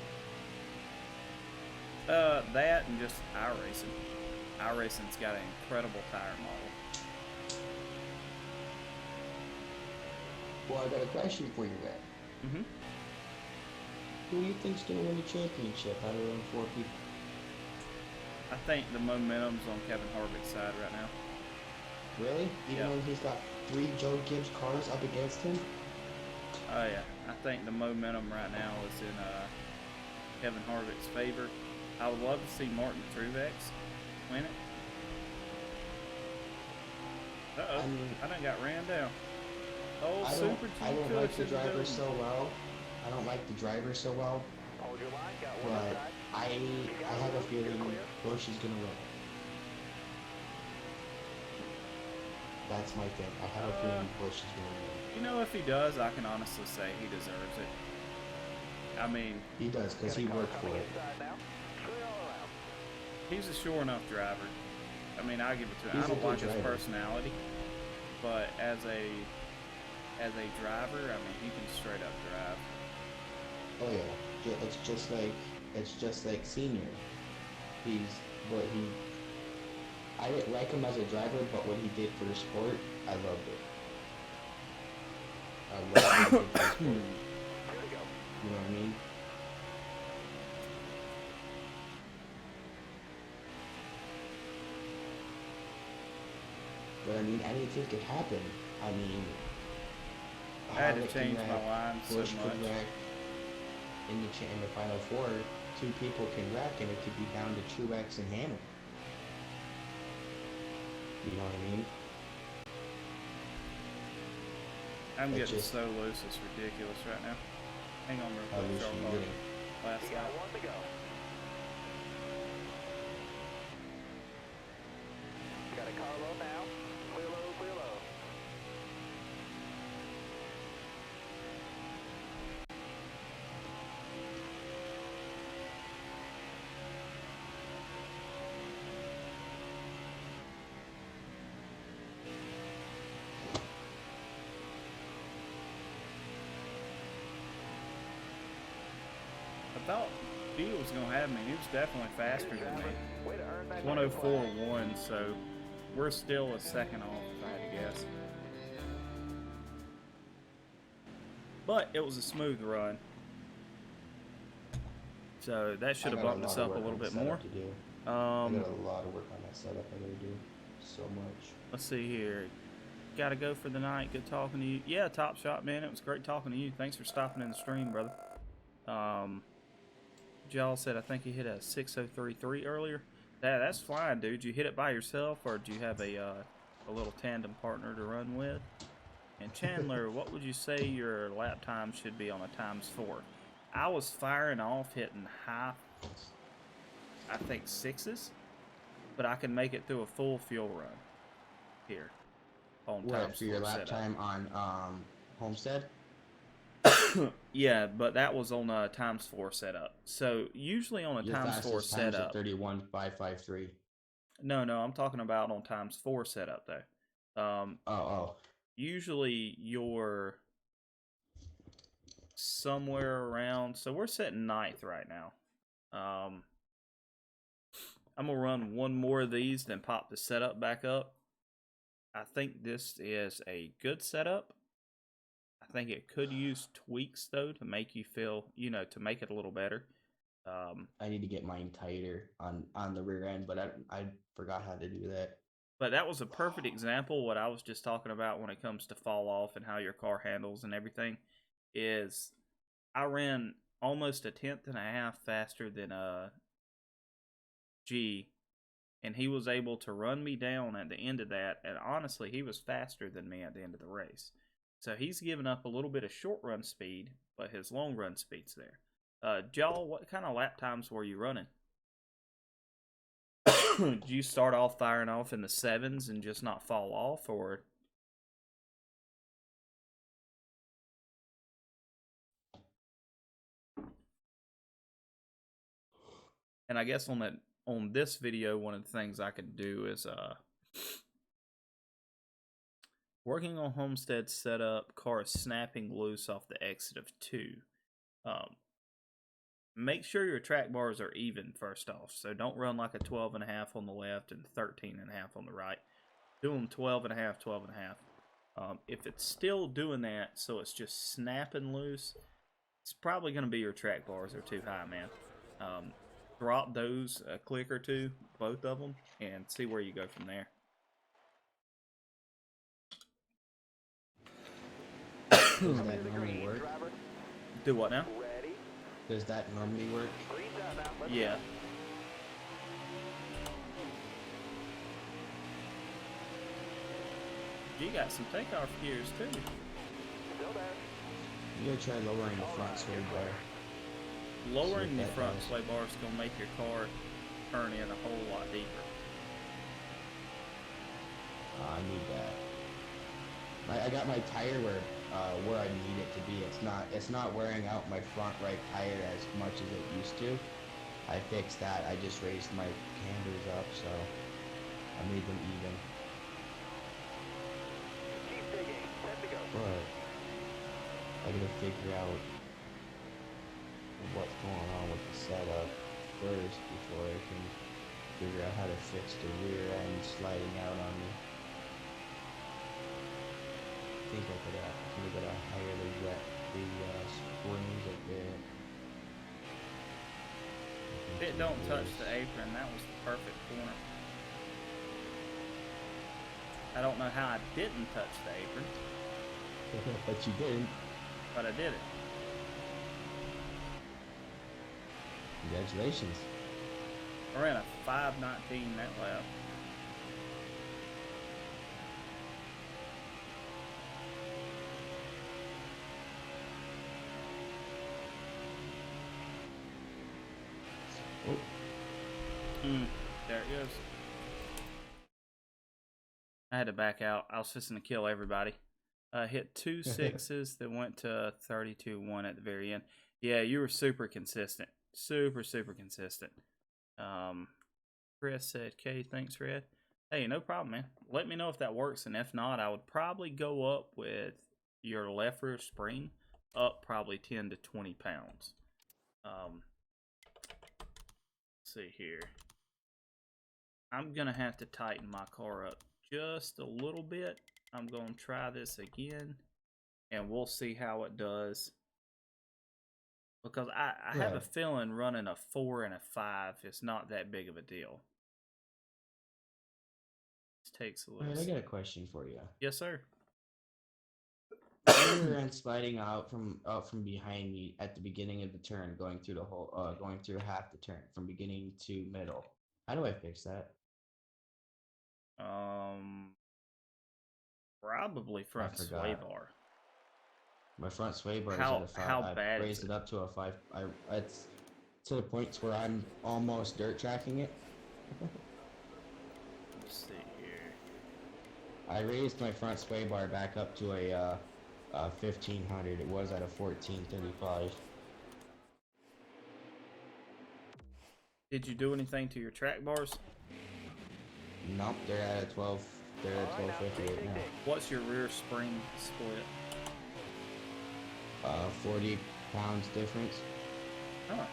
That and just iRacing. iRacing's got an incredible tire model. Well, I got a question for you, Ed. Mm-hmm. Who do you think's gonna win the championship out of them 4 people? I think the momentum's on Kevin Harvick's side right now. Really? Even Yeah. when he's got 3 Joe Gibbs cars up against him? Oh, yeah. I think the momentum right now is in Kevin Harvick's favor. I would love to see Martin Truex win it. Uh-oh, I done got ran down. Oh, Super G I don't Coach like the in the driver building. so well. I don't like the driver so well. Hold your line, got one But inside. I have a feeling Bush is gonna win. That's my thing. I have a feeling Bush is gonna win. You know, if he does, I can honestly say he deserves it. I mean, He does, because he worked for it. Inside now. Clear all around. he's a sure enough driver. I mean, I give it to him. He's I a don't good like his driver. personality, but as a driver, I mean, he can straight up drive. Oh yeah, it's just like Senior. I didn't like him as a driver, but what he did for the sport, I loved it. I loved what he did for the sport. Here we go. You know what I mean? But I mean, anything could happen. I mean, I had to Harvick can change my wreck, line so Bush could much. wreck. In the final four, two people can wreck, and it could be down to Truex and Hamilton. You know what I mean? I'm It's getting just- so loose, it's ridiculous right now. Hang on real How quick, loose are you Charles. getting? Last You got lap. one to go. Got a car low now. Clear low, clear low. I thought he was going to have me. He was definitely faster than me. Way to earn that 104.1, so we're still a second off, if I had to guess. But it was a smooth run. So that should have bumped us up a little bit more. I got a lot of work on that setup I gotta do. So much. Let's see here. Gotta go for the night. Good talking to you. Yeah, Top Shot, man. It was great talking to you. Thanks for stopping in the stream, brother. Y'all said I think he hit a 6:03.3 earlier. That's fine, dude. You hit it by yourself, or do you have a little tandem partner to run with? And Chandler, what would you say your lap time should be on a ×4? I was firing off, hitting high, I think 6s, but I can make it through a full fuel run here on What, for your ×4 lap setup. time on Homestead? Yeah, but that was on a ×4 setup. So usually on a Your ×4 fastest times are setup. 31.553. No, I'm talking about on ×4 setup though. Usually you're somewhere around. So we're setting 9th right now. I'm gonna run one more of these, then pop the setup back up. I think this is a good setup. I think it could use tweaks though to make you feel, to make it a little better. I need to get mine tighter on the rear end, but I forgot how to do that. But that was a perfect example. What I was just talking about when it comes to fall off and how your car handles and everything is I ran almost a 1/10.5 faster than G, and he was able to run me down at the end of that. And honestly, he was faster than me at the end of the race. So he's given up a little bit of short run speed, but his long run speed's there. Joel, what kind of lap times were you running? Did you start off firing off in the 7s and just not fall off, or? And I guess on this video, one of the things I could do is working on Homestead setup, car is snapping loose off the exit of 2. Make sure your track bars are even first off. So don't run like a 12.5 on the left and 13.5 on the right. Do them 12.5, 12.5. If it's still doing that, so it's just snapping loose, it's probably going to be your track bars are too high, man. Drop those a click or two, both of them, and see where you go from there. Does that normally work? Do what now? Ready? Does that normally work? Green's out now. Let's Yeah. go. You got some takeoff gears too. Still there. You gotta try lowering the front sway bar. Lowering See the what that front does. sway bar is gonna make your car turn in a whole lot deeper. I need that. I got my tire where I need it to be. It's not wearing out my front right tire as much as it used to. I fixed that. I just raised my cambers up, so I made them even. Keep digging. Set to go. But I gotta figure out what's going on with the setup first before I can figure out how to fix the rear end sliding out on me. I think I gotta hire the springs a bit. If it don't touch the apron, that was the perfect corner. I don't know how I didn't touch the apron, But you didn't. but I did it. Congratulations. I ran a 5:19 that lap. Oh, There it goes. I had to back out. I was fixing to kill everybody. Hit 2 6s that went to 32-1 at the very end. Yeah, you were super consistent. Super consistent. Chris said, "Okay, thanks, Red." Hey, no problem, man. Let me know if that works, and if not, I would probably go up with your left rear spring up probably 10 to 20 pounds. Let's see here. I'm gonna have to tighten my car up just a little bit. I'm gonna try this again, and we'll see how it does. Because I have a feeling running a 4 and a 5 is not that big of a deal. This takes a little. Alright, I got a question for you. Yes, sir. Rear end sliding out from behind me at the beginning of the turn, going through the whole, going through half the turn from beginning to middle. How do I fix that? Probably front sway bar. My front sway bar is How- at a 5. how I bad is raised it? it up to a 5. It's to the points where I'm almost dirt tracking it. Let's see here. I raised my front sway bar back up to a 1500. It was at a 1435. Did you do anything to your track bars? Nope, they're at a 12. They're at All right, now, 1258 dig, now. dig, dig. What's your rear spring split? 40 pounds difference. Huh.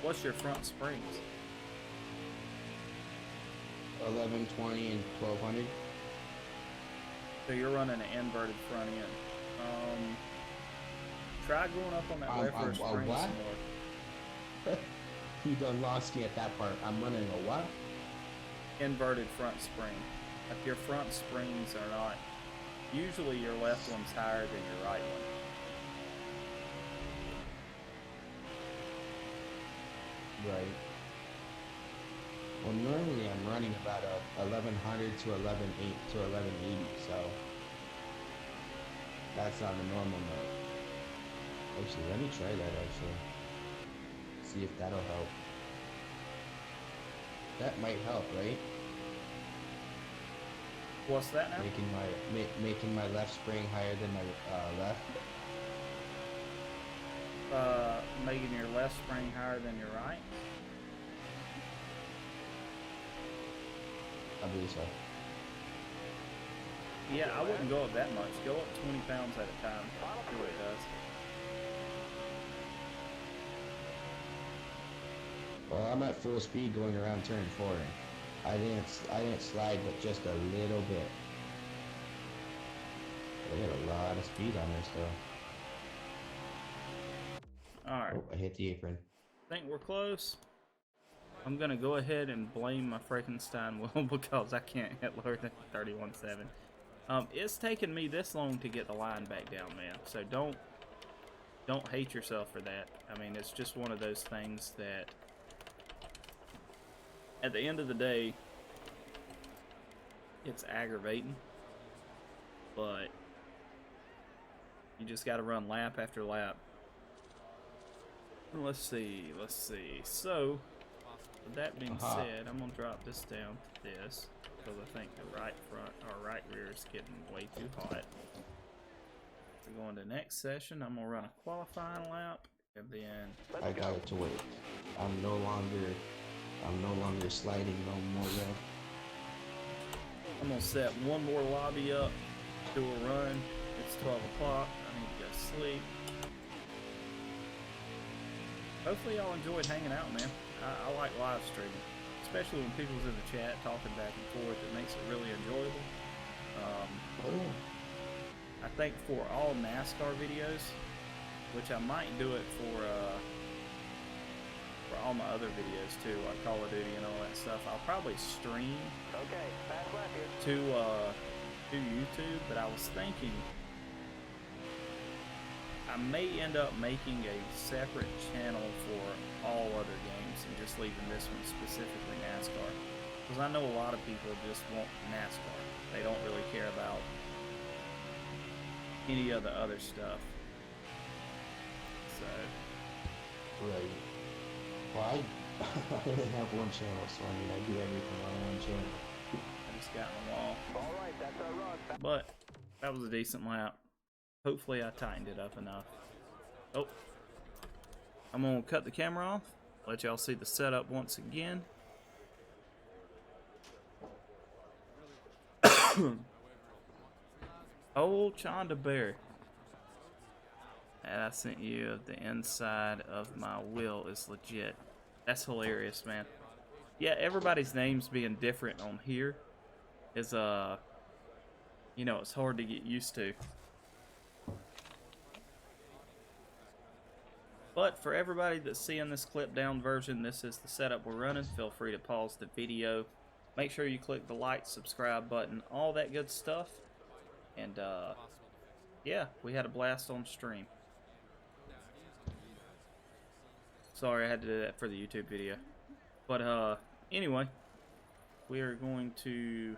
What's your front springs? 1120 and 1200. So you're running an inverted front end. Try going up on that left rear spring what? some more. You done lost me at that part. I'm running a what? Inverted front spring. Like your front springs are not. Usually your left one's higher than your right one. Right. Well, normally I'm running about a 1100 to 1180 to 1180, so that's on the normal mode. Actually, let me try that. Actually, see if that'll help. That might help, right? What's that now? Making my left spring higher than my left. Making your left spring higher than your right. I believe so. Yeah, I wouldn't go up that much. Go up 20 pounds at a time. See what it does. Well, I'm at full speed going around turn 4. I didn't slide, but just a little bit. I got a lot of speed on this though. Alright. Oh, I hit the apron. Think we're close. I'm gonna go ahead and blame my Frankenstein wheel because I can't hit lower than 31.7. It's taken me this long to get the line back down, man. So don't don't hate yourself for that. I mean, it's just one of those things that at the end of the day, it's aggravating, but you just got to run lap after lap. Let's see. So, with that being said, I'm going to drop this down to this, because I think the right front or right rear is getting way too hot. We're going to the next session. I'm going to run a qualifying lap, and then... I got it to wait. I'm no longer sliding no more red. I'm going to set one more lobby up, do a run. It's 12 o'clock. I need to go to sleep. Hopefully y'all enjoyed hanging out, man. I like live streaming, especially when people's in the chat talking back and forth. It makes it really enjoyable. I think for all NASCAR videos, which I might do it for all my other videos too, like Call of Duty and all that stuff, I'll probably stream to YouTube. But I was thinking I may end up making a separate channel for all other games and just leaving this one specifically NASCAR. Because I know a lot of people just want NASCAR. They don't really care about any of the other stuff. So. Right. Well, I only have one channel, so I mean, I do everything on one channel. I just got in the wall. Alright, that's our run. But that was a decent lap. Hopefully I tightened it up enough. Oh, I'm gonna cut the camera off, let y'all see the setup once again. Old Chonda Bear. And I sent you the inside of my wheel is legit. That's hilarious, man. Yeah, everybody's names being different on here is you know, it's hard to get used to. But for everybody that's seeing this clipped down version, this is the setup we're running. Feel free to pause the video. Make sure you click the like, subscribe button, all that good stuff. And yeah, we had a blast on stream. Sorry, I had to do that for the YouTube video. But anyway, we are going to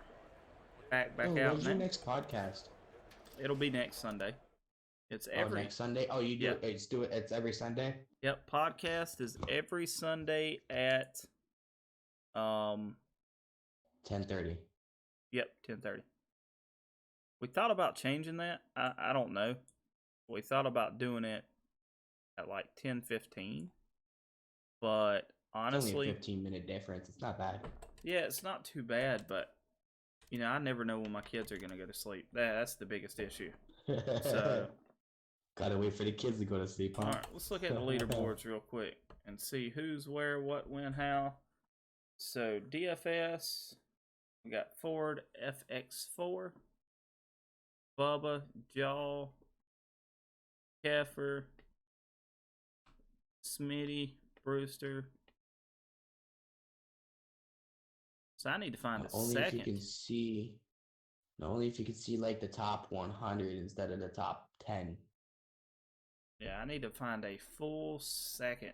back out now. When's your next podcast? It'll be next Sunday. It's every next Sunday. Oh, you do it. It's every Sunday. Yep, podcast is every Sunday at 10:30. Yep, 10:30. We thought about changing that. I don't know. We thought about doing it at like 10:15. But honestly, it's only a 15-minute difference. It's not bad. Yeah, it's not too bad, but you know, I never know when my kids are gonna go to sleep. That's the biggest issue. So gotta wait for the kids to go to sleep, huh? Alright, let's look at the leaderboards real quick and see who's where, what, when, how. So DFS, we got Ford FX4, Bubba, Jaw, Keffer, Smitty, Brewster. So I need to find a second. If you can see, only if you can see like the top 100 instead of the top 10. Yeah, I need to find a full second.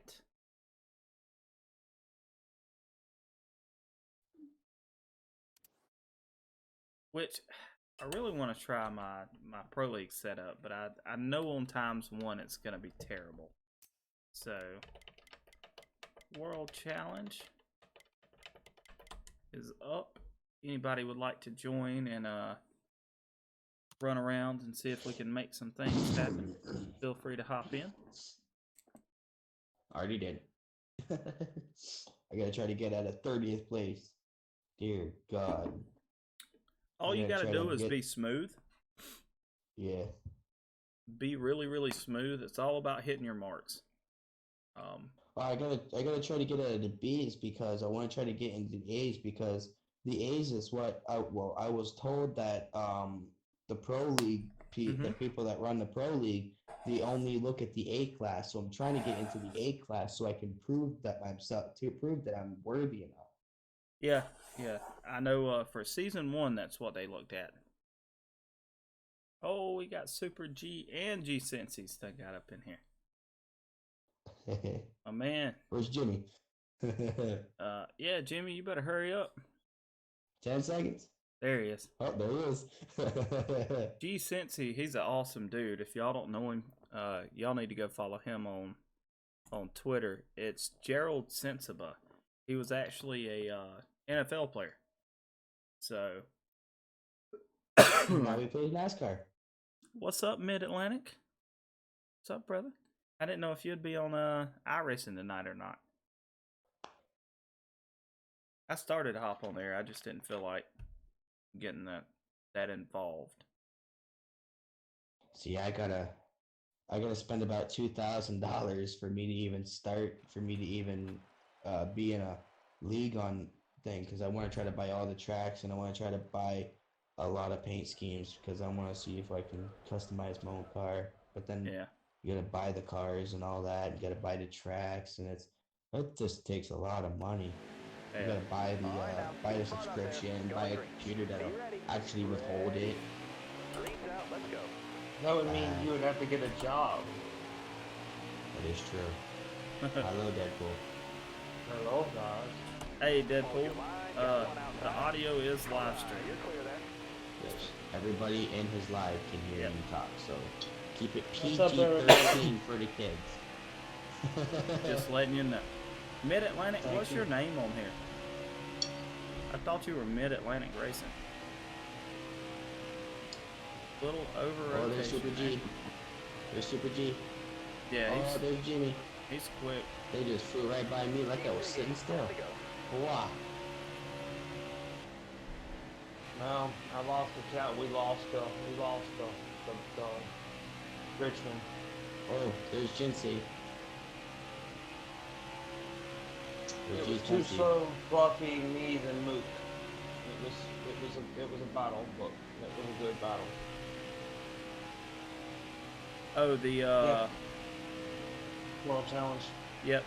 Which I really want to try my Pro League setup, but I know on times one it's going to be terrible. So, World Challenge is up. Anybody would like to join and run around and see if we can make some things happen, feel free to hop in. Already did. I gotta try to get at a 30th place. Dear God. All you gotta do is be smooth. Yeah. Be really, really smooth. It's all about hitting your marks. Well, I gotta try to get out of the B's because I want to try to get into the A's because the A's is what I was told that the Pro League the people that run the Pro League, they only look at the A class. So I'm trying to get into the A class so I can prove that I'm worthy enough. Yeah. I know for season 1 that's what they looked at. Oh, we got Super G and G Sensies that got up in here. My man. Where's Jimmy? Yeah, Jimmy, you better hurry up. 10 seconds. There he is. Oh, there he is. G Cincy, he's an awesome dude. If y'all don't know him, y'all need to go follow him on Twitter. It's Gerald Sensiba. He was actually a NFL player. So now we play NASCAR. what's up, Mid-Atlantic? What's up, brother? I didn't know if you'd be on iRacing tonight or not. I started to hop on there. I just didn't feel like getting that involved. See, I gotta spend about $2,000 for me to even start, for me to even be in a league on thing, because I want to try to buy all the tracks, and I want to try to buy a lot of paint schemes, because I want to see if I can customize my own car. But then you gotta buy the cars and all that, you gotta buy the tracks, and it just takes a lot of money. You gotta buy the subscription, buy a computer that'll actually withhold it. That would mean you would have to get a job. That is true. Hello, Deadpool. Hello, guys. Hey, Deadpool. The audio is live stream. Yes, everybody in his live can hear you talk, so keep it What's up, PG-13 for the kids. Just letting you know. Mid-Atlantic, what's your name on here? I thought you were Mid-Atlantic Racing. Little over. Oh, there's Super G. There's Super G. Yeah, there's Jimmy. He's quick. They just flew right by me like I was sitting still. Wow. No, I lost the count. We lost the Richmond. Oh, there's Jinsey. It was too slow, Fluffy, me, and Mook. It was a battle, but it was a good battle. Oh, the World Challenge. Yep.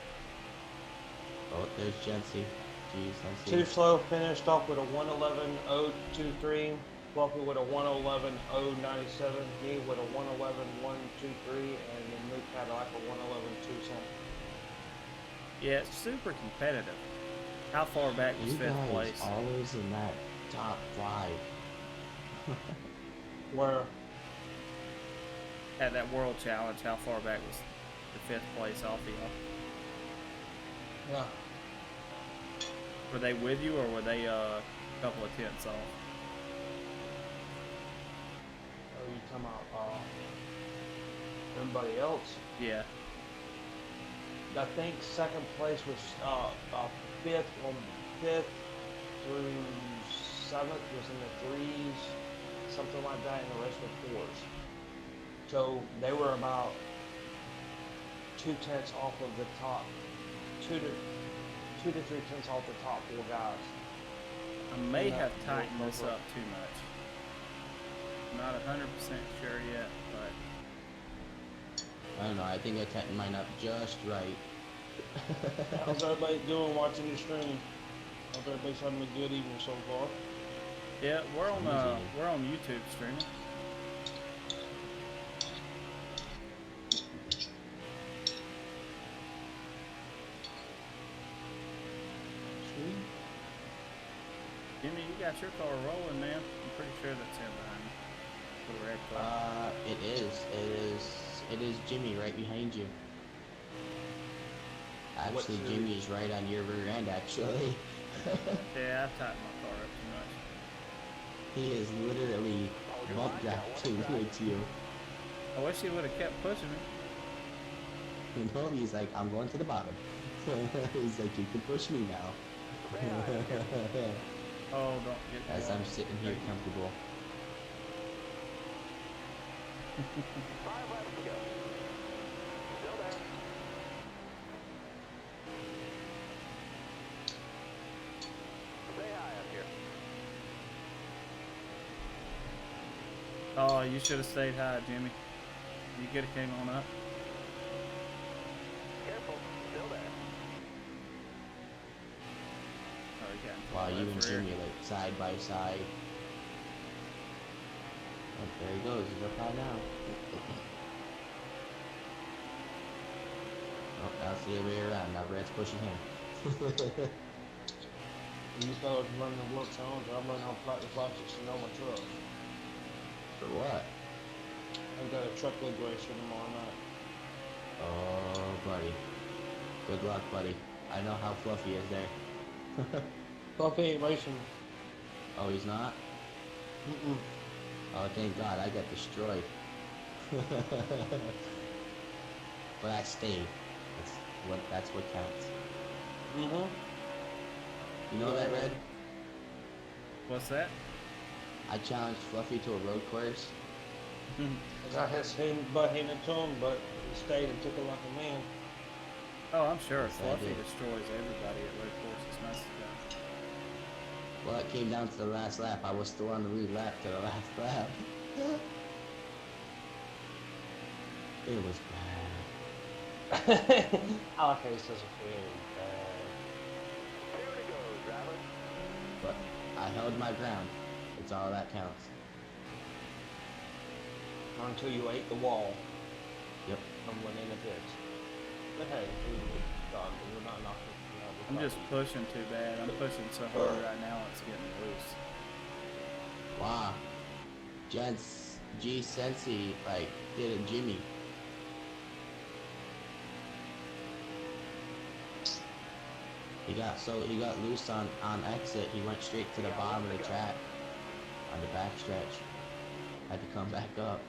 Oh, there's Jinsey. Jeez, let's see. Too slow, finished off with a 111.023. Fluffy with a 111.097. Me with a 111.123, and then Mook had like a 111.2 something. Yeah, it's super competitive. How far back was you fifth guys place? Always in that top 5. Where? At that World Challenge, how far back was the fifth place off of y'all? Yeah. Were they with you, or were they a couple of tenths off? Oh, you talking about everybody else? Yeah. I think second place was fifth through seventh was in the threes, something like that, and the rest were fours. So they were about 2 tenths off of the top, 2 to 3 tenths off the top 4 guys. I may have tightened this up too much. Not 100% sure yet, but I don't know, I think I tightened mine up just right. How's everybody doing watching the stream? Hope everybody's having a good evening so far. yeah, we're on YouTube streaming. Sweet. Jimmy, you got your car rolling, man. I'm pretty sure that's him behind you. The red car. It is Jimmy right behind you. Actually, Jimmy is right on your rear end, actually. Yeah, I tightened my car up too much. He is literally bump drafting with you. I wish he would have kept pushing me. You know, he's like, I'm going to the bottom. He's like, you can push me now. Oh, don't get me As wrong. I'm sitting here comfortable. 5 laps to go. Still there. Say hi up here. Oh, you should have stayed high, Jimmy. You could have came on up. Careful. Still there. Oh, you got Wow, you and rear. Jimmy like side by side. Oh, there he goes. He's up high now. Oh, that's the other way around. Now Red's pushing him. You fellas running the work zones, I'm running on plastics and on my truck. For what? I've got a truckload race for tomorrow night. Oh, buddy. Good luck, buddy. I know how Fluffy is there. Fluffy ain't racing. Oh, he's not? Mm-mm. Oh, thank God. I got destroyed. But I stayed. That's what counts. Mm-hmm. You know that, Red? What's that? I challenged Fluffy to a road course. I had seen butt hitting to him, but he stayed and took it like a man. Oh, I'm sure Yes, I Fluffy did. destroys everybody at road courses most of the time. Well, it came down to the last lap. I was still on the lead lap to the last lap. It was bad. I like how he says it very bad. Here we go, driver. But I held my ground. It's all that counts. Until you ate the wall. Yep. Someone in the pits. But hey, we're not knocking. I'm just pushing too bad. I'm pushing so hard right now it's getting loose. Wow. G Sensi like did a Jimmy. He got loose on exit. He went straight to the bottom of the track on the back stretch. Had to come back up.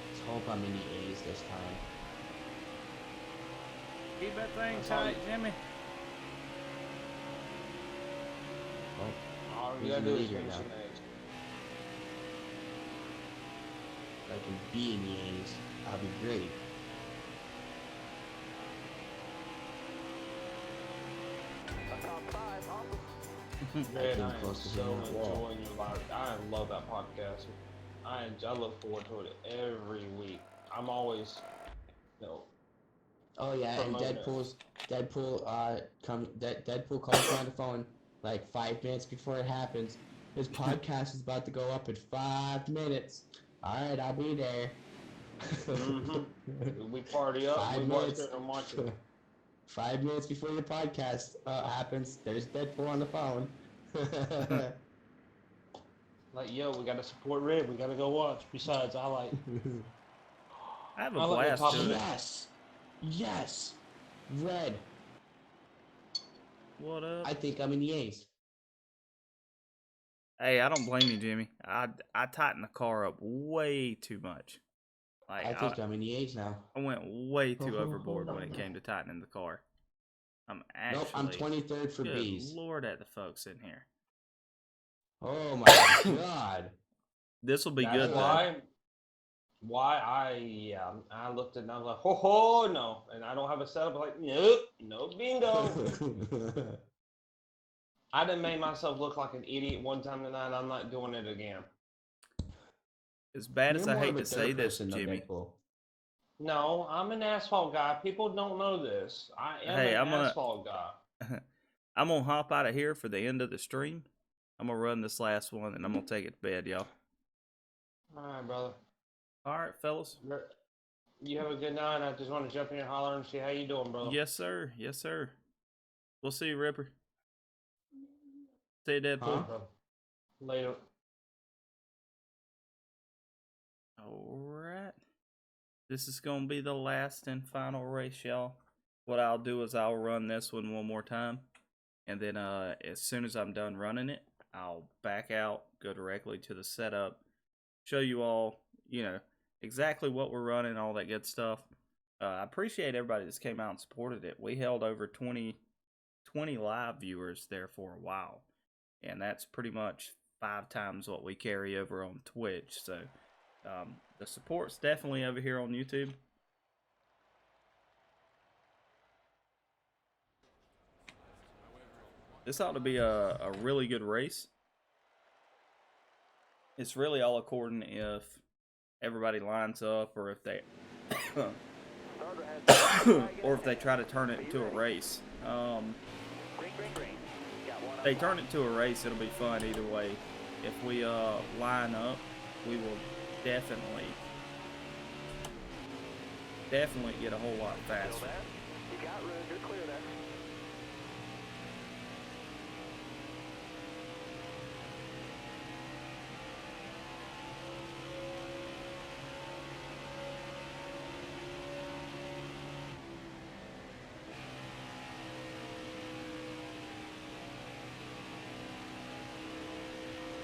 Let's hope I'm in the A's this time. Keep that thing That's all tight, Jimmy. Well, All Who's you gotta in the do is lead right finish now? the next. if I can be in the A's, I'll be great. A top 5, awesome. Man, came I am close to so hitting that wall. enjoying your live. I love that podcast. I look forward to it every week. I'm always, you know, Oh yeah, and promote it. Deadpool calls me on the phone like 5 minutes before it happens. His podcast is about to go up in 5 minutes. Alright, I'll be there. We party up. 5 We watch minutes. it and watch it. 5 minutes before your podcast happens, there's Deadpool on the phone. Like, yo, we gotta support Red. We gotta go watch. Besides, I like. I have a I like the blast top doing it. Yes! Yes! Red. What up? I think I'm in the A's. Hey, I don't blame you, Jimmy. I tightened the car up way too much. Like I think I'm in the A's now. I went way too overboard when it came to tightening the car. I'm actually Nope, I'm 23rd for good B's. Lord at the folks in here. Oh my God. This will be That's good though. why I looked at it and I was like, ho, no. And I don't have a setup. I'm like, nope, no bingo. I done made myself look like an idiot one time tonight. I'm not doing it again. As bad as You're I more hate of a to say third this, person than Jimmy. Deadpool. No, I'm an asphalt guy. People don't know this. I am Hey, an I'm gonna- asphalt guy. I'm gonna hop out of here for the end of the stream. I'm gonna run this last one and I'm gonna take it to bed, y'all. All right, brother. All right, fellas. You have a good night. I just want to jump in and holler and see how you doing, brother. Yes, sir. Yes, sir. We'll see you, Ripper. See you, Deadpool. Huh? Later. Alright. This is going to be the last and final race, y'all. What I'll do is I'll run this one more time. And then as soon as I'm done running it, I'll back out, go directly to the setup, show you all, you know, exactly what we're running, all that good stuff. I appreciate everybody that's came out and supported it. We held over 20 live viewers there for a while. And that's pretty much 5 times what we carry over on Twitch. So the support's definitely over here on YouTube. This ought to be a really good race. It's really all according if everybody lines up or if they or if they try to turn it into a race. They turn it to a race, it'll be fun either way. If we line up, we will definitely get a whole lot Still faster. there? You got room. You're clear there.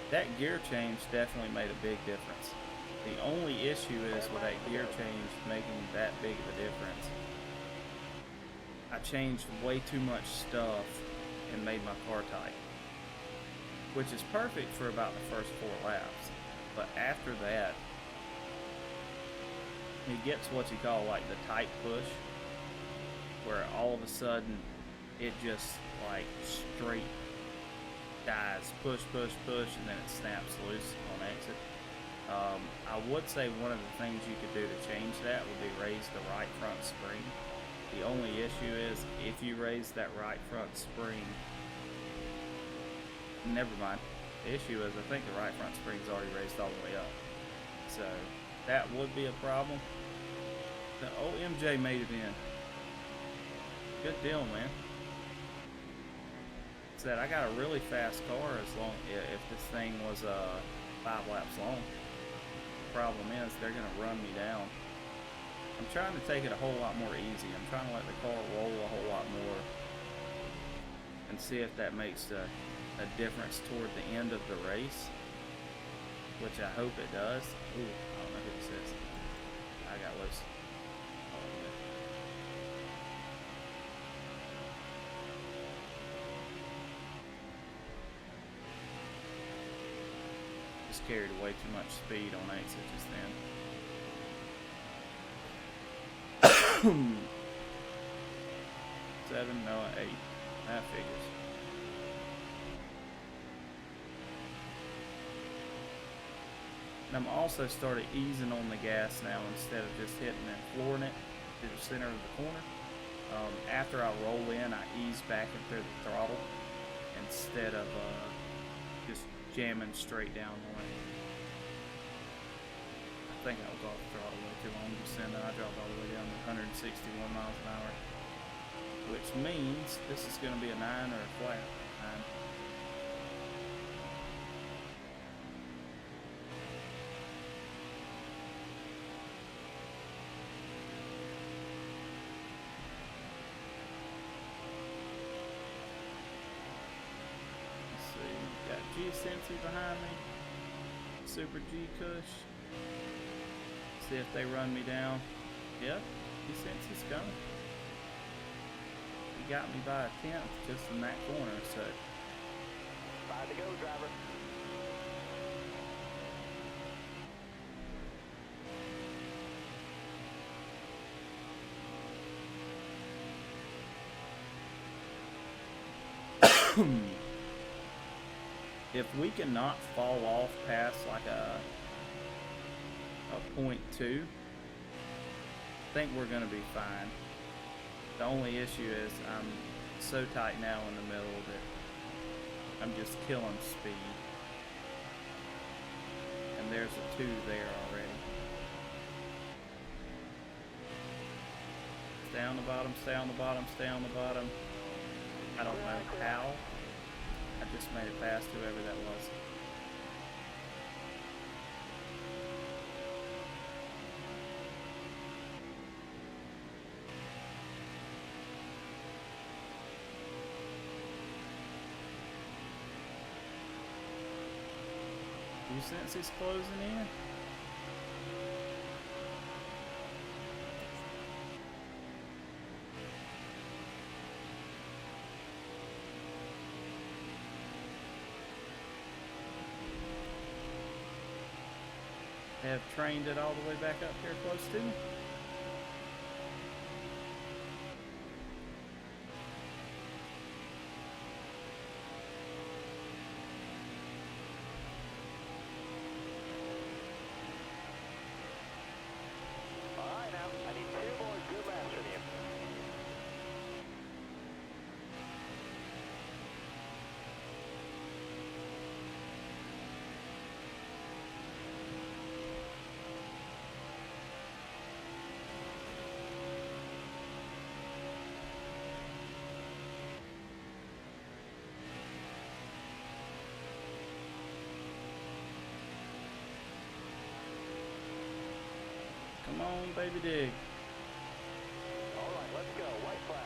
That gear change definitely made a big difference. The only issue is with that gear change making that big of a difference, I changed way too much stuff and made my car tight, which is perfect for about the first 4 laps. But after that, it gets what you call like the tight push, where all of a sudden it just like straight dies, push, push, push, and then it snaps loose on exit. I would say one of the things you could do to change that would be raise the right front spring. The only issue is if you raise that right front spring, never mind. The issue is I think the right front spring's already raised all the way up. So that would be a problem. The OMJ made it in. Good deal, man. Said I got a really fast car as long if this thing was 5 laps long. Problem is they're gonna run me down. I'm trying to take it a whole lot more easy. I'm trying to let the car roll a whole lot more and see if that makes a difference toward the end of the race, which I hope it does. Ooh, I don't know who this is. I got loose. Oh, yeah. Just carried way too much speed on exit just then. 7, no, 8. That figures. And I'm also started easing on the gas now instead of just hitting and flooring it to the center of the corner. After I roll in, I ease back into the throttle instead of just jamming straight down on it. I think I was off the throttle way too long just then. I dropped all the way down to 161 miles an hour, which means this is going to be a 9 or a flat 9. Let's see, got G-Sensi behind me, Super G-Cush. See if they run me down. Yep, G-Sensi's coming. He got me by a 10th just in that corner, so. 5 to go, driver. If we cannot fall off past like a 0.2, I think we're gonna be fine. The only issue is I'm so tight now in the middle that I'm just killing speed. And there's a 2 there already. Stay on the bottom, stay on the bottom, stay on the bottom. I don't know how. I just made it past whoever that was. You sense he's closing in? They have trained it all the way back up here close to me. Alright now, I need 2 more good laps from you. baby, dig. All right, let's go. White flag.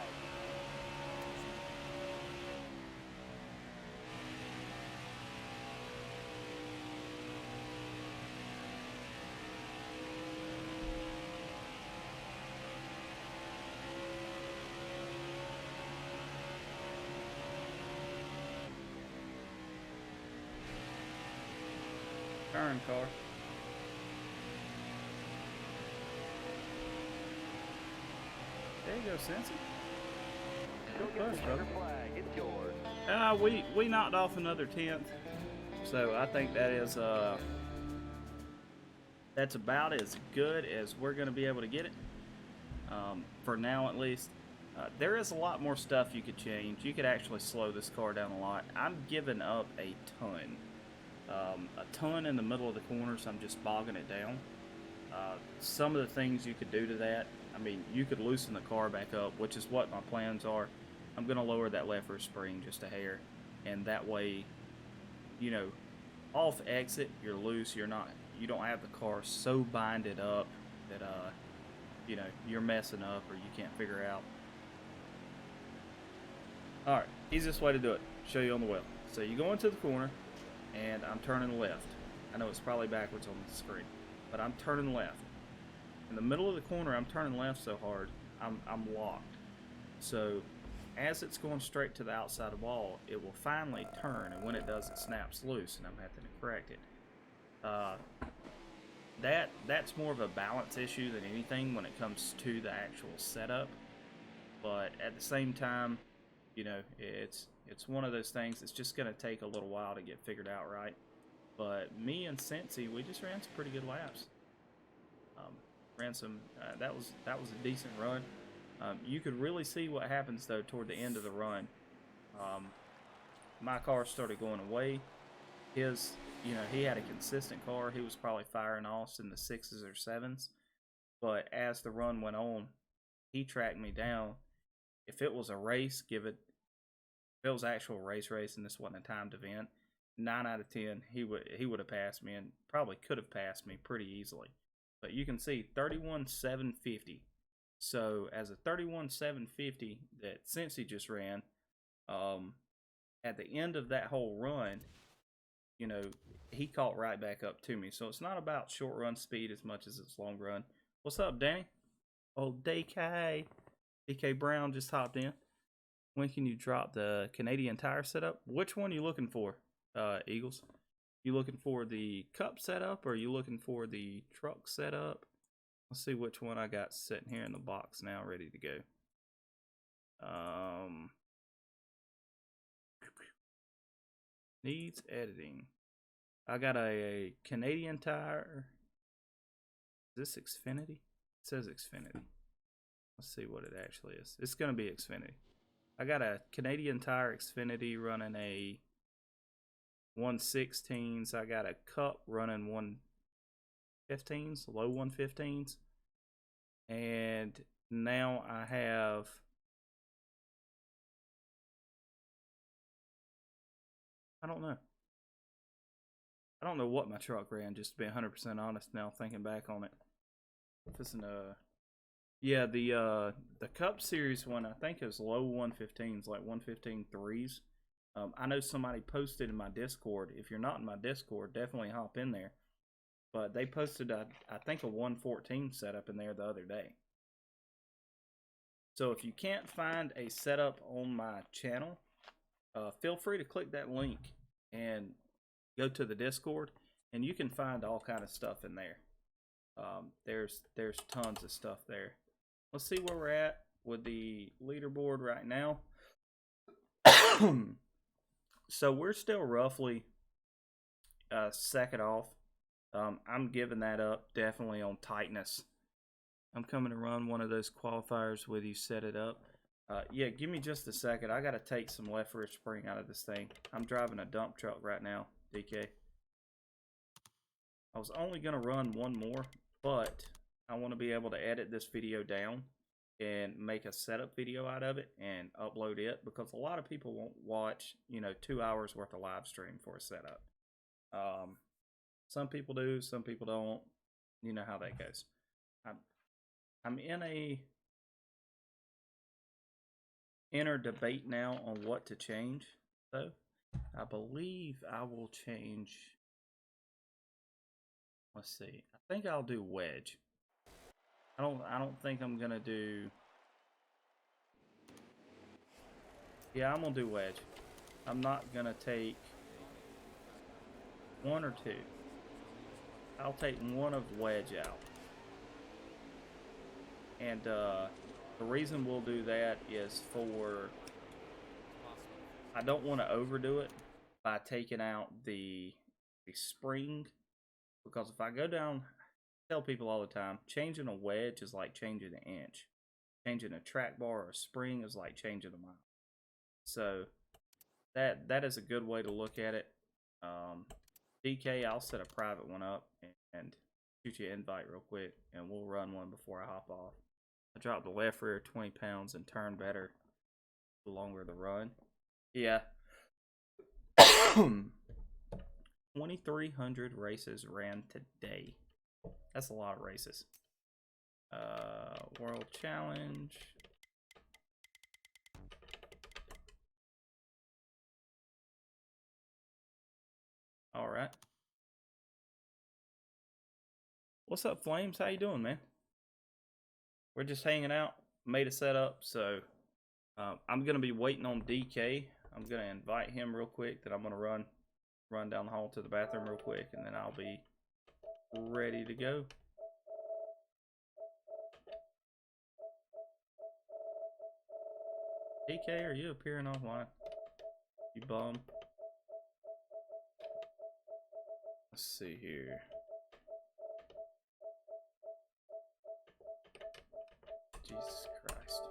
Turn, car. There you go, Cincy. Go Good get push, the brother. checker flag. It's yours. We knocked off another 10th, so I think that is that's about as good as we're going to be able to get it, for now at least. There is a lot more stuff you could change. You could actually slow this car down a lot. I'm giving up a ton in the middle of the corners. I'm just bogging it down. Some of the things you could do to that, I mean, you could loosen the car back up, which is what my plans are. I'm going to lower that left rear spring just a hair, and that way, you know, off exit, you're loose. You don't have the car so binded up that, you know, you're messing up or you can't figure out. Alright, easiest way to do it. Show you on the wheel. So you go into the corner, and I'm turning left. I know it's probably backwards on the screen, but I'm turning left. In the middle of the corner, I'm turning left so hard, I'm locked. So as it's going straight to the outside wall, it will finally turn, and when it does, it snaps loose, and I'm having to correct it. That's more of a balance issue than anything when it comes to the actual setup. But at the same time, you know, it's one of those things that's just going to take a little while to get figured out right. But me and Cincy, we just ran some pretty good laps. Ran some. That was a decent run. You could really see what happens though toward the end of the run. My car started going away. His, you know, he had a consistent car. He was probably firing off in the 6s or 7s. But as the run went on, he tracked me down. If it was a race, if it was actual race and this wasn't a timed event, 9 out of 10, he would have passed me, and probably could have passed me pretty easily. But you can see 31.750. So as a 31.750 that Cincy just ran, at the end of that whole run, you know, he caught right back up to me. So it's not about short run speed as much as it's long run. What's up, Danny? Oh, DK Brown just hopped in. When can you drop the Canadian Tire setup? Which one are you looking for, Eagles? You looking for the Cup setup, or are you looking for the truck setup? Let's see which one I got sitting here in the box now, ready to go. Needs editing. I got a Canadian Tire. Is this Xfinity? It says Xfinity. Let's see what it actually is. It's going to be Xfinity. I got a Canadian Tire Xfinity running a 116s. I got a Cup running 115s, low 115s. And now I have I don't know what my truck ran, just to be 100% honest now, thinking back on it. If it's yeah, the Cup Series one, I think, is low 115s, like 115.3s. I know somebody posted in my Discord. If you're not in my Discord, definitely hop in there. But they posted, I think, a 114 setup in there the other day. So if you can't find a setup on my channel, feel free to click that link and go to the Discord, and you can find all kind of stuff in there. There's tons of stuff there. Let's see where we're at with the leaderboard right now. So we're still roughly second off. I'm giving that up definitely on tightness. I'm coming to run one of those qualifiers with you, set it up. Yeah, give me just a second. I got to take some left rear spring out of this thing. I'm driving a dump truck right now, DK. I was only going to run one more, but I want to be able to edit this video down and make a setup video out of it and upload it, because a lot of people won't watch, 2 hours worth of live stream for a setup. Some people do, some people don't. You know how that goes. I'm in a inner debate now on what to change, though. I believe I will change. Let's see. I think I'll do wedge. I don't think I'm gonna do. Yeah, I'm gonna do wedge. I'm not gonna take one or two. I'll take one of wedge out. And the reason we'll do that is for, I don't want to overdo it by taking out the spring, because if I go down, I tell people all the time, changing a wedge is like changing an inch. Changing a track bar or a spring is like changing a mile. So that is a good way to look at it. DK, I'll set a private one up and shoot you an invite real quick, and we'll run one before I hop off. I dropped the left rear 20 pounds and turn better the longer the run. Yeah. 2,300 races ran today. That's a lot of races. World Challenge. All right. What's up, Flames? How you doing, man? We're just hanging out. Made a setup, so I'm gonna be waiting on DK. I'm gonna invite him real quick. Then I'm gonna run down the hall to the bathroom real quick, and then I'll be ready to go. DK, are you appearing online? You bum. Let's see here. Jesus Christ.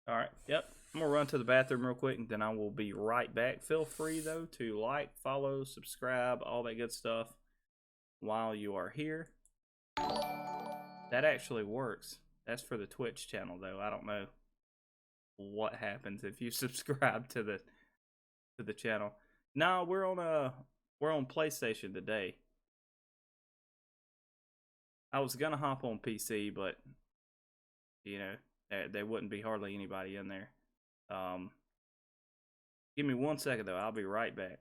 Alright, yep. I'm going to run to the bathroom real quick, and then I will be right back. Feel free, though, to like, follow, subscribe, all that good stuff while you are here. That actually works. That's for the Twitch channel, though. I don't know what happens if you subscribe to the channel. No, we're on PlayStation today. I was gonna hop on PC, but you know, there wouldn't be hardly anybody in there. Give me 1 second though, I'll be right back.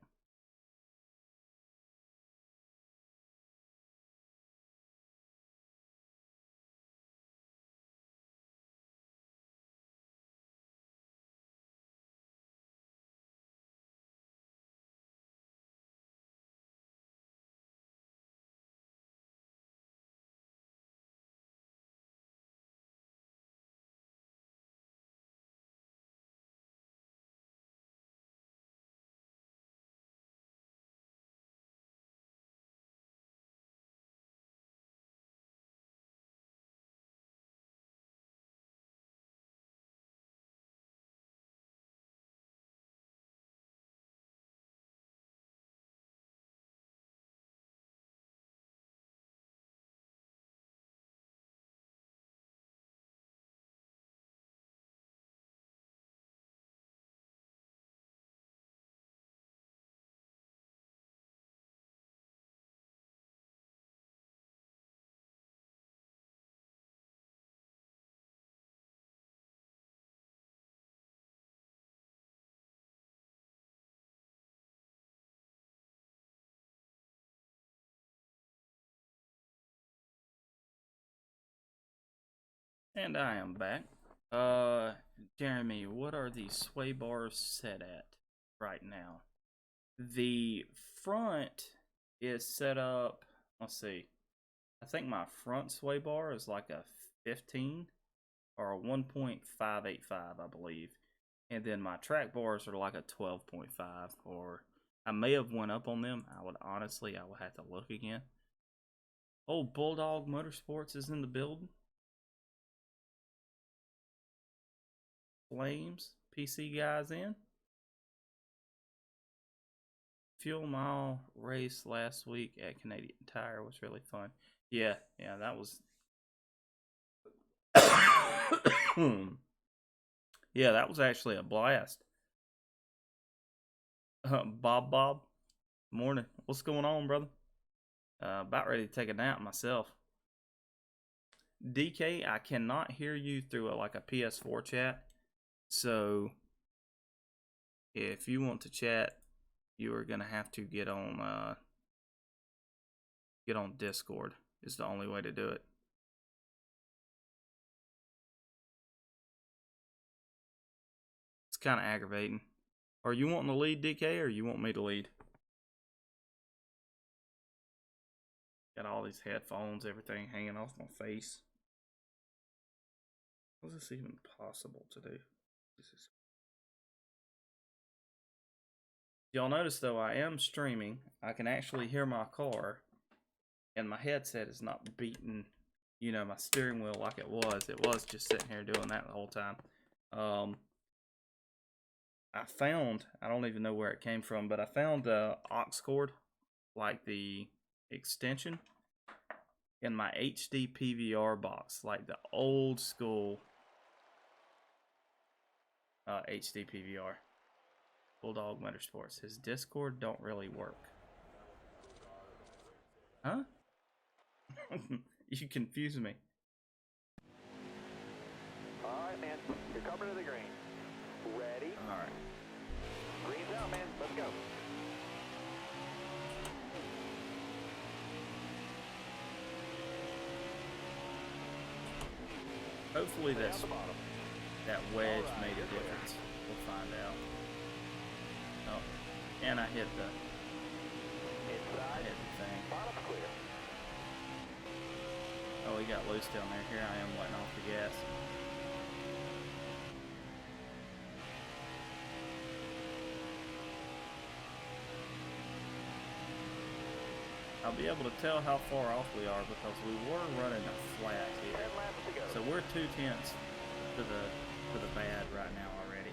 And I am back. Jeremy, what are the sway bars set at right now? The front is set up, let's see. I think my front sway bar is like a 15 or a 1.585, I believe. And then my track bars are like a 12.5, or I may have went up on them. I would have to look again. Oh, Bulldog Motorsports is in the building. Flames, PC guys in. Fuel mile race last week at Canadian Tire was really fun. Yeah, that was. Yeah, that was actually a blast. Bob, morning. What's going on, brother? About ready to take a nap myself. DK, I cannot hear you through like a PS4 chat. So if you want to chat, you are gonna have to get on Discord. Is the only way to do it. It's kind of aggravating. Are you wanting to lead, DK, or you want me to lead? Got all these headphones, everything hanging off my face. How is this even possible to do? Y'all notice though, I am streaming. I can actually hear my car, and my headset is not beating, you know, my steering wheel like it was. It was just sitting here doing that the whole time. I found, I don't even know where it came from, but I found the aux cord, like the extension, in my HD PVR box, like the old school HD PVR. Bulldog Motorsports. His Discord don't really work. Huh? You confuse me. Alright, man. You're coming to the green. Ready? Alright. Green's out, man. Let's go. Hopefully Stay on that's, the bottom. that wedge Alright, made a you're clear. difference. We'll find out. Oh, and I hit the Inside. thing. Bottom's clear. Oh, he got loose down there. Here I am letting off the gas. I'll be able to tell how far off we are because we were running a flat 10 here. laps to go. So we're 2/10 to the bad right now already.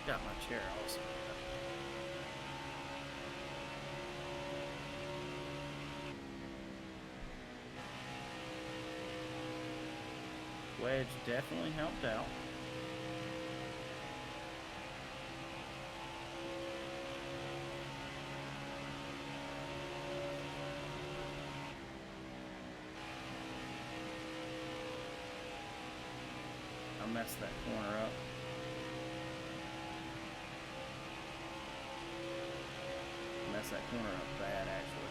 Got my chair also. Wedge definitely helped out. I messed that corner up. Messed that corner up bad, actually.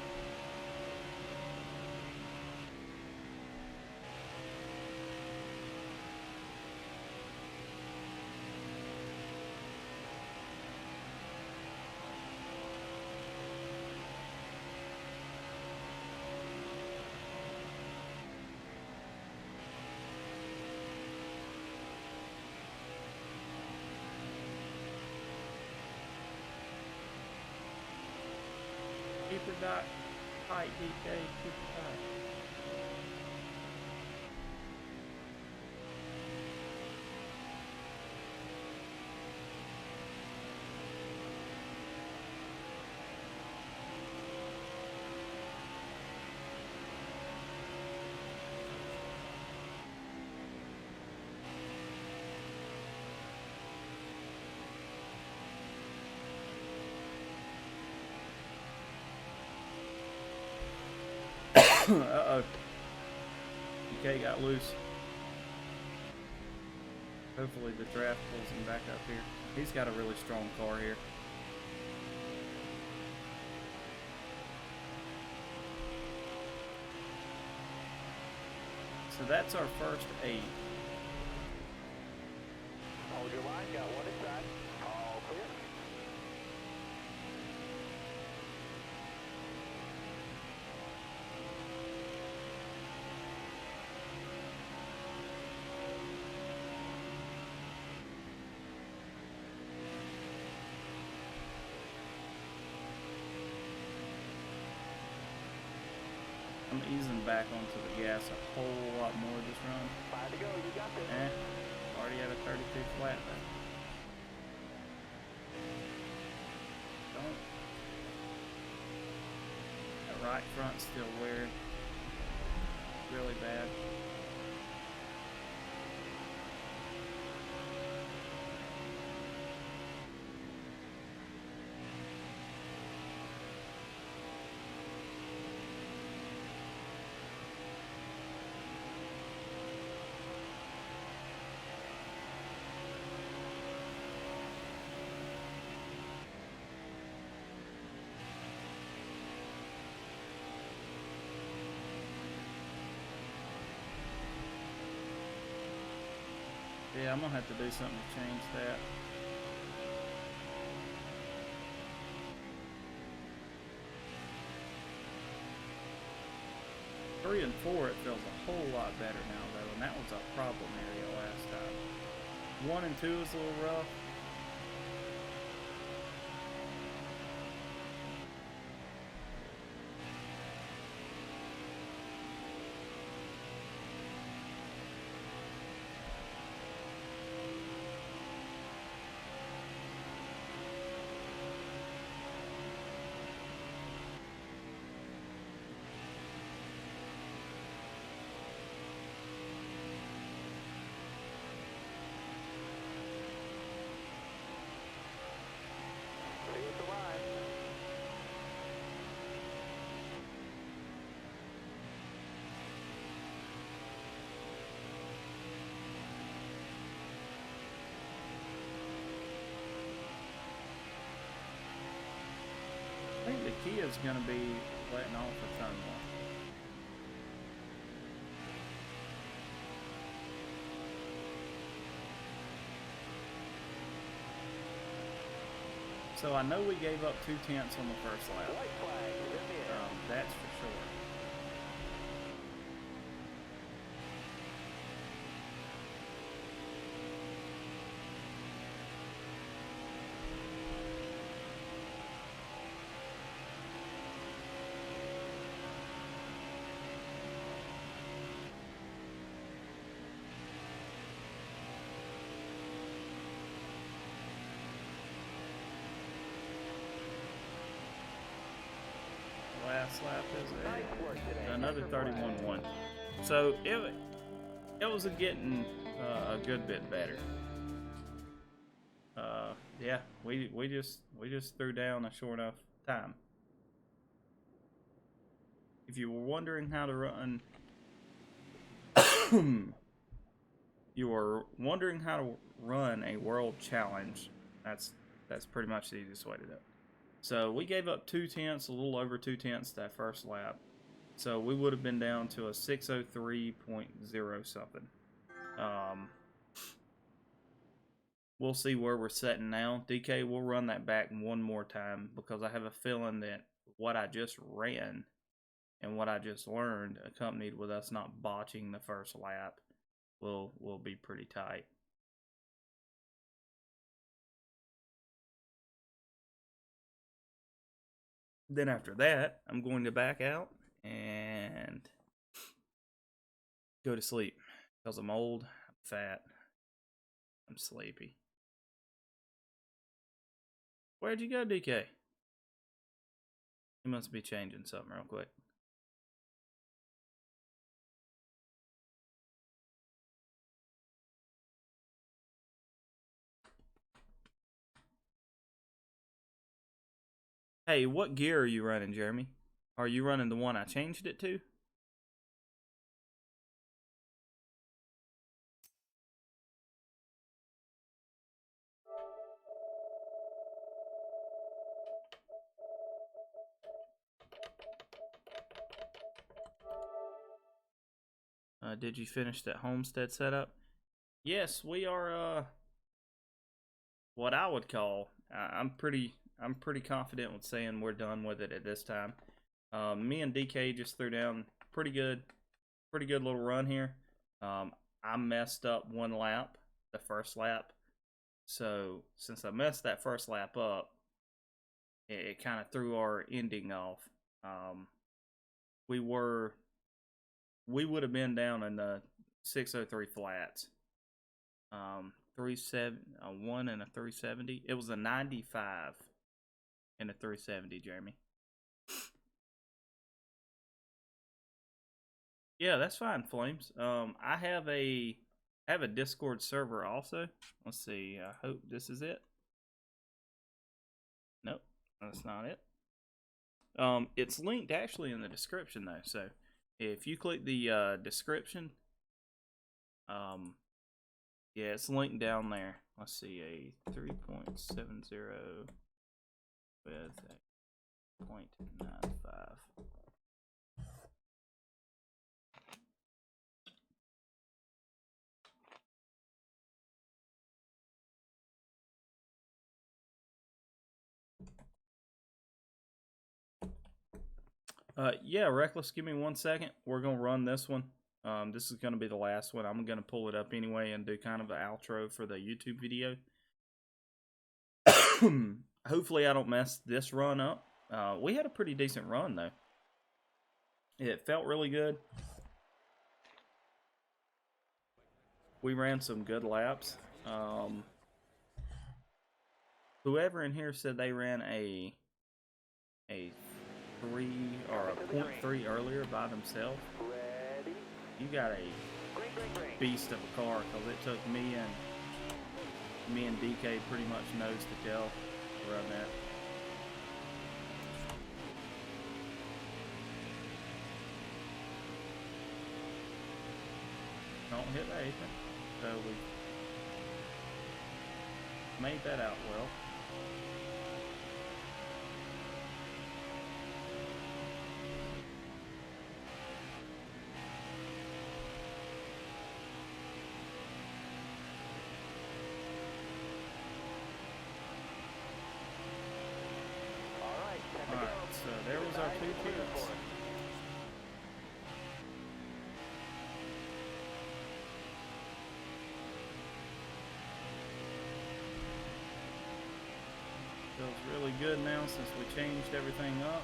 Keep it tight, DK. Keep it tight. Uh-oh. DK got loose. Hopefully the draft pulls him back up here. He's got a really strong car here. So that's our first 8. Hold your line. Got one inside. All clear. I'm easing back onto the gas a whole lot more this run. 5 to go. You got this. Already at a 32 flat though. Don't. That right front's still weird. Really bad. Yeah, I'm gonna have to do something to change that. Three and four, it feels a whole lot better now though, and that was a problem area last time. 1 and 2 is a little rough. See you at the line. I think the Kia's gonna be letting off a ton more. So I know we gave up 2 tenths on the first lap. White flag is in the air. That's for sure. Last lap is Nice work today. another Checkered flag. 31-1. So it was getting a good bit better. Yeah, we just threw down a short enough time. If you were wondering how to run, you were wondering how to run a world challenge. That's pretty much the easiest way to do it. So we gave up 2 tenths, a little over 2 tenths that first lap. So we would have been down to a 6:03.0 something. We'll see where we're sitting now. DK, we'll run that back one more time because I have a feeling that what I just ran and what I just learned, accompanied with us not botching the first lap, will be pretty tight. Then after that, I'm going to back out and go to sleep because I'm old, I'm fat, I'm sleepy. Where'd you go, DK? He must be changing something real quick. Hey, what gear are you running, Jeremy? Are you running the one I changed it to? Did you finish that homestead setup? Yes, we are. What I would call. I'm pretty confident with saying we're done with it at this time. Me and DK just threw down pretty good little run here. I messed up one lap, the first lap. So since I messed that first lap up, it kind of threw our ending off. We would have been down in the 603 flats. 1 and a 370. It was a 95 and a 370, Jeremy. Yeah, that's fine, Flames. I have a Discord server also. Let's see. I hope this is it. Nope, that's not it. It's linked actually in the description though. So if you click the description, yeah, it's linked down there. Let's see, a 3.70 with a 0.95. Yeah, Reckless, give me 1 second. We're going to run this one. This is going to be the last one. I'm going to pull it up anyway and do kind of an outro for the YouTube video. Hopefully I don't mess this run up. We had a pretty decent run, though. It felt really good. We ran some good laps. Whoever in here said they ran a 3 or a 0.3 earlier by themselves, you got a beast of a car, because it took me and DK pretty much nose to tail to run that. Don't hit the apron. So we made that out well. Alright, so there was our 2 kills. Feels really good now since we changed everything up.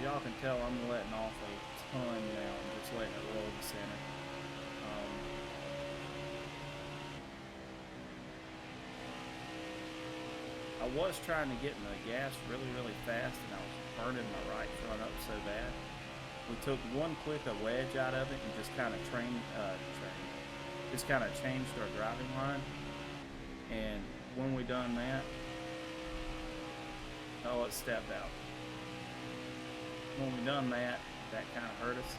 Y'all can tell I'm letting off a ton now and just letting it roll the center. I was trying to get in the gas really fast, and I was burning my right front up so bad. We took one click of wedge out of it and just kind of just kind of changed our driving line. And when we done that, oh, it stepped out. When we done that, that kind of hurt us.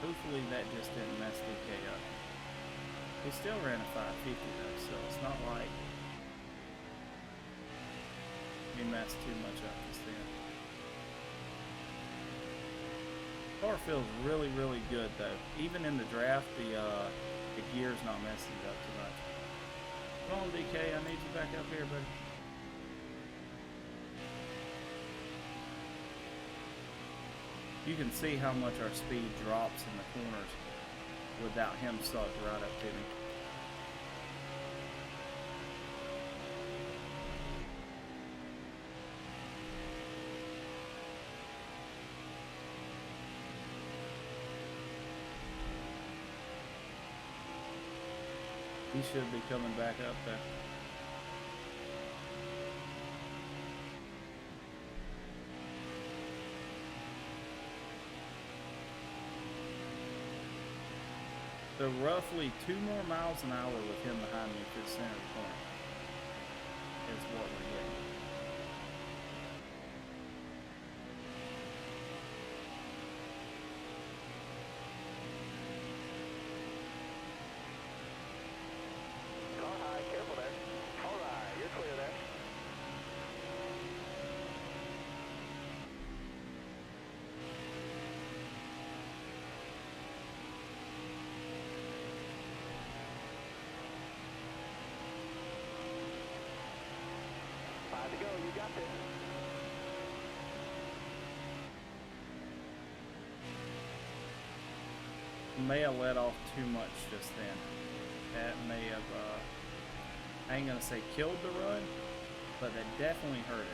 Hopefully that just didn't mess DK up. We still ran a 550 though, so it's not like we messed too much up just then. Car feels really good though. Even in the draft, the gear's not messing it up too much. Come on, DK, I need you back up here, buddy. You can see how much our speed drops in the corners without him sucked right up to me. He should be coming back up there. So roughly 2 more miles an hour with him behind me to the center of the corner is what we're getting. To go, you got this. May have let off too much just then. That may have, I ain't gonna say killed the run, but that definitely hurt it.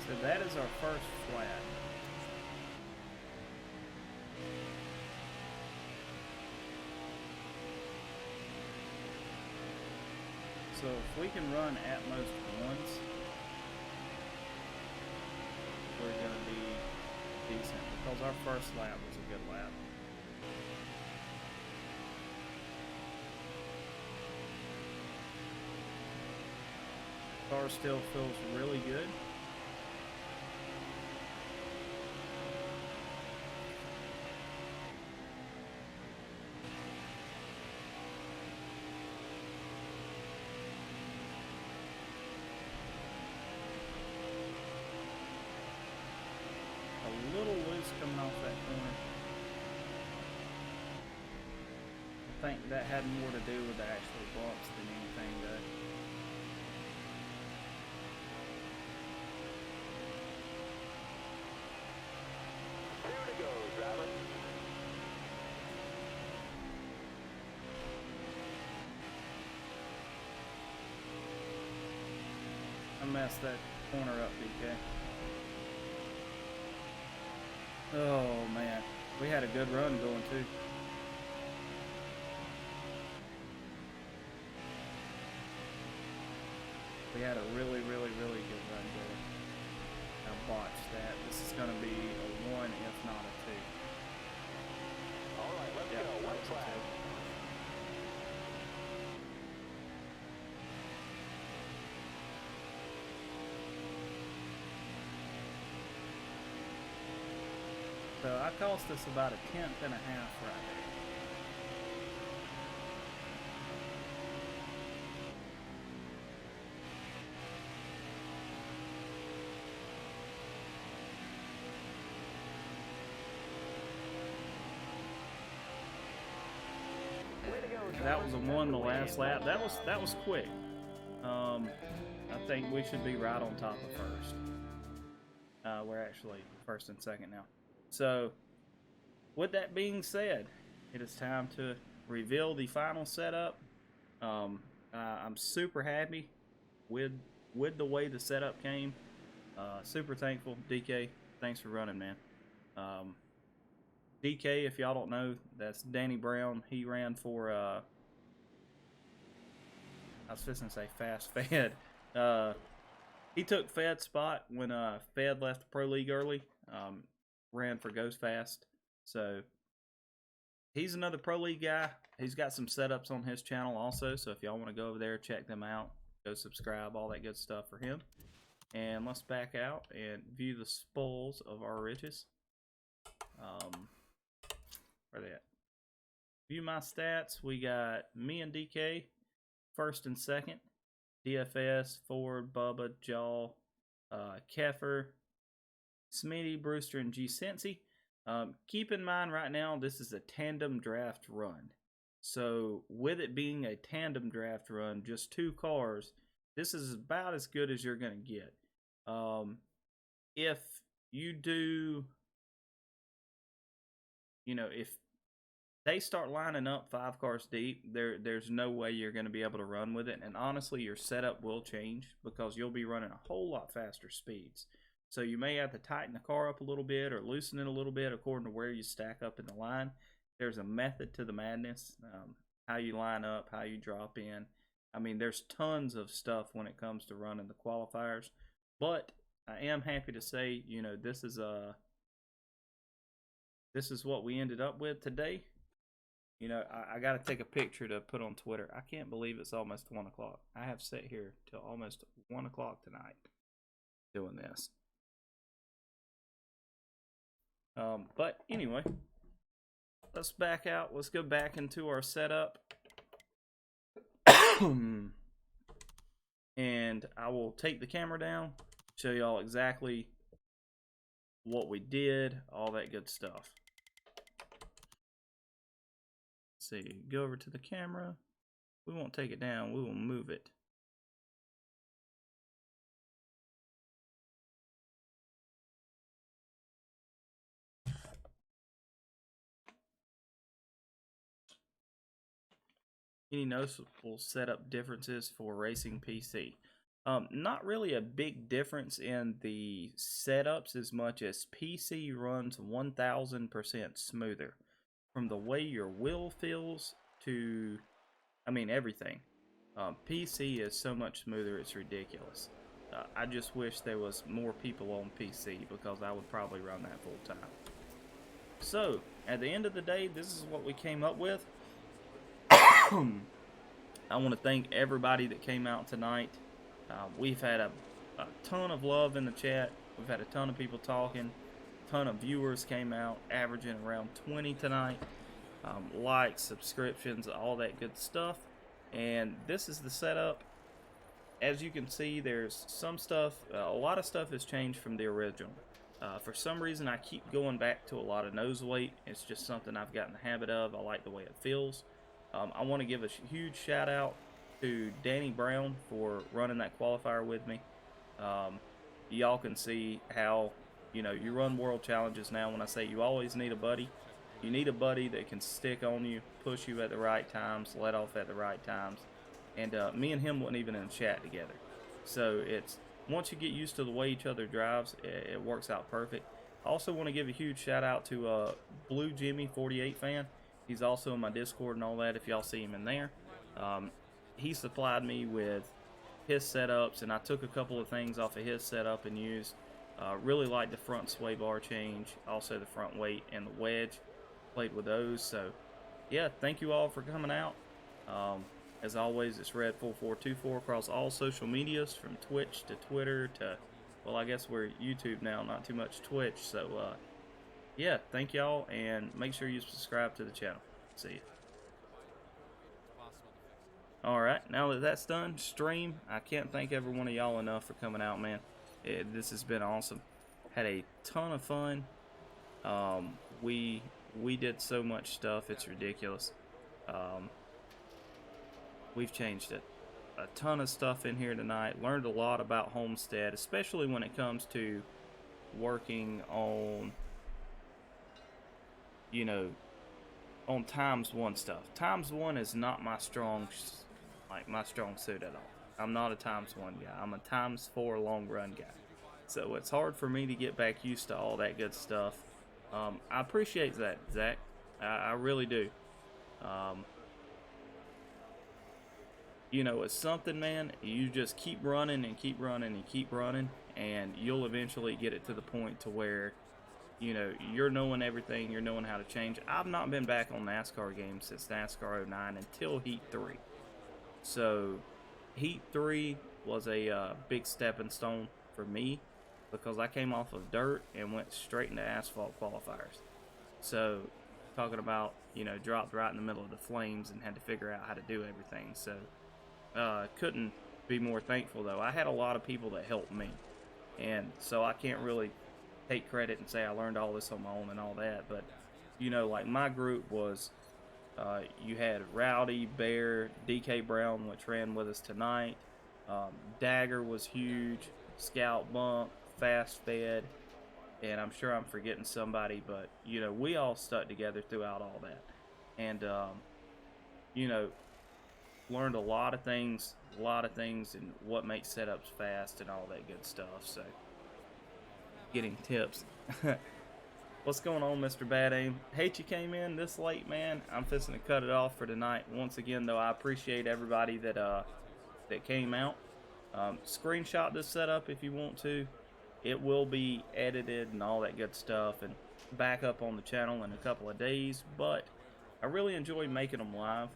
So that is our first flat. So if we can run at most once, we're going to be decent, because our first lap was a good lap. Car still feels really good. think that had more to do with the actual bumps than anything, though. Two to go, driver. I messed that corner up, DK. Oh, man. We had a good run going, too. We had a really, really, really good run going. I botched that. This is going to be a 1, if not a 2. All right, let's Yeah, go. that One was a flag. 2. So I cost us about a 10th and a half right there. Way to go, That was a 1 the driver. last lap. That was quick. I think we should be right on top of first. We're actually first and second now. So, with that being said, it is time to reveal the final setup. I'm super happy with the way the setup came. Super thankful. DK, thanks for running, man. DK, if y'all don't know, that's Danny Brown. He ran for, I was just going to say Fast Fed. He took Fed's spot when Fed left the Pro League early. Ran for Goes Fast. So, he's another Pro League guy. He's got some setups on his channel also. So, if y'all want to go over there, check them out. Go subscribe, all that good stuff for him. And let's back out and view the spoils of our riches. Where they at? View my stats. We got me and DK, first and second. DFS, Ford, Bubba, Jaw, Keffer, Smitty, Brewster, and G. Cincy. Keep in mind right now, this is a tandem draft run. So, with it being a tandem draft run, just 2 cars, this is about as good as you're going to get. If you do, if they start lining up 5 cars deep, there's no way you're going to be able to run with it. And honestly, your setup will change because you'll be running a whole lot faster speeds. So you may have to tighten the car up a little bit or loosen it a little bit according to where you stack up in the line. There's a method to the madness, how you line up, how you drop in. I mean, there's tons of stuff when it comes to running the qualifiers. But I am happy to say, this is what we ended up with today. I got to take a picture to put on Twitter. I can't believe it's almost 1 o'clock. I have sat here till almost 1 o'clock tonight doing this. But anyway, let's back out. Let's go back into our setup. And I will take the camera down, show y'all exactly what we did, all that good stuff. See, go over to the camera. We won't take it down, we will move it. Any noticeable setup differences for Racing PC? Not really a big difference in the setups as much as PC runs 1000% smoother. From the way your wheel feels to, everything. PC is so much smoother, it's ridiculous. I just wish there was more people on PC because I would probably run that full time. So, at the end of the day, this is what we came up with. I want to thank everybody that came out tonight. We've had a ton of love in the chat. We've had a ton of people talking. A ton of viewers came out, averaging around 20 tonight. Likes, subscriptions, all that good stuff. And this is the setup. As you can see, there's some stuff, a lot of stuff has changed from the original. For some reason, I keep going back to a lot of nose weight. It's just something I've gotten the habit of. I like the way it feels. I want to give a huge shout out to Danny Brown for running that qualifier with me. Y'all can see how, you know, you run world challenges now. When I say you always need a buddy, you need a buddy that can stick on you, push you at the right times, let off at the right times. And me and him wasn't even in the chat together. So it's, once you get used to the way each other drives, it works out perfect. I also want to give a huge shout out to Blue Jimmy 48 fan. He's also in my Discord and all that, if y'all see him in there. He supplied me with his setups, and I took a couple of things off of his setup and used. Really like the front sway bar change, also the front weight and the wedge. Played with those. So yeah, thank you all for coming out. As always, it's Red4424 across all social medias, from Twitch to Twitter to, well, I guess we're YouTube now, not too much Twitch. So yeah, thank y'all, and make sure you subscribe to the channel. See ya. Alright, now that that's done, stream, I can't thank every one of y'all enough for coming out, man. This has been awesome. Had a ton of fun. We did so much stuff, it's ridiculous. We've changed it. A ton of stuff in here tonight. Learned a lot about Homestead, especially when it comes to working on, you know, on ×1 stuff. ×1 is not my strong suit at all. I'm not a ×1 guy. I'm a ×4 long run guy. So it's hard for me to get back used to all that good stuff. I appreciate that, Zach. I really do. You know, it's something, man. You just keep running and keep running and keep running, and you'll eventually get it to the point to where, you know, you're knowing everything, you're knowing how to change. I've not been back on NASCAR games since NASCAR 09 until Heat 3. So Heat 3 was a big stepping stone for me, because I came off of dirt and went straight into asphalt qualifiers. So talking about, you know, dropped right in the middle of the flames and had to figure out how to do everything. So couldn't be more thankful, though. I had a lot of people that helped me, and so I can't really take credit and say I learned all this on my own and all that. But, you know, like my group was, you had Rowdy, Bear, DK Brown, which ran with us tonight. Dagger was huge. Scout Bump, Fast Fed, and I'm sure I'm forgetting somebody, but, you know, we all stuck together throughout all that. And, you know, learned a lot of things and what makes setups fast and all that good stuff. So getting tips. What's going on, Mr. Bad Aim? Hate you came in this late, man. I'm fixing to cut it off for tonight. Once again, though, I appreciate everybody that that came out. Screenshot this setup if you want to. It will be edited and all that good stuff and back up on the channel in a couple of days, but I really enjoy making them live.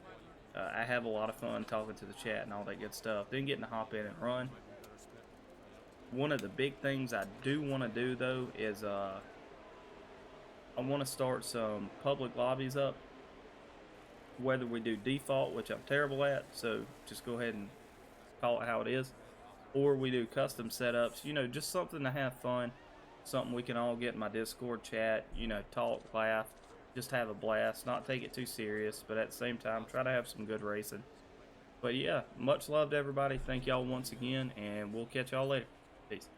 I have a lot of fun talking to the chat and all that good stuff, then getting to hop in and run. One of the big things I do want to do, though, is I want to start some public lobbies up. Whether we do default, which I'm terrible at, so just go ahead and call it how it is, or we do custom setups, you know, just something to have fun, something we can all get in my Discord chat, you know, talk, laugh, just have a blast, not take it too serious, but at the same time, try to have some good racing. But yeah, much love to everybody. Thank y'all once again, and we'll catch y'all later. Peace.